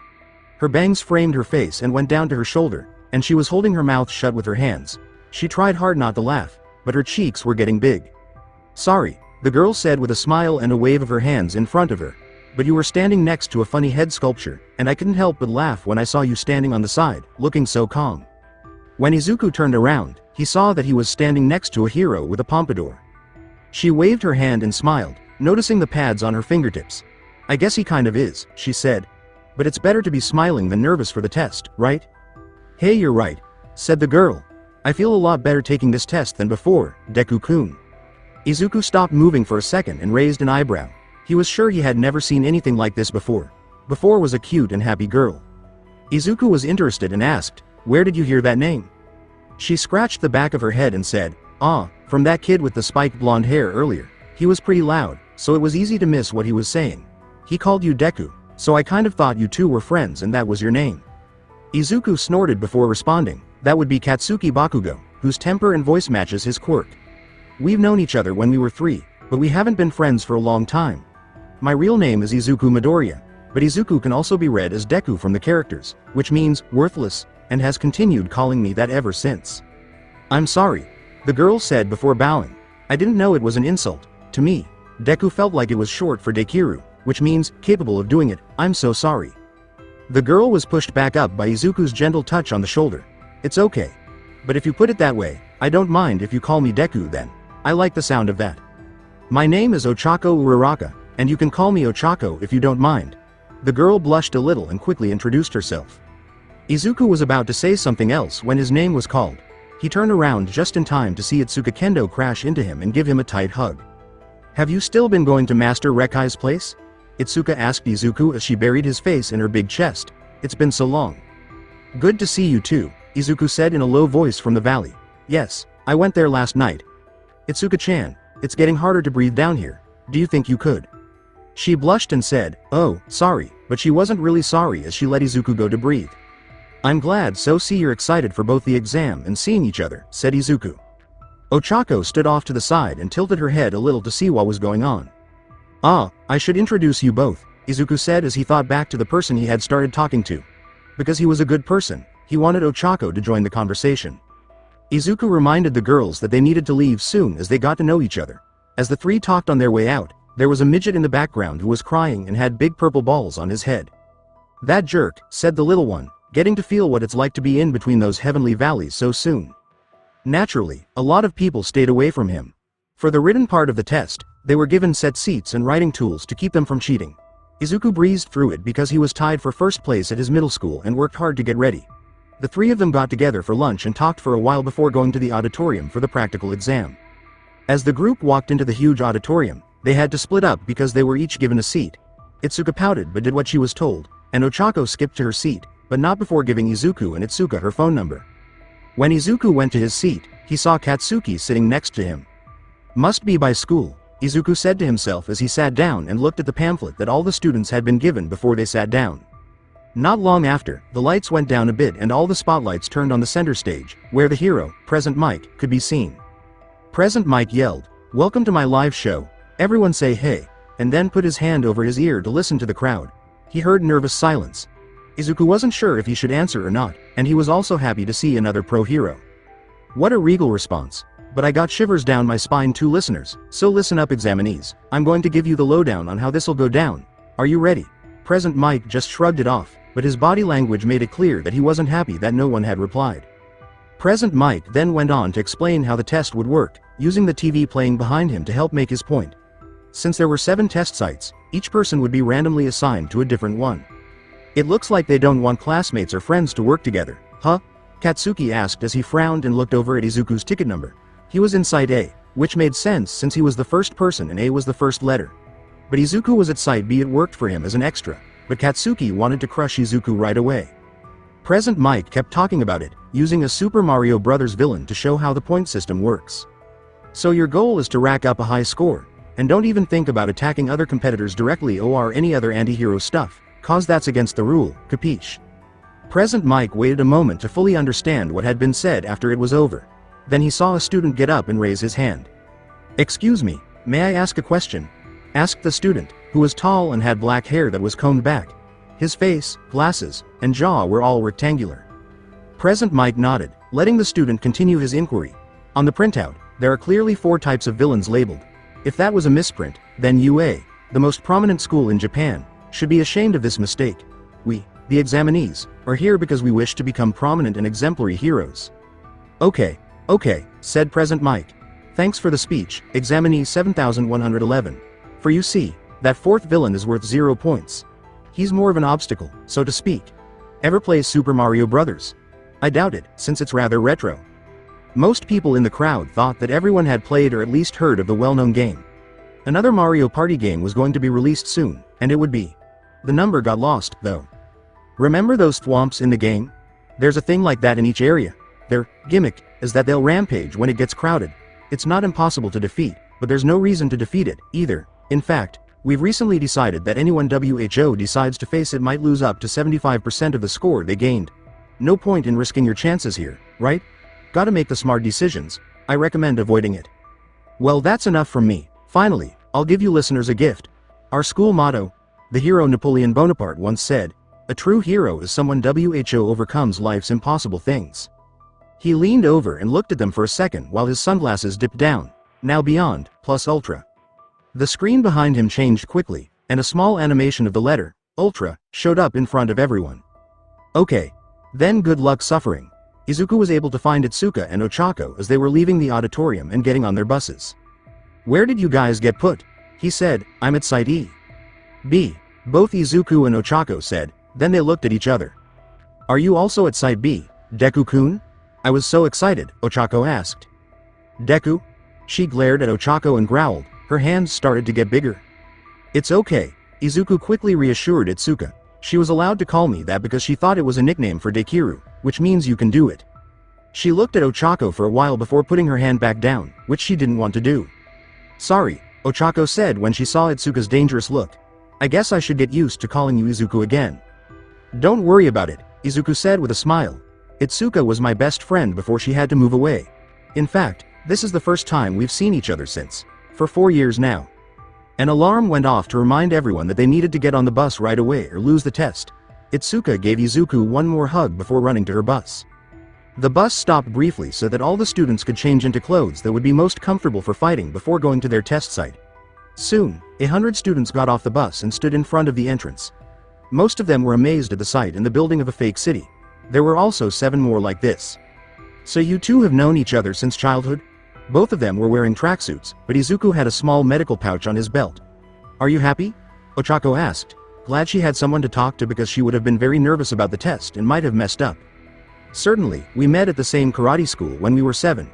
Her bangs framed her face and went down to her shoulder, and she was holding her mouth shut with her hands. She tried hard not to laugh, but her cheeks were getting big. Sorry, the girl said with a smile and a wave of her hands in front of her. But you were standing next to a funny head sculpture, and I couldn't help but laugh when I saw you standing on the side, looking so calm. When Izuku turned around, he saw that he was standing next to a hero with a pompadour. She waved her hand and smiled, noticing the pads on her fingertips. I guess he kind of is, she said. But it's better to be smiling than nervous for the test, right? Hey, you're right, said the girl. I feel a lot better taking this test than before, Deku-kun. Izuku stopped moving for a second and raised an eyebrow. He was sure he had never seen anything like this before. Before was a cute and happy girl. Izuku was interested and asked, where did you hear that name? She scratched the back of her head and said, from that kid with the spiked blonde hair earlier. He was pretty loud, so it was easy to miss what he was saying. He called you Deku, so I kind of thought you two were friends and that was your name. Izuku snorted before responding, that would be Katsuki Bakugo, whose temper and voice matches his quirk. We've known each other when we were 3, but we haven't been friends for a long time. My real name is Izuku Midoriya, but Izuku can also be read as Deku from the characters, which means worthless, and has continued calling me that ever since. I'm sorry, the girl said before bowing. I didn't know it was an insult. To me, Deku felt like it was short for Dekiru, which means capable of doing it. I'm so sorry. The girl was pushed back up by Izuku's gentle touch on the shoulder. It's okay. But if you put it that way, I don't mind if you call me Deku then. I like the sound of that. My name is Ochako Uraraka, and you can call me Ochako if you don't mind. The girl blushed a little and quickly introduced herself. Izuku was about to say something else when his name was called. He turned around just in time to see Itsuka Kendo crash into him and give him a tight hug. Have you still been going to Master Rekai's place? Itsuka asked Izuku as she buried his face in her big chest. It's been so long. Good to see you too, Izuku said in a low voice from the valley. Yes, I went there last night. Itsuka-chan, it's getting harder to breathe down here. Do you think you could? She blushed and said, oh, sorry, but she wasn't really sorry as she let Izuku go to breathe. I'm glad so see you're excited for both the exam and seeing each other, said Izuku. Ochako stood off to the side and tilted her head a little to see what was going on. Ah, I should introduce you both, Izuku said as he thought back to the person he had started talking to. Because he was a good person, he wanted Ochako to join the conversation. Izuku reminded the girls that they needed to leave soon as they got to know each other. As the three talked on their way out, there was a midget in the background who was crying and had big purple balls on his head. That jerk, said the little one, getting to feel what it's like to be in between those heavenly valleys so soon. Naturally, a lot of people stayed away from him. For the written part of the test, they were given set seats and writing tools to keep them from cheating. Izuku breezed through it because he was tied for first place at his middle school and worked hard to get ready. The three of them got together for lunch and talked for a while before going to the auditorium for the practical exam. As the group walked into the huge auditorium, they had to split up because they were each given a seat. Itsuka pouted but did what she was told, and Ochako skipped to her seat, but not before giving Izuku and Itsuka her phone number. When Izuku went to his seat, he saw Katsuki sitting next to him. Must be by school, Izuku said to himself as he sat down and looked at the pamphlet that all the students had been given before they sat down. Not long after, the lights went down a bit and all the spotlights turned on the center stage, where the hero, Present Mike, could be seen. Present Mike yelled, "Welcome to my live show, everyone say hey," and then put his hand over his ear to listen to the crowd. He heard nervous silence. Izuku wasn't sure if he should answer or not, and he was also happy to see another pro hero. What a regal response. But I got shivers down my spine too, listeners, so listen up examinees, I'm going to give you the lowdown on how this'll go down. Are you ready? Present Mike just shrugged it off, but his body language made it clear that he wasn't happy that no one had replied. Present Mike then went on to explain how the test would work, using the TV playing behind him to help make his point. Since there were 7 test sites, each person would be randomly assigned to a different one. It looks like they don't want classmates or friends to work together, huh? Katsuki asked as he frowned and looked over at Izuku's ticket number. He was in site A, which made sense since he was the first person and A was the first letter. But Izuku was at site B. It worked for him as an extra, but Katsuki wanted to crush Izuku right away. Present Mike kept talking about it, using a Super Mario Bros. Villain to show how the point system works. So your goal is to rack up a high score, and don't even think about attacking other competitors directly or any other anti-hero stuff, cause that's against the rule, capiche? Present Mike waited a moment to fully understand what had been said after it was over. Then he saw a student get up and raise his hand. Excuse me, may I ask a question? Asked the student, who was tall and had black hair that was combed back. His face, glasses, and jaw were all rectangular. Present Mike nodded, letting the student continue his inquiry. On the printout, there are clearly 4 types of villains labeled. If that was a misprint, then UA, the most prominent school in Japan, should be ashamed of this mistake. We, the examinees, are here because we wish to become prominent and exemplary heroes. Okay, said Present Mike. Thanks for the speech, examinee 7111. For you see, that 4th villain is worth 0 points. He's more of an obstacle, so to speak. Ever play Super Mario Bros.? I doubt it, since it's rather retro. Most people in the crowd thought that everyone had played or at least heard of the well-known game. Another Mario Party game was going to be released soon, and it would be. The number got lost, though. Remember those thwomps in the game? There's a thing like that in each area. Their gimmick is that they'll rampage when it gets crowded. It's not impossible to defeat, but there's no reason to defeat it, either. In fact, we've recently decided that anyone WHO decides to face it might lose up to 75% of the score they gained. No point in risking your chances here, right? Gotta make the smart decisions. I recommend avoiding it. Well, that's enough from me. Finally, I'll give you listeners a gift. Our school motto, the hero Napoleon Bonaparte once said, "A true hero is someone WHO overcomes life's impossible things." He leaned over and looked at them for a second while his sunglasses dipped down. Now Beyond, plus Ultra. The screen behind him changed quickly, and a small animation of the letter, Ultra, showed up in front of everyone. Okay. Then good luck suffering. Izuku was able to find Itsuka and Ochako as they were leaving the auditorium and getting on their buses. Where did you guys get put? He said, I'm at Site E. B. Both Izuku and Ochako said, then they looked at each other. Are you also at Site B, Deku-kun? I was so excited, Ochako asked. Deku? She glared at Ochako and growled, her hands started to get bigger. It's okay, Izuku quickly reassured Itsuka. She was allowed to call me that because she thought it was a nickname for Dekiru, which means you can do it. She looked at Ochako for a while before putting her hand back down, which she didn't want to do. Sorry, Ochako said when she saw Itsuka's dangerous look. I guess I should get used to calling you Izuku again. Don't worry about it, Izuku said with a smile. Itsuka was my best friend before she had to move away. In fact, this is the first time we've seen each other since. For 4 years now. An alarm went off to remind everyone that they needed to get on the bus right away or lose the test. Itsuka gave Izuku one more hug before running to her bus. The bus stopped briefly so that all the students could change into clothes that would be most comfortable for fighting before going to their test site. Soon, 100 students got off the bus and stood in front of the entrance. Most of them were amazed at the sight in the building of a fake city. There were also 7 more like this. So you two have known each other since childhood? Both of them were wearing tracksuits, but Izuku had a small medical pouch on his belt. Are you happy? Ochako asked, glad she had someone to talk to because she would have been very nervous about the test and might have messed up. Certainly, we met at the same karate school when we were 7.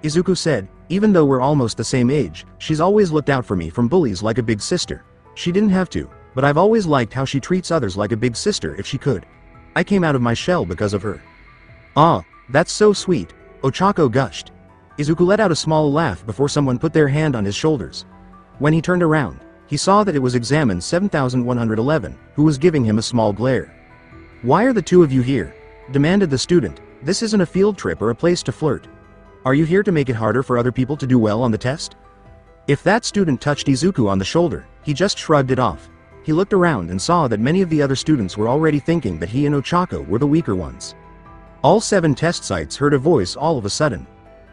Izuku said, even though we're almost the same age, she's always looked out for me from bullies like a big sister. She didn't have to, but I've always liked how she treats others like a big sister if she could. I came out of my shell because of her. Ah, that's so sweet, Ochako gushed. Izuku let out a small laugh before someone put their hand on his shoulders. When he turned around, he saw that it was Examine 7111, who was giving him a small glare. Why are the two of you here? Demanded the student. This isn't a field trip or a place to flirt. Are you here to make it harder for other people to do well on the test? If that student touched Izuku on the shoulder, he just shrugged it off. He looked around and saw that many of the other students were already thinking that he and Ochako were the weaker ones. All 7 test sites heard a voice all of a sudden.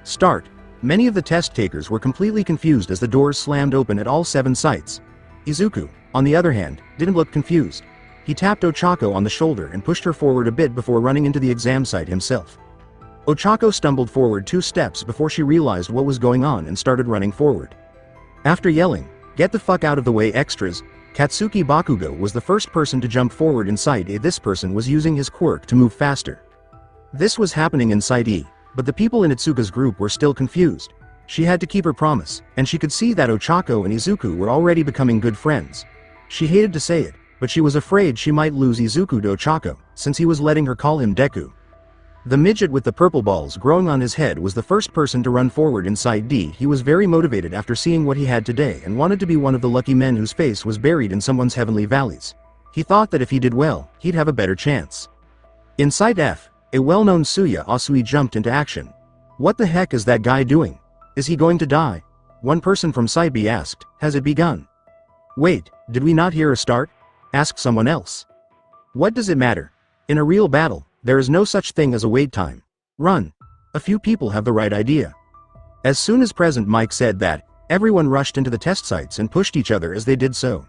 Start. Many of the test takers were completely confused as the doors slammed open at all 7 sites. Izuku, on the other hand, didn't look confused. He tapped Ochako on the shoulder and pushed her forward a bit before running into the exam site himself. Ochako stumbled forward 2 steps before she realized what was going on and started running forward. After yelling, "Get the fuck out of the way, extras," Katsuki Bakugo was the first person to jump forward in Site A. This person was using his quirk to move faster. This was happening in Site E, but the people in Itsuka's group were still confused. She had to keep her promise, and she could see that Ochako and Izuku were already becoming good friends. She hated to say it, but she was afraid she might lose Izuku to Ochako, since he was letting her call him Deku. The midget with the purple balls growing on his head was the first person to run forward in Site D. He was very motivated after seeing what he had today and wanted to be one of the lucky men whose face was buried in someone's heavenly valleys. He thought that if he did well, he'd have a better chance. In Site F, a well-known Suya Asui jumped into action. What the heck is that guy doing? Is he going to die? One person from Site B asked, has it begun? Wait, did we not hear a start? Asked someone else. What does it matter? In a real battle, there is no such thing as a wait time. Run. A few people have the right idea. As soon as President Mike said that, everyone rushed into the test sites and pushed each other as they did so.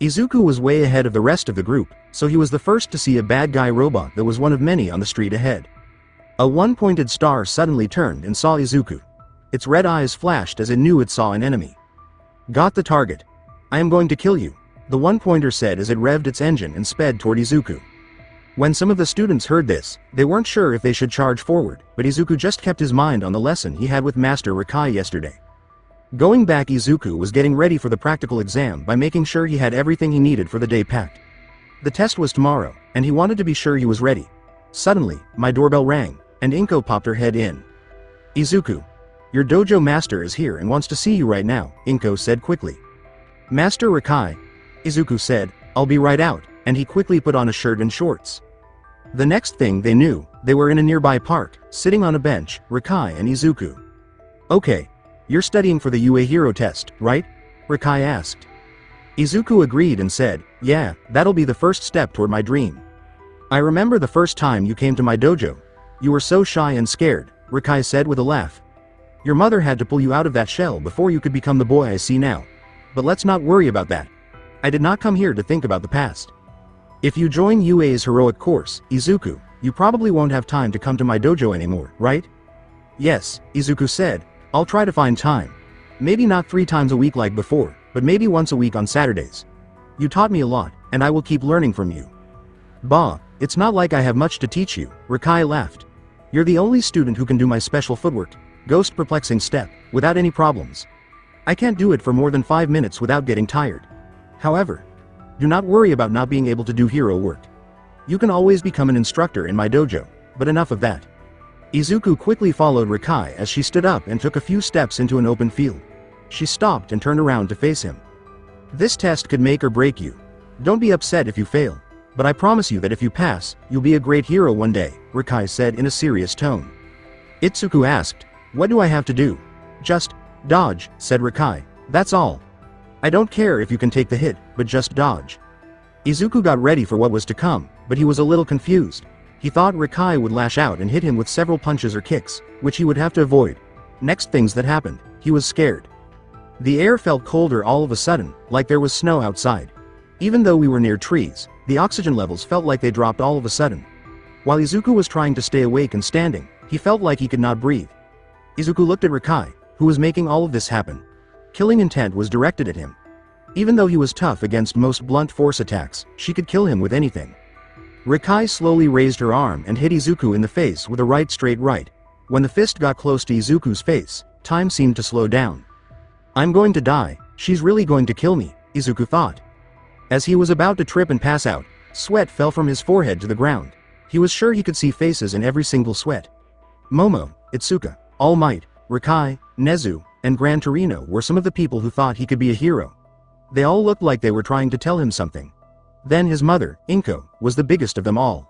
Izuku was way ahead of the rest of the group, so he was the first to see a bad guy robot that was one of many on the street ahead. A one-pointed star suddenly turned and saw Izuku. Its red eyes flashed as it knew it saw an enemy. Got the target. I am going to kill you, the one-pointer said as it revved its engine and sped toward Izuku. When some of the students heard this, they weren't sure if they should charge forward, but Izuku just kept his mind on the lesson he had with Master Rikai yesterday. Going back, Izuku was getting ready for the practical exam by making sure he had everything he needed for the day packed. The test was tomorrow, and he wanted to be sure he was ready. Suddenly, my doorbell rang, and Inko popped her head in. Izuku, your dojo master is here and wants to see you right now, Inko said quickly. Master Rikai, Izuku said, I'll be right out, and he quickly put on a shirt and shorts. The next thing they knew, they were in a nearby park, sitting on a bench, Rikai and Izuku. Okay, you're studying for the UA Hero test, right? Rikai asked. Izuku agreed and said, yeah, that'll be the first step toward my dream. I remember the first time you came to my dojo. You were so shy and scared, Rikai said with a laugh. Your mother had to pull you out of that shell before you could become the boy I see now. But let's not worry about that. I did not come here to think about the past. If you join UA's heroic course, Izuku, you probably won't have time to come to my dojo anymore, right? Yes, Izuku said, I'll try to find time. Maybe not 3 times a week like before, but maybe once a week on Saturdays. You taught me a lot, and I will keep learning from you. Bah, it's not like I have much to teach you, Rikai laughed. You're the only student who can do my special footwork, ghost perplexing step, without any problems. I can't do it for more than 5 minutes without getting tired. However, do not worry about not being able to do hero work. You can always become an instructor in my dojo, but enough of that. Izuku quickly followed Rikai as she stood up and took a few steps into an open field. She stopped and turned around to face him. This test could make or break you. Don't be upset if you fail, but I promise you that if you pass, you'll be a great hero one day, Rikai said in a serious tone. Izuku asked, what do I have to do? Just dodge, said Rikai, that's all. I don't care if you can take the hit, but just dodge. Izuku got ready for what was to come, but he was a little confused. He thought Rikai would lash out and hit him with several punches or kicks, which he would have to avoid. Next things that happened, he was scared. The air felt colder all of a sudden, like there was snow outside. Even though we were near trees, the oxygen levels felt like they dropped all of a sudden. While Izuku was trying to stay awake and standing, he felt like he could not breathe. Izuku looked at Rikai, who was making all of this happen. Killing intent was directed at him. Even though he was tough against most blunt force attacks, she could kill him with anything. Rikai slowly raised her arm and hit Izuku in the face with a right straight right. When the fist got close to Izuku's face, time seemed to slow down. I'm going to die, she's really going to kill me, Izuku thought. As he was about to trip and pass out, sweat fell from his forehead to the ground. He was sure he could see faces in every single sweat. Momo, Itsuka, All Might, Rikai, Nezu, and Gran Torino were some of the people who thought he could be a hero. They all looked like they were trying to tell him something. Then his mother, Inko, was the biggest of them all.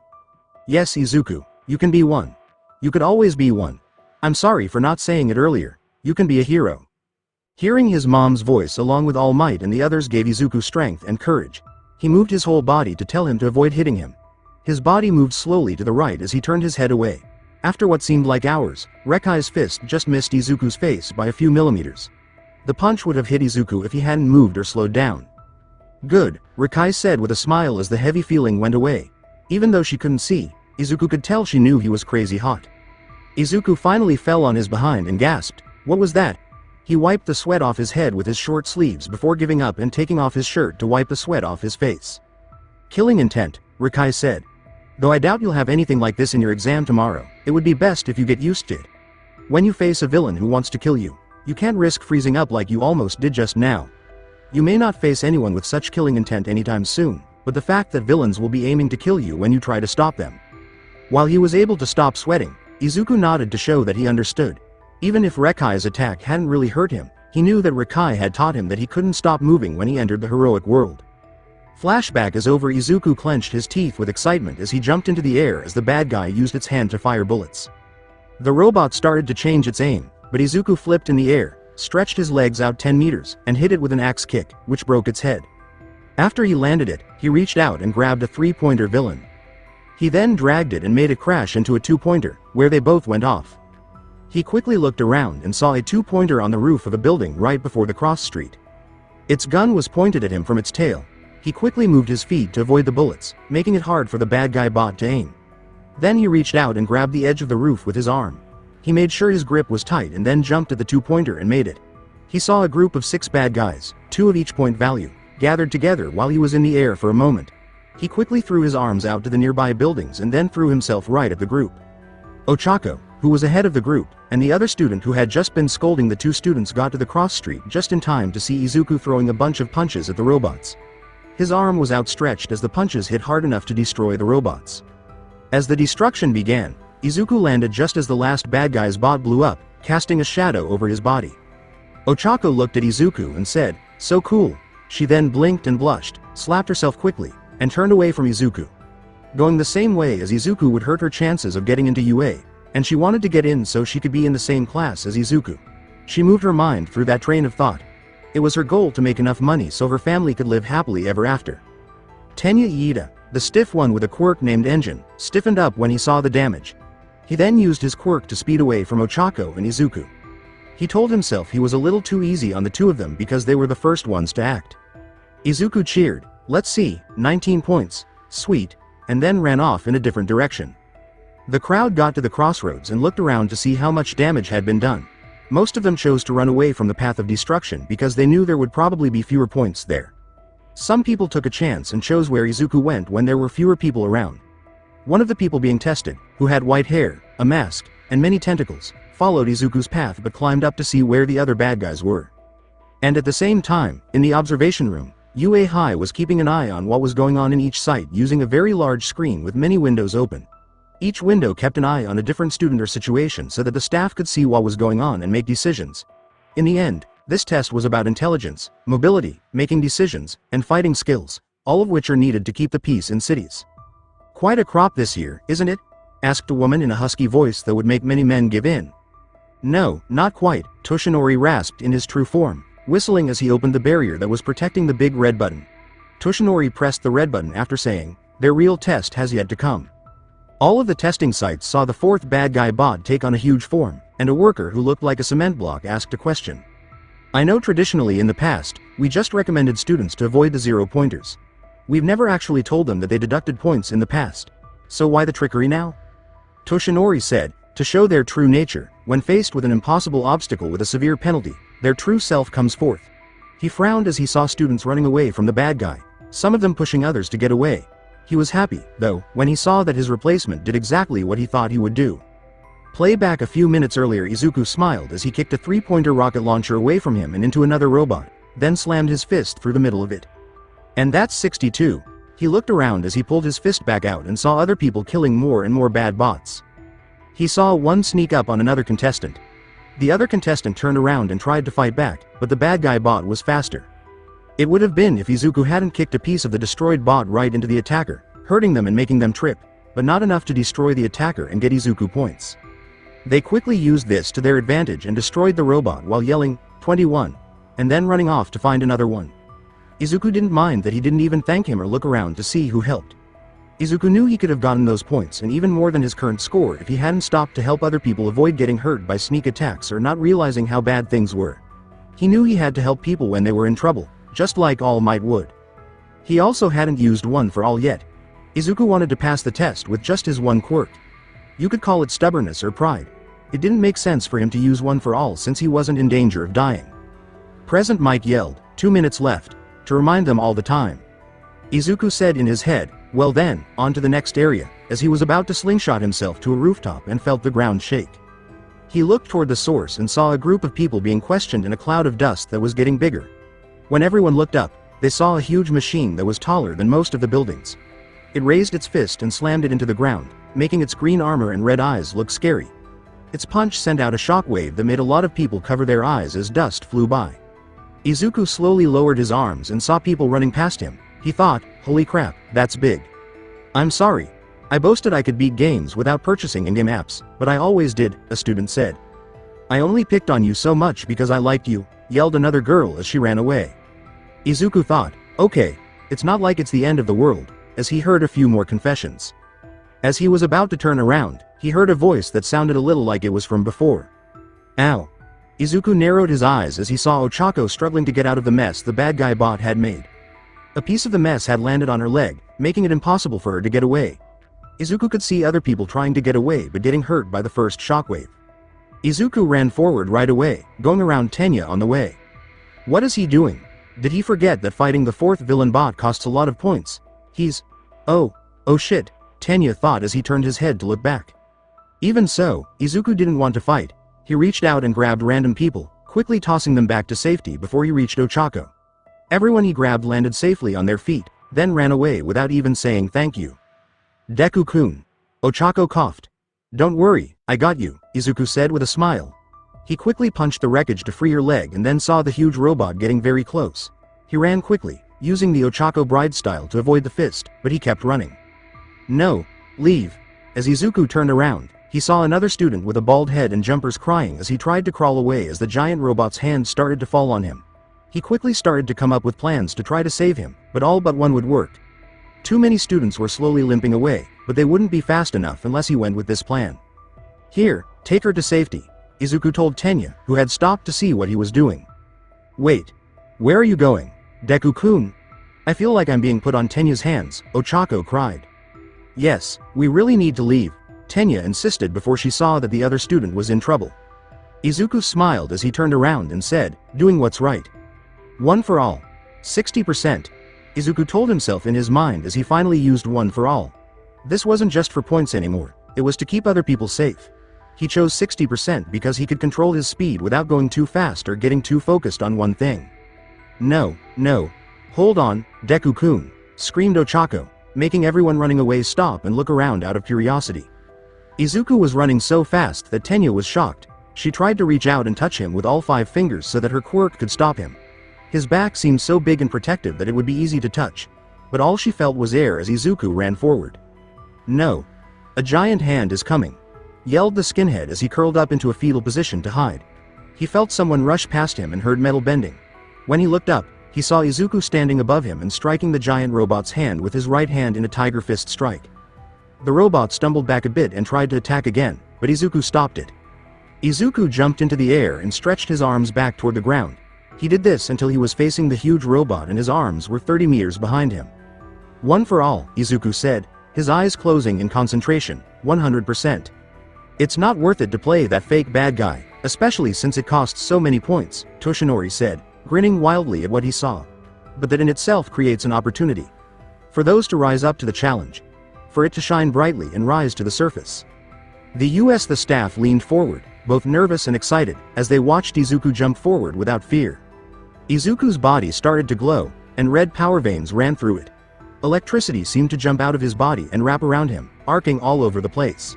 Yes, Izuku, you can be one. You could always be one. I'm sorry for not saying it earlier, you can be a hero. Hearing his mom's voice along with All Might and the others gave Izuku strength and courage. He moved his whole body to tell him to avoid hitting him. His body moved slowly to the right as he turned his head away. After what seemed like hours, Rekai's fist just missed Izuku's face by a few millimeters. The punch would have hit Izuku if he hadn't moved or slowed down. Good, Rikai said with a smile as the heavy feeling went away. Even though she couldn't see, Izuku could tell she knew he was crazy hot. Izuku finally fell on his behind and gasped, what was that? He wiped the sweat off his head with his short sleeves before giving up and taking off his shirt to wipe the sweat off his face. Killing intent, Rikai said. Though I doubt you'll have anything like this in your exam tomorrow, it would be best if you get used to it. When you face a villain who wants to kill you, you can't risk freezing up like you almost did just now. You may not face anyone with such killing intent anytime soon, but the fact that villains will be aiming to kill you when you try to stop them. While he was able to stop sweating, Izuku nodded to show that he understood. Even if Rekai's attack hadn't really hurt him, he knew that Rikai had taught him that he couldn't stop moving when he entered the heroic world. Flashback as over Izuku clenched his teeth with excitement as he jumped into the air as the bad guy used its hand to fire bullets. The robot started to change its aim, but Izuku flipped in the air, stretched his legs out 10 meters, and hit it with an axe kick, which broke its head. After he landed it, he reached out and grabbed a 3-pointer villain. He then dragged it and made it crash into a 2-pointer, where they both went off. He quickly looked around and saw a 2-pointer on the roof of a building right before the cross street. Its gun was pointed at him from its tail. He quickly moved his feet to avoid the bullets, making it hard for the bad guy bot to aim. Then he reached out and grabbed the edge of the roof with his arm. He made sure his grip was tight and then jumped at the 2-pointer and made it. He saw a group of 6 bad guys, 2 of each point value, gathered together while he was in the air for a moment. He quickly threw his arms out to the nearby buildings and then threw himself right at the group. Ochako, who was ahead of the group, and the other student who had just been scolding the 2 students got to the cross street just in time to see Izuku throwing a bunch of punches at the robots. His arm was outstretched as the punches hit hard enough to destroy the robots. As the destruction began, Izuku landed just as the last bad guy's bot blew up, casting a shadow over his body. Ochako looked at Izuku and said, "So cool." She then blinked and blushed, slapped herself quickly, and turned away from Izuku. Going the same way as Izuku would hurt her chances of getting into UA, and she wanted to get in so she could be in the same class as Izuku. She moved her mind through that train of thought. It was her goal to make enough money so her family could live happily ever after. Tenya Iida, the stiff one with a quirk named Engine, stiffened up when he saw the damage. He then used his quirk to speed away from Ochako and Izuku. He told himself he was a little too easy on the 2 of them because they were the first ones to act. Izuku cheered, "Let's see, 19 points, sweet," and then ran off in a different direction. The crowd got to the crossroads and looked around to see how much damage had been done. Most of them chose to run away from the path of destruction because they knew there would probably be fewer points there. Some people took a chance and chose where Izuku went when there were fewer people around. One of the people being tested, who had white hair, a mask, and many tentacles, followed Izuku's path but climbed up to see where the other bad guys were. And at the same time, in the observation room, UA was keeping an eye on what was going on in each site using a very large screen with many windows open. Each window kept an eye on a different student or situation so that the staff could see what was going on and make decisions. In the end, this test was about intelligence, mobility, making decisions, and fighting skills, all of which are needed to keep the peace in cities. "Quite a crop this year, isn't it?" asked a woman in a husky voice that would make many men give in. "No, not quite," Toshinori rasped in his true form, whistling as he opened the barrier that was protecting the big red button. Toshinori pressed the red button after saying, "Their real test has yet to come." All of the testing sites saw the fourth bad guy bot take on a huge form, and a worker who looked like a cement block asked a question. "I know traditionally in the past, we just recommended students to avoid the 0-pointers. We've never actually told them that they deducted points in the past. So why the trickery now?" Toshinori said, "To show their true nature, when faced with an impossible obstacle with a severe penalty, their true self comes forth." He frowned as he saw students running away from the bad guy, some of them pushing others to get away. He was happy, though, when he saw that his replacement did exactly what he thought he would do. Play back a few minutes earlier. Izuku smiled as he kicked a 3-pointer rocket launcher away from him and into another robot, then slammed his fist through the middle of it. "And that's 62. He looked around as he pulled his fist back out and saw other people killing more and more bad bots. He saw one sneak up on another contestant. The other contestant turned around and tried to fight back, but the bad guy bot was faster. It would have been if Izuku hadn't kicked a piece of the destroyed bot right into the attacker, hurting them and making them trip, but not enough to destroy the attacker and get Izuku points. They quickly used this to their advantage and destroyed the robot while yelling, 21, and then running off to find another one. Izuku didn't mind that he didn't even thank him or look around to see who helped. Izuku knew he could have gotten those points and even more than his current score if he hadn't stopped to help other people avoid getting hurt by sneak attacks or not realizing how bad things were. He knew he had to help people when they were in trouble, just like All Might would. He also hadn't used One for All yet. Izuku wanted to pass the test with just his one quirk. You could call it stubbornness or pride. It didn't make sense for him to use One for All since he wasn't in danger of dying. Present Mike yelled, 2 minutes left, to remind them all the time. Izuku said in his head, well then, on to the next area, as he was about to slingshot himself to a rooftop and felt the ground shake. He looked toward the source and saw a group of people being questioned in a cloud of dust that was getting bigger. When everyone looked up, they saw a huge machine that was taller than most of the buildings. It raised its fist and slammed it into the ground, making its green armor and red eyes look scary. Its punch sent out a shockwave that made a lot of people cover their eyes as dust flew by. Izuku slowly lowered his arms and saw people running past him. He thought, holy crap, that's big. I'm sorry. I boasted I could beat games without purchasing in-game apps, but I always did, a student said. I only picked on you so much because I liked you, yelled another girl as she ran away. Izuku thought, okay, it's not like it's the end of the world, as he heard a few more confessions. As he was about to turn around, he heard a voice that sounded a little like it was from before. Ow. Izuku narrowed his eyes as he saw Ochako struggling to get out of the mess the bad guy bot had made. A piece of the mess had landed on her leg, making it impossible for her to get away. Izuku could see other people trying to get away but getting hurt by the first shockwave. Izuku ran forward right away, going around Tenya on the way. What is he doing? Did he forget that fighting the fourth villain bot costs a lot of points? Oh shit, Tenya thought as he turned his head to look back. Even so, Izuku didn't want to fight. He reached out and grabbed random people, quickly tossing them back to safety before he reached Ochako. Everyone he grabbed landed safely on their feet, then ran away without even saying thank you. Deku-kun. Ochako coughed. Don't worry, I got you, Izuku said with a smile. He quickly punched the wreckage to free her leg and then saw the huge robot getting very close. He ran quickly, using the Ochako bride style to avoid the fist, but he kept running. No, leave. As Izuku turned around, he saw another student with a bald head and jumpers crying as he tried to crawl away as the giant robot's hand started to fall on him. He quickly started to come up with plans to try to save him, but all but one would work. Too many students were slowly limping away, but they wouldn't be fast enough unless he went with this plan. Here, take her to safety, Izuku told Tenya, who had stopped to see what he was doing. Wait. Where are you going? Deku-kun? I feel like I'm being put on Tenya's hands, Ochako cried. Yes, we really need to leave, Tenya insisted before she saw that the other student was in trouble. Izuku smiled as he turned around and said, doing what's right. One for all. 60%. Izuku told himself in his mind as he finally used one for all. This wasn't just for points anymore, it was to keep other people safe. He chose 60% because he could control his speed without going too fast or getting too focused on one thing. No. Hold on, Deku-kun, screamed Ochako, making everyone running away stop and look around out of curiosity. Izuku was running so fast that Tenya was shocked. She tried to reach out and touch him with all 5 fingers so that her quirk could stop him. His back seemed so big and protective that it would be easy to touch, but all she felt was air as Izuku ran forward. No. A giant hand is coming, yelled the skinhead as he curled up into a fetal position to hide. He felt someone rush past him and heard metal bending. When he looked up, he saw Izuku standing above him and striking the giant robot's hand with his right hand in a tiger fist strike. The robot stumbled back a bit and tried to attack again, but Izuku stopped it. Izuku jumped into the air and stretched his arms back toward the ground. He did this until he was facing the huge robot and his arms were 30 meters behind him. One for all, Izuku said, his eyes closing in concentration, 100%. It's not worth it to play that fake bad guy, especially since it costs so many points, Toshinori said, grinning wildly at what he saw. But that in itself creates an opportunity. For those to rise up to the challenge. For it to shine brightly and rise to the surface. The staff leaned forward, both nervous and excited, as they watched Izuku jump forward without fear. Izuku's body started to glow, and red power veins ran through it. Electricity seemed to jump out of his body and wrap around him, arcing all over the place.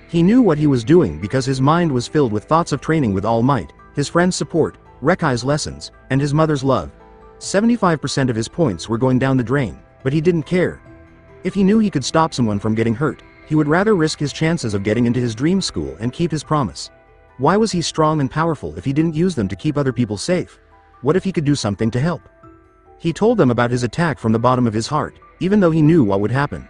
He knew what he was doing because his mind was filled with thoughts of training with All Might, his friend's support, Rekai's lessons, and his mother's love. 75% of his points were going down the drain, but he didn't care. If he knew he could stop someone from getting hurt, he would rather risk his chances of getting into his dream school and keep his promise. Why was he strong and powerful if he didn't use them to keep other people safe? What if he could do something to help? He told them about his attack from the bottom of his heart, even though he knew what would happen.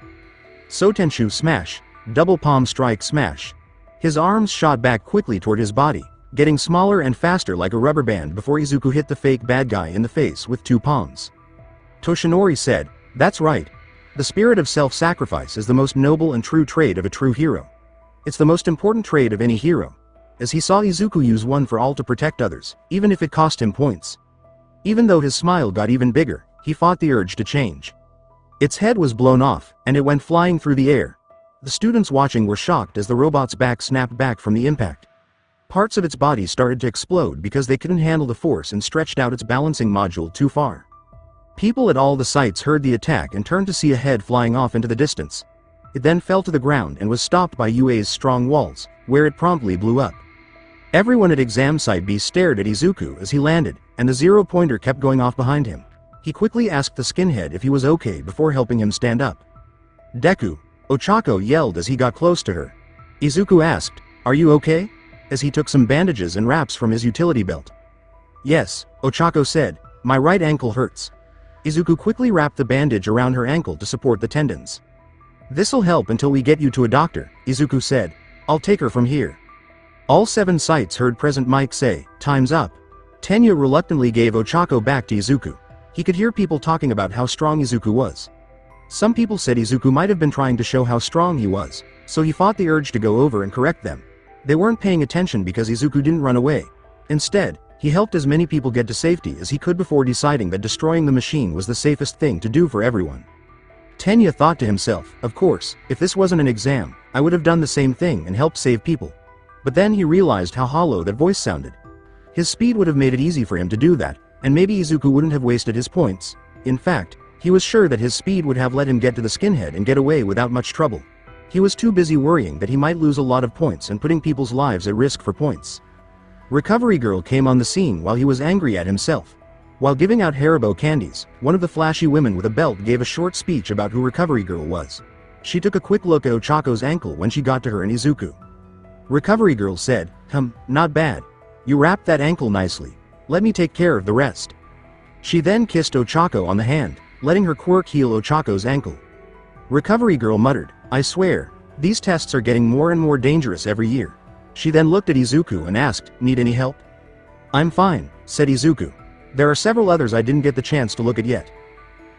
Sotenshu smash, double palm strike smash. His arms shot back quickly toward his body, getting smaller and faster like a rubber band before Izuku hit the fake bad guy in the face with 2 palms. Toshinori said, "That's right. The spirit of self-sacrifice is the most noble and true trait of a true hero. It's the most important trait of any hero." As he saw Izuku use one for all to protect others, even if it cost him points. Even though his smile got even bigger, he fought the urge to change. Its head was blown off, and it went flying through the air. The students watching were shocked as the robot's back snapped back from the impact. Parts of its body started to explode because they couldn't handle the force and stretched out its balancing module too far. People at all the sites heard the attack and turned to see a head flying off into the distance. It then fell to the ground and was stopped by UA's strong walls, where it promptly blew up. Everyone at Exam Site B stared at Izuku as he landed, and the 0-pointer kept going off behind him. He quickly asked the skinhead if he was okay before helping him stand up. "Deku," Ochako yelled as he got close to her. Izuku asked, "Are you okay?" as he took some bandages and wraps from his utility belt. "Yes," Ochako said, "my right ankle hurts." Izuku quickly wrapped the bandage around her ankle to support the tendons. "This'll help until we get you to a doctor," Izuku said. "I'll take her from here." All 7 sites heard Present Mike say, "Time's up." Tenya reluctantly gave Ochako back to Izuku. He could hear people talking about how strong Izuku was. Some people said Izuku might have been trying to show how strong he was, so he fought the urge to go over and correct them. They weren't paying attention because Izuku didn't run away. Instead, he helped as many people get to safety as he could before deciding that destroying the machine was the safest thing to do for everyone. Tenya thought to himself, of course, if this wasn't an exam, I would have done the same thing and helped save people. But then he realized how hollow that voice sounded. His speed would have made it easy for him to do that, and maybe Izuku wouldn't have wasted his points. In fact, he was sure that his speed would have let him get to the skinhead and get away without much trouble. He was too busy worrying that he might lose a lot of points and putting people's lives at risk for points. Recovery Girl came on the scene while he was angry at himself. While giving out Haribo candies, one of the flashy women with a belt gave a short speech about who Recovery Girl was. She took a quick look at Ochako's ankle when she got to her and Izuku. Recovery Girl said, not bad. You wrapped that ankle nicely. Let me take care of the rest." She then kissed Ochako on the hand, letting her quirk heal Ochako's ankle. Recovery Girl muttered, "I swear, these tests are getting more and more dangerous every year." She then looked at Izuku and asked, "Need any help?" "I'm fine," said Izuku. "There are several others I didn't get the chance to look at yet."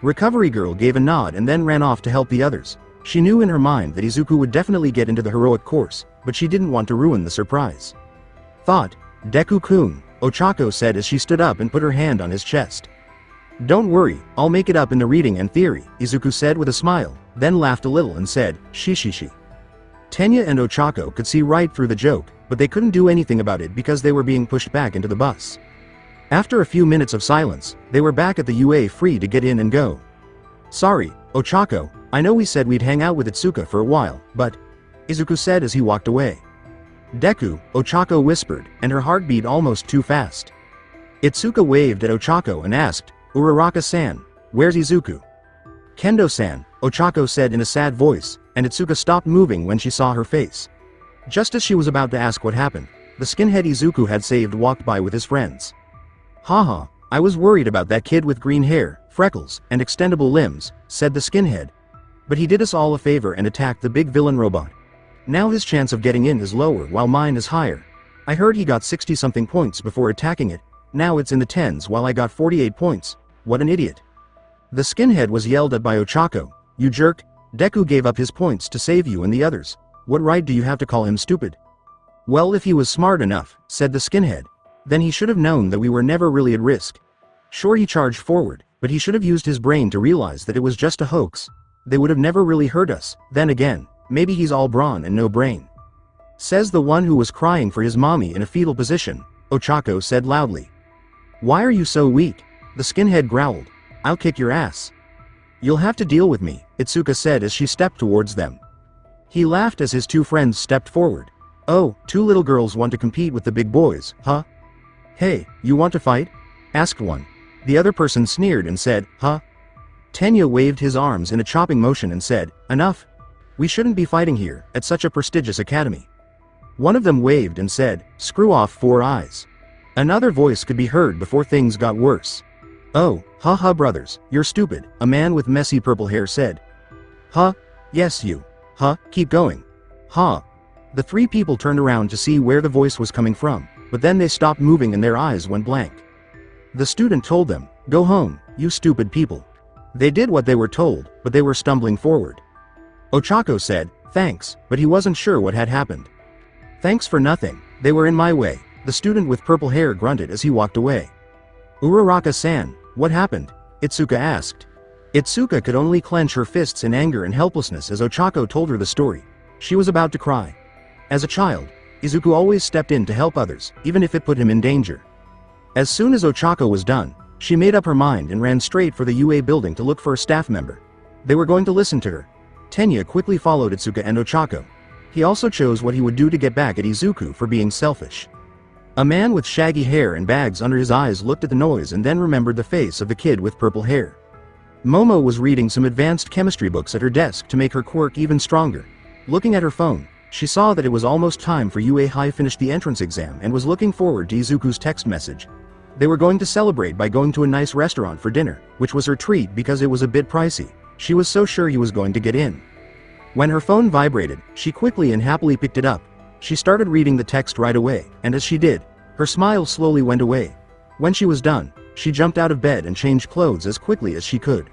Recovery Girl gave a nod and then ran off to help the others. She knew in her mind that Izuku would definitely get into the heroic course, but she didn't want to ruin the surprise. Thought, Deku-kun, Ochako said as she stood up and put her hand on his chest. Don't worry, I'll make it up in the reading and theory, Izuku said with a smile, then laughed a little and said, Shi. Tenya and Ochako could see right through the joke, but they couldn't do anything about it because they were being pushed back into the bus. After a few minutes of silence, they were back at the UA free to get in and go. Sorry, Ochako, I know we said we'd hang out with Itsuka for a while, but… Izuku said as he walked away. Deku, Ochako whispered, and her heart beat almost too fast. Itsuka waved at Ochako and asked, Uraraka-san, where's Izuku? Kendo-san, Ochako said in a sad voice, and Itsuka stopped moving when she saw her face. Just as she was about to ask what happened, the skinhead Izuku had saved walked by with his friends. Haha, I was worried about that kid with green hair, freckles, and extendable limbs, said the skinhead. But he did us all a favor and attacked the big villain robot. Now his chance of getting in is lower while mine is higher. I heard he got 60-something points before attacking it, now it's in the 10s while I got 48 points, what an idiot. The skinhead was yelled at by Ochako, you jerk, Deku gave up his points to save you and the others, what right do you have to call him stupid? Well, if he was smart enough, said the skinhead, then he should have known that we were never really at risk. Sure, he charged forward, but he should have used his brain to realize that it was just a hoax. They would have never really hurt us, then again, maybe he's all brawn and no brain. Says the one who was crying for his mommy in a fetal position, Ochako said loudly. Why are you so weak? The skinhead growled. I'll kick your ass. You'll have to deal with me, Itsuka said as she stepped towards them. He laughed as his two friends stepped forward. Oh, two little girls want to compete with the big boys, huh? Hey, you want to fight? Asked one. The other person sneered and said, huh? Tenya waved his arms in a chopping motion and said, enough. We shouldn't be fighting here, at such a prestigious academy. One of them waved and said, screw off, Four Eyes. Another voice could be heard before things got worse. Oh, haha brothers, you're stupid, a man with messy purple hair said. Huh? Yes you. Huh? Keep going. Huh? The three people turned around to see where the voice was coming from, but then they stopped moving and their eyes went blank. The student told them, go home, you stupid people. They did what they were told, but they were stumbling forward. Ochako said, thanks, but he wasn't sure what had happened. Thanks for nothing, they were in my way, the student with purple hair grunted as he walked away. Uraraka-san, what happened? Itsuka asked. Itsuka could only clench her fists in anger and helplessness as Ochako told her the story. She was about to cry. As a child, Izuku always stepped in to help others, even if it put him in danger. As soon as Ochako was done, she made up her mind and ran straight for the UA building to look for a staff member. They were going to listen to her. Tenya quickly followed Itsuka and Ochako. He also chose what he would do to get back at Izuku for being selfish. A man with shaggy hair and bags under his eyes looked at the noise and then remembered the face of the kid with purple hair. Momo was reading some advanced chemistry books at her desk to make her quirk even stronger. Looking at her phone, she saw that it was almost time for UA High finish the entrance exam and was looking forward to Izuku's text message. They were going to celebrate by going to a nice restaurant for dinner, which was her treat because it was a bit pricey. She was so sure he was going to get in. When her phone vibrated, she quickly and happily picked it up. She started reading the text right away, and as she did, her smile slowly went away. When she was done, she jumped out of bed and changed clothes as quickly as she could.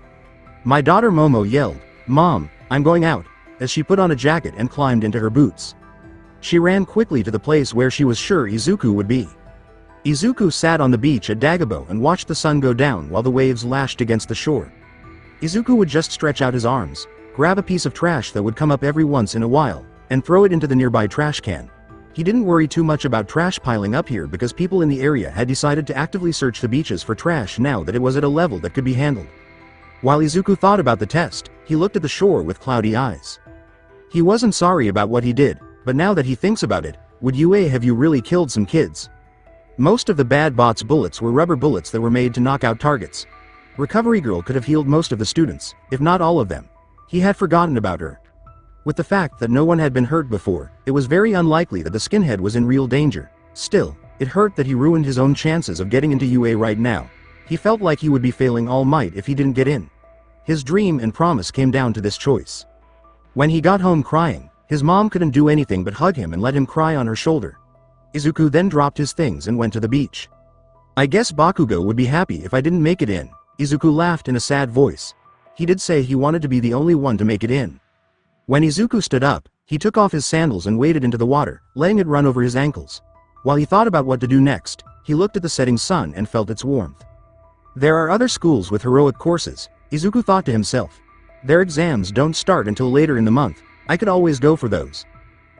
My daughter Momo yelled, Mom, I'm going out, as she put on a jacket and climbed into her boots. She ran quickly to the place where she was sure Izuku would be. Izuku sat on the beach at Dagabo and watched the sun go down while the waves lashed against the shore. Izuku would just stretch out his arms, grab a piece of trash that would come up every once in a while, and throw it into the nearby trash can. He didn't worry too much about trash piling up here because people in the area had decided to actively search the beaches for trash now that it was at a level that could be handled. While Izuku thought about the test, he looked at the shore with cloudy eyes. He wasn't sorry about what he did, but now that he thinks about it, would UA have you really killed some kids? Most of the bad bot's bullets were rubber bullets that were made to knock out targets. Recovery Girl could have healed most of the students, if not all of them. He had forgotten about her. With the fact that no one had been hurt before, it was very unlikely that the skinhead was in real danger. Still, it hurt that he ruined his own chances of getting into UA right now. He felt like he would be failing all might if he didn't get in. His dream and promise came down to this choice. When he got home crying, his mom couldn't do anything but hug him and let him cry on her shoulder. Izuku then dropped his things and went to the beach. I guess Bakugo would be happy if I didn't make it in. Izuku laughed in a sad voice. He did say he wanted to be the only one to make it in. When Izuku stood up, he took off his sandals and waded into the water, letting it run over his ankles. While he thought about what to do next, he looked at the setting sun and felt its warmth. There are other schools with heroic courses, Izuku thought to himself. Their exams don't start until later in the month, I could always go for those.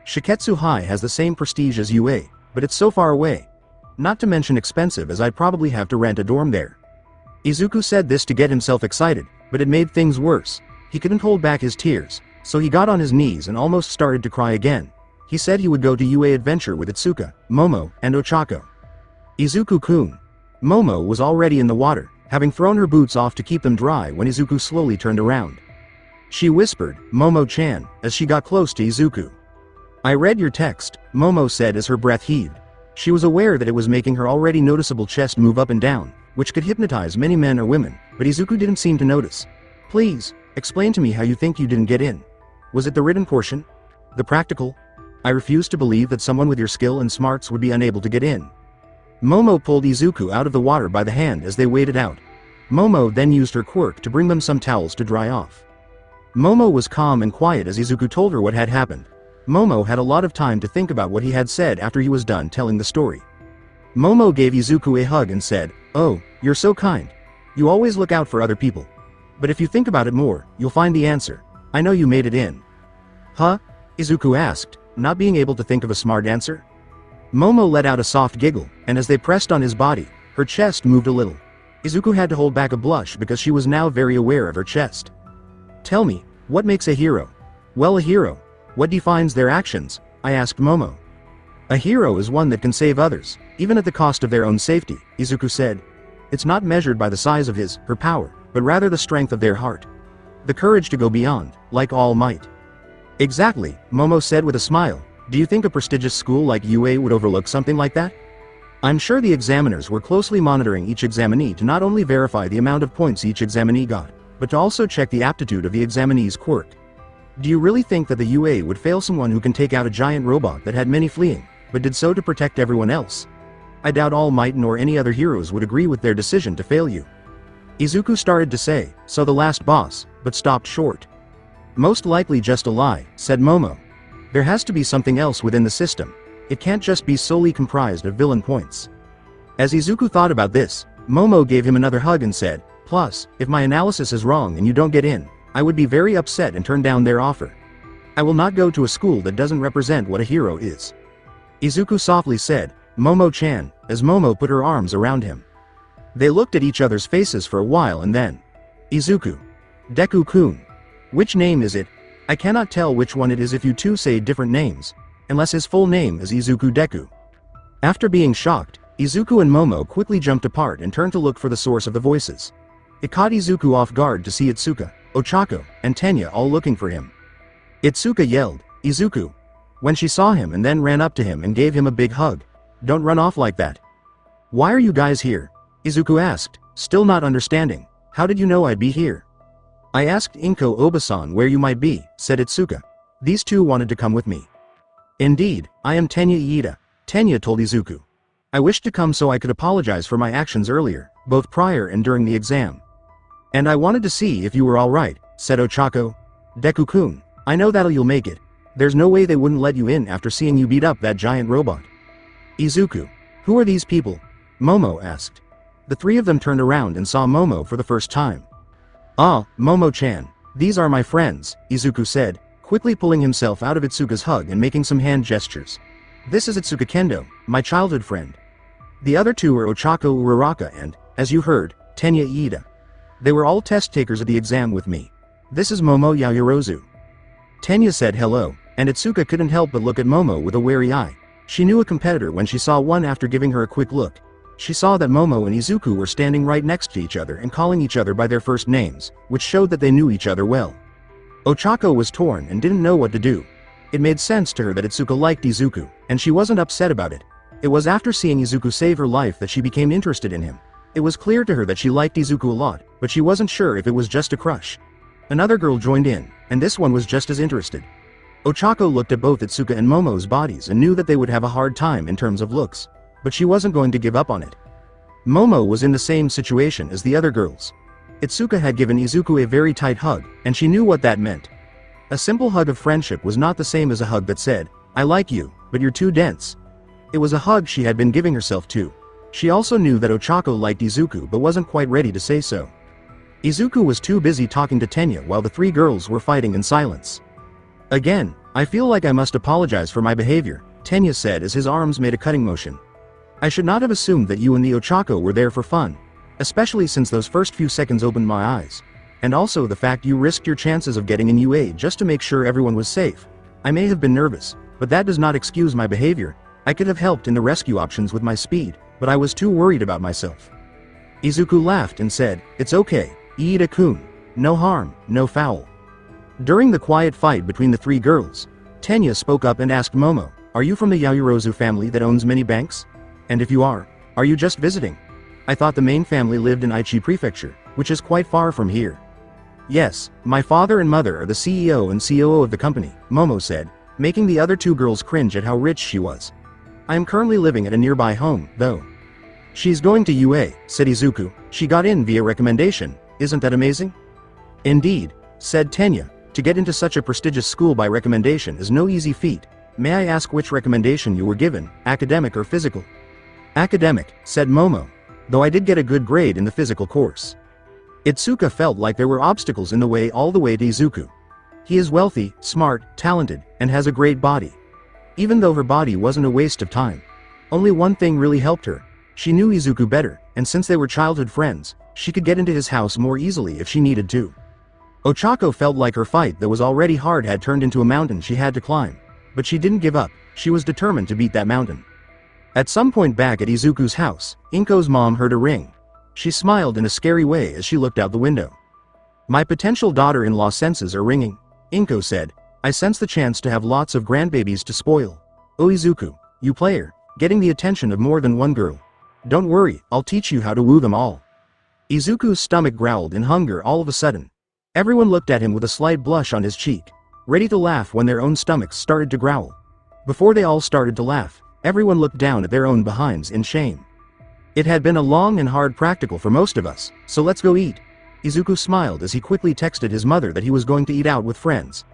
Shiketsu High has the same prestige as UA, but it's so far away. Not to mention expensive, as I'd probably have to rent a dorm there. Izuku said this to get himself excited, but it made things worse. He couldn't hold back his tears, so he got on his knees and almost started to cry again. He said he would go to UA Adventure with Itsuka, Momo, and Ochako. Izuku-kun. Momo was already in the water, having thrown her boots off to keep them dry when Izuku slowly turned around. She whispered, "Momo-chan," as she got close to Izuku. "I read your text," Momo said as her breath heaved. She was aware that it was making her already noticeable chest move up and down, which could hypnotize many men or women, but Izuku didn't seem to notice. "Please, explain to me how you think you didn't get in. Was it the written portion? The practical? I refuse to believe that someone with your skill and smarts would be unable to get in." Momo pulled Izuku out of the water by the hand as they waded out. Momo then used her quirk to bring them some towels to dry off. Momo was calm and quiet as Izuku told her what had happened. Momo had a lot of time to think about what he had said after he was done telling the story. Momo gave Izuku a hug and said, "Oh, you're so kind. You always look out for other people. But if you think about it more, you'll find the answer. I know you made it in." "Huh?" Izuku asked, not being able to think of a smart answer. Momo let out a soft giggle, and as they pressed on his body, her chest moved a little. Izuku had to hold back a blush because she was now very aware of her chest. "Tell me, what makes a hero?" "Well, a hero. What defines their actions?" I asked Momo. "A hero is one that can save others, even at the cost of their own safety," Izuku said. "It's not measured by the size of her power, but rather the strength of their heart. The courage to go beyond, like All Might." "Exactly," Momo said with a smile. "Do you think a prestigious school like UA would overlook something like that?" "I'm sure the examiners were closely monitoring each examinee to not only verify the amount of points each examinee got, but to also check the aptitude of the examinee's quirk. Do you really think that the UA would fail someone who can take out a giant robot that had many fleeing, but did so to protect everyone else? I doubt All Might nor any other heroes would agree with their decision to fail you." Izuku started to say, "So the last boss," but stopped short. "Most likely just a lie," said Momo. "There has to be something else within the system. It can't just be solely comprised of villain points." As Izuku thought about this, Momo gave him another hug and said, "Plus, if my analysis is wrong and you don't get in, I would be very upset and turn down their offer. I will not go to a school that doesn't represent what a hero is." Izuku softly said, "Momo-chan," as Momo put her arms around him. They looked at each other's faces for a while and then, "Izuku. Deku-kun. Which name is it? I cannot tell which one it is if you two say different names, unless his full name is Izuku Deku." After being shocked, Izuku and Momo quickly jumped apart and turned to look for the source of the voices. It caught Izuku off guard to see Itsuka, Ochako, and Tenya all looking for him. Itsuka yelled, "Izuku!" when she saw him and then ran up to him and gave him a big hug. "Don't run off like that." "Why are you guys here?" Izuku asked, still not understanding. "How did you know I'd be here?" "I asked Inko Obasan where you might be," said Itsuka. "These two wanted to come with me." "Indeed, I am Tenya Iida," Tenya told Izuku. "I wished to come so I could apologize for my actions earlier, both prior and during the exam. And I wanted to see if you were alright," said Ochako. "Deku-kun, I know that you'll make it. There's no way they wouldn't let you in after seeing you beat up that giant robot." "Izuku, who are these people?" Momo asked. The three of them turned around and saw Momo for the first time. "Ah, Momo-chan, these are my friends," Izuku said, quickly pulling himself out of Itsuka's hug and making some hand gestures. "This is Itsuka Kendo, my childhood friend. The other two are Ochako Uraraka and, as you heard, Tenya Iida. They were all test takers at the exam with me. This is Momo Yaoyorozu." Tenya said hello, and Itsuka couldn't help but look at Momo with a wary eye. She knew a competitor when she saw one after giving her a quick look. She saw that Momo and Izuku were standing right next to each other and calling each other by their first names, which showed that they knew each other well. Ochako was torn and didn't know what to do. It made sense to her that Itsuka liked Izuku, and she wasn't upset about it. It was after seeing Izuku save her life that she became interested in him. It was clear to her that she liked Izuku a lot, but she wasn't sure if it was just a crush. Another girl joined in, and this one was just as interested. Ochako looked at both Itsuka and Momo's bodies and knew that they would have a hard time in terms of looks, but she wasn't going to give up on it. Momo was in the same situation as the other girls. Itsuka had given Izuku a very tight hug, and she knew what that meant. A simple hug of friendship was not the same as a hug that said, "I like you, but you're too dense." It was a hug she had been giving herself to. She also knew that Ochako liked Izuku but wasn't quite ready to say so. Izuku was too busy talking to Tenya while the three girls were fighting in silence. Again, I feel like I must apologize for my behavior, Tenya said as his arms made a cutting motion. I should not have assumed that you and the Ochako were there for fun, especially since those first few seconds opened my eyes. And also the fact you risked your chances of getting in UA just to make sure everyone was safe. I may have been nervous, but that does not excuse my behavior. I could have helped in the rescue options with my speed, but I was too worried about myself. Izuku laughed and said, "It's okay, Iida-kun. No harm, no foul." During the quiet fight between the three girls, Tenya spoke up and asked Momo, "Are you from the Yaoyorozu family that owns many banks? And if you are you just visiting? I thought the main family lived in Aichi Prefecture, which is quite far from here." "Yes, my father and mother are the CEO and COO of the company," Momo said, making the other two girls cringe at how rich she was. "I am currently living at a nearby home, though." "She's going to UA, said Izuku. "She got in via recommendation, isn't that amazing?" "Indeed," said Tenya. "To get into such a prestigious school by recommendation is no easy feat. May I ask which recommendation you were given, academic or physical?" "Academic," said Momo. "Though I did get a good grade in the physical course." Itsuka felt like there were obstacles in the way all the way to Izuku. He is wealthy, smart, talented, and has a great body. Even though her body wasn't a waste of time. Only one thing really helped her. She knew Izuku better, and since they were childhood friends, she could get into his house more easily if she needed to. Ochako felt like her fight that was already hard had turned into a mountain she had to climb. But she didn't give up, she was determined to beat that mountain. At some point back at Izuku's house, Inko's mom heard a ring. She smiled in a scary way as she looked out the window. "My potential daughter-in-law senses are ringing," Inko said. "I sense the chance to have lots of grandbabies to spoil. Oh Izuku, you player, getting the attention of more than one girl. Don't worry, I'll teach you how to woo them all." Izuku's stomach growled in hunger all of a sudden. Everyone looked at him with a slight blush on his cheek, ready to laugh when their own stomachs started to growl. Before they all started to laugh, everyone looked down at their own behinds in shame. "It had been a long and hard practical for most of us, so let's go eat." Izuku smiled as he quickly texted his mother that he was going to eat out with friends.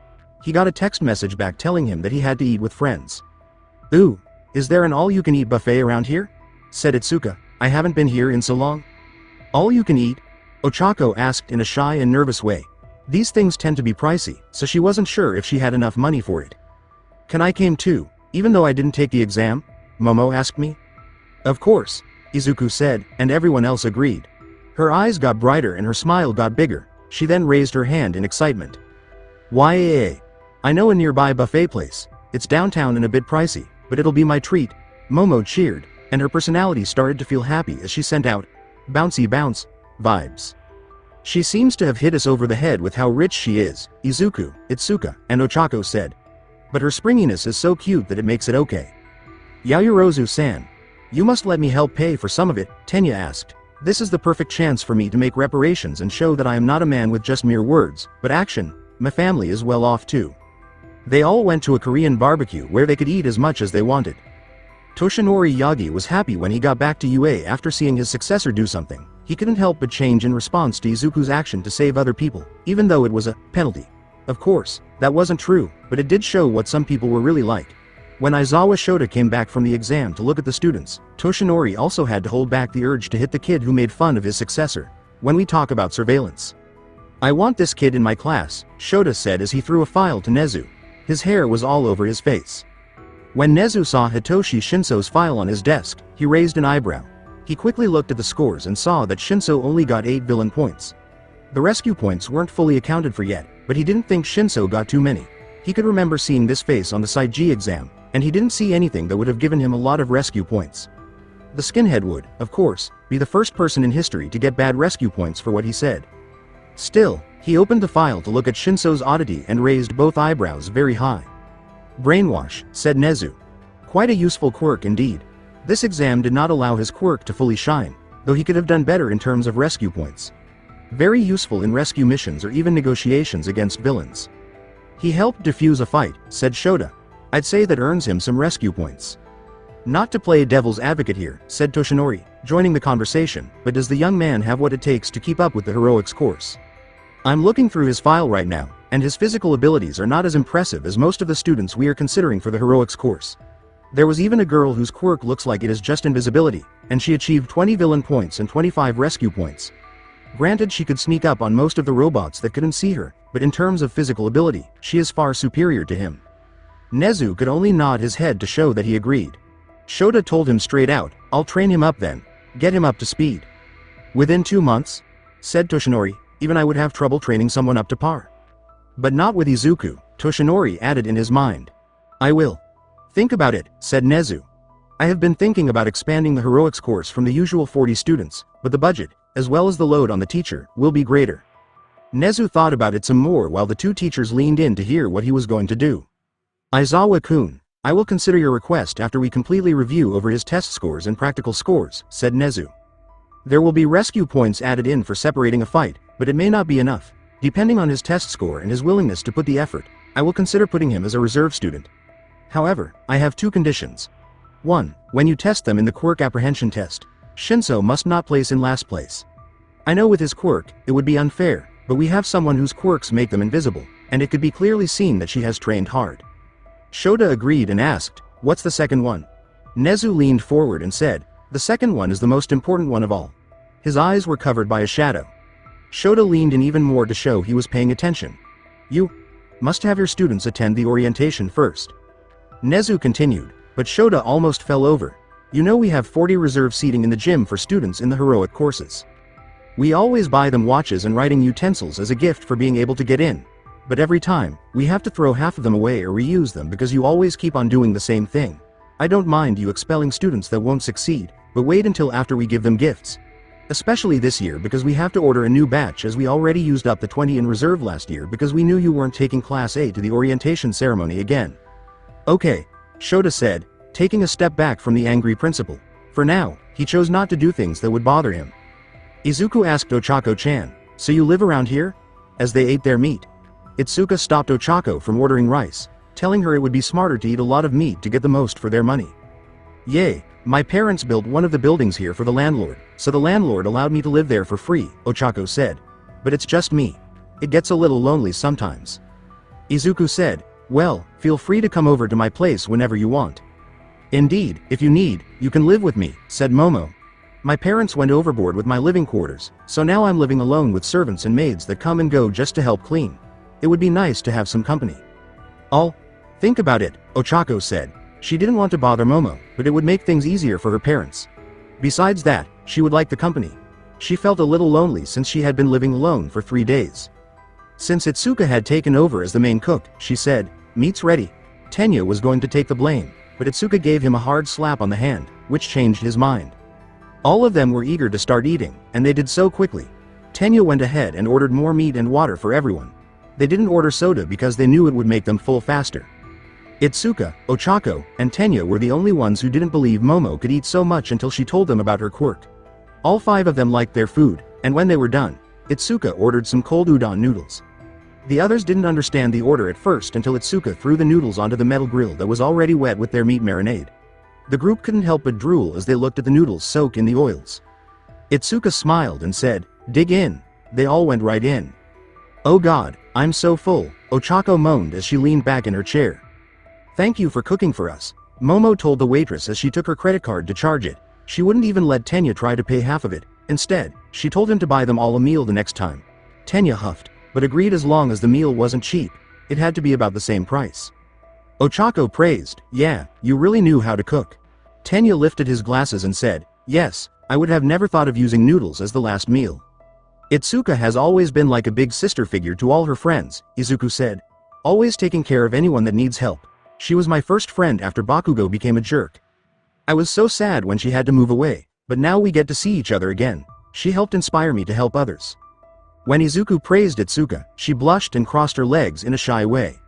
He got a text message back telling him that he had to eat with friends. "Ooh, is there an all-you-can-eat buffet around here?" said Itsuka. "I haven't been here in so long." "All you can eat?" Ochako asked in a shy and nervous way. These things tend to be pricey, so she wasn't sure if she had enough money for it. "Can I came too, even though I didn't take the exam?" Momo asked me. "Of course," Izuku said, and everyone else agreed. Her eyes got brighter and her smile got bigger. She then raised her hand in excitement. "YAA. I know a nearby buffet place. It's downtown and a bit pricey, but it'll be my treat." Momo cheered, and her personality started to feel happy as she sent out bouncy bounce vibes. "She seems to have hit us over the head with how rich she is," Izuku, Itsuka, and Ochako said. "But her springiness is so cute that it makes it okay." "Yaoyorozu-san. You must let me help pay for some of it," Tenya asked. "This is the perfect chance for me to make reparations and show that I am not a man with just mere words, but action. My family is well off too." They all went to a Korean barbecue where they could eat as much as they wanted. Toshinori Yagi was happy when he got back to UA after seeing his successor do something. He couldn't help but change in response to Izuku's action to save other people, even though it was a penalty. Of course, that wasn't true, but it did show what some people were really like. When Aizawa Shota came back from the exam to look at the students, Toshinori also had to hold back the urge to hit the kid who made fun of his successor. "When we talk about surveillance, I want this kid in my class," Shota said as he threw a file to Nezu. His hair was all over his face. When Nezu saw Hitoshi Shinso's file on his desk, he raised an eyebrow. He quickly looked at the scores and saw that Shinso only got 8 villain points. The rescue points weren't fully accounted for yet, but he didn't think Shinso got too many. He could remember seeing this face on the Side G exam, and he didn't see anything that would have given him a lot of rescue points. The skinhead would, of course, be the first person in history to get bad rescue points for what he said. Still, he opened the file to look at Shinso's oddity and raised both eyebrows very high. "Brainwash," said Nezu. Quite a useful quirk indeed. This exam did not allow his quirk to fully shine, though he could have done better in terms of rescue points. Very useful in rescue missions or even negotiations against villains. "He helped defuse a fight," said Shota. "I'd say that earns him some rescue points." "Not to play devil's advocate here," said Toshinori, joining the conversation, "but does the young man have what it takes to keep up with the heroics course? I'm looking through his file right now, and his physical abilities are not as impressive as most of the students we are considering for the heroics course. There was even a girl whose quirk looks like it is just invisibility, and she achieved 20 villain points and 25 rescue points. Granted, she could sneak up on most of the robots that couldn't see her, but in terms of physical ability, she is far superior to him. Nezu could only nod his head to show that he agreed. Shota told him straight out, "I'll train him up then. Get him up to speed." "Within 2 months?" said Toshinori. "Even I would have trouble training someone up to par." "But not with Izuku," Toshinori added in his mind. "I will. Think about it," said Nezu. "I have been thinking about expanding the heroics course from the usual 40 students, but the budget, as well as the load on the teacher, will be greater." Nezu thought about it some more while the two teachers leaned in to hear what he was going to do. "Aizawa-kun, I will consider your request after we completely review over his test scores and practical scores," said Nezu. "There will be rescue points added in for separating a fight, but it may not be enough. Depending on his test score and his willingness to put the effort, I will consider putting him as a reserve student. However, I have 2 conditions. 1. When you test them in the quirk apprehension test, Shinso must not place in last place. I know with his quirk, it would be unfair, but we have someone whose quirks make them invisible, and it could be clearly seen that she has trained hard." Shota agreed and asked, "What's the second one?" Nezu leaned forward and said, "The second one is the most important one of all." His eyes were covered by a shadow. Shota leaned in even more to show he was paying attention. "You must have your students attend the orientation first." Nezu continued, but Shota almost fell over. "You know we have 40 reserve seating in the gym for students in the heroic courses. We always buy them watches and writing utensils as a gift for being able to get in. But every time, we have to throw half of them away or reuse them because you always keep on doing the same thing. I don't mind you expelling students that won't succeed, but wait until after we give them gifts. Especially this year because we have to order a new batch as we already used up the 20 in reserve last year because we knew you weren't taking Class A to the orientation ceremony again." "Okay," Shota said, taking a step back from the angry principal. For now, he chose not to do things that would bother him. Izuku asked Ochako-chan, "So you live around here?" As they ate their meat, Itsuka stopped Ochako from ordering rice, telling her it would be smarter to eat a lot of meat to get the most for their money. "Yay, my parents built one of the buildings here for the landlord, so the landlord allowed me to live there for free," Ochako said. "But it's just me. It gets a little lonely sometimes." Izuku said, "Well, feel free to come over to my place whenever you want." "Indeed, if you need, you can live with me," said Momo. "My parents went overboard with my living quarters, so now I'm living alone with servants and maids that come and go just to help clean. It would be nice to have some company." "I'll think about it," Ochako said. She didn't want to bother Momo, but it would make things easier for her parents. Besides that, she would like the company. She felt a little lonely since she had been living alone for 3 days. Since Itsuka had taken over as the main cook, she said, "Meat's ready." Tenya was going to take the blame, but Itsuka gave him a hard slap on the hand, which changed his mind. All of them were eager to start eating, and they did so quickly. Tenya went ahead and ordered more meat and water for everyone. They didn't order soda because they knew it would make them full faster. Itsuka, Ochako, and Tenya were the only ones who didn't believe Momo could eat so much until she told them about her quirk. All 5 of them liked their food, and when they were done, Itsuka ordered some cold udon noodles. The others didn't understand the order at first until Itsuka threw the noodles onto the metal grill that was already wet with their meat marinade. The group couldn't help but drool as they looked at the noodles soak in the oils. Itsuka smiled and said, "Dig in." They all went right in. "Oh God, I'm so full," Ochako moaned as she leaned back in her chair. "Thank you for cooking for us," Momo told the waitress as she took her credit card to charge it. She wouldn't even let Tenya try to pay half of it. Instead, she told him to buy them all a meal the next time. Tenya huffed, but agreed as long as the meal wasn't cheap. It had to be about the same price. Ochako praised, "Yeah, you really knew how to cook." Tenya lifted his glasses and said, "Yes, I would have never thought of using noodles as the last meal." "Itsuka has always been like a big sister figure to all her friends," Izuku said. "Always taking care of anyone that needs help. She was my first friend after Bakugo became a jerk. I was so sad when she had to move away, but now we get to see each other again. She helped inspire me to help others." When Izuku praised Itsuka, she blushed and crossed her legs in a shy way.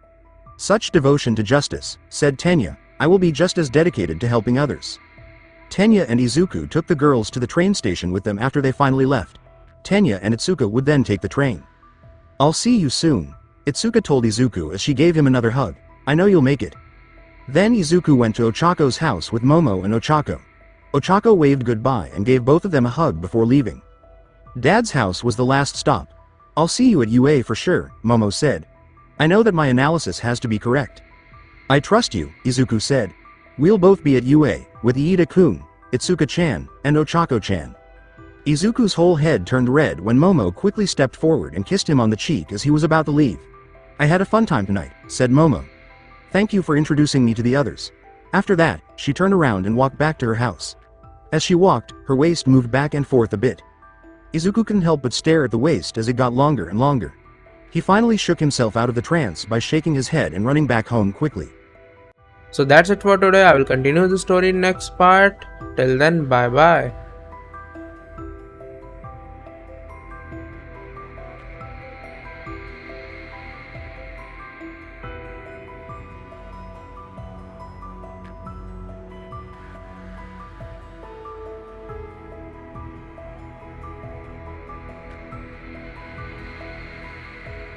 "Such devotion to justice," said Tenya. "I will be just as dedicated to helping others." Tenya and Izuku took the girls to the train station with them after they finally left. Tenya and Itsuka would then take the train. "I'll see you soon," Itsuka told Izuku as she gave him another hug. "I know you'll make it." Then Izuku went to Ochako's house with Momo and Ochako. Ochako waved goodbye and gave both of them a hug before leaving. Dad's house was the last stop. "I'll see you at UA for sure," Momo said. "I know that my analysis has to be correct." "I trust you," Izuku said. We'll both be at UA, with Iida-kun, Itsuka-chan, and Ochako-chan. Izuku's whole head turned red when Momo quickly stepped forward and kissed him on the cheek as he was about to leave. I had a fun time tonight, said Momo. Thank you for introducing me to the others. After that, she turned around and walked back to her house. As she walked, her waist moved back and forth a bit. Izuku couldn't help but stare at the waist as it got longer and longer. He finally shook himself out of the trance by shaking his head and running back home quickly. So that's it for today. I will continue the story in next part. Till then, bye bye.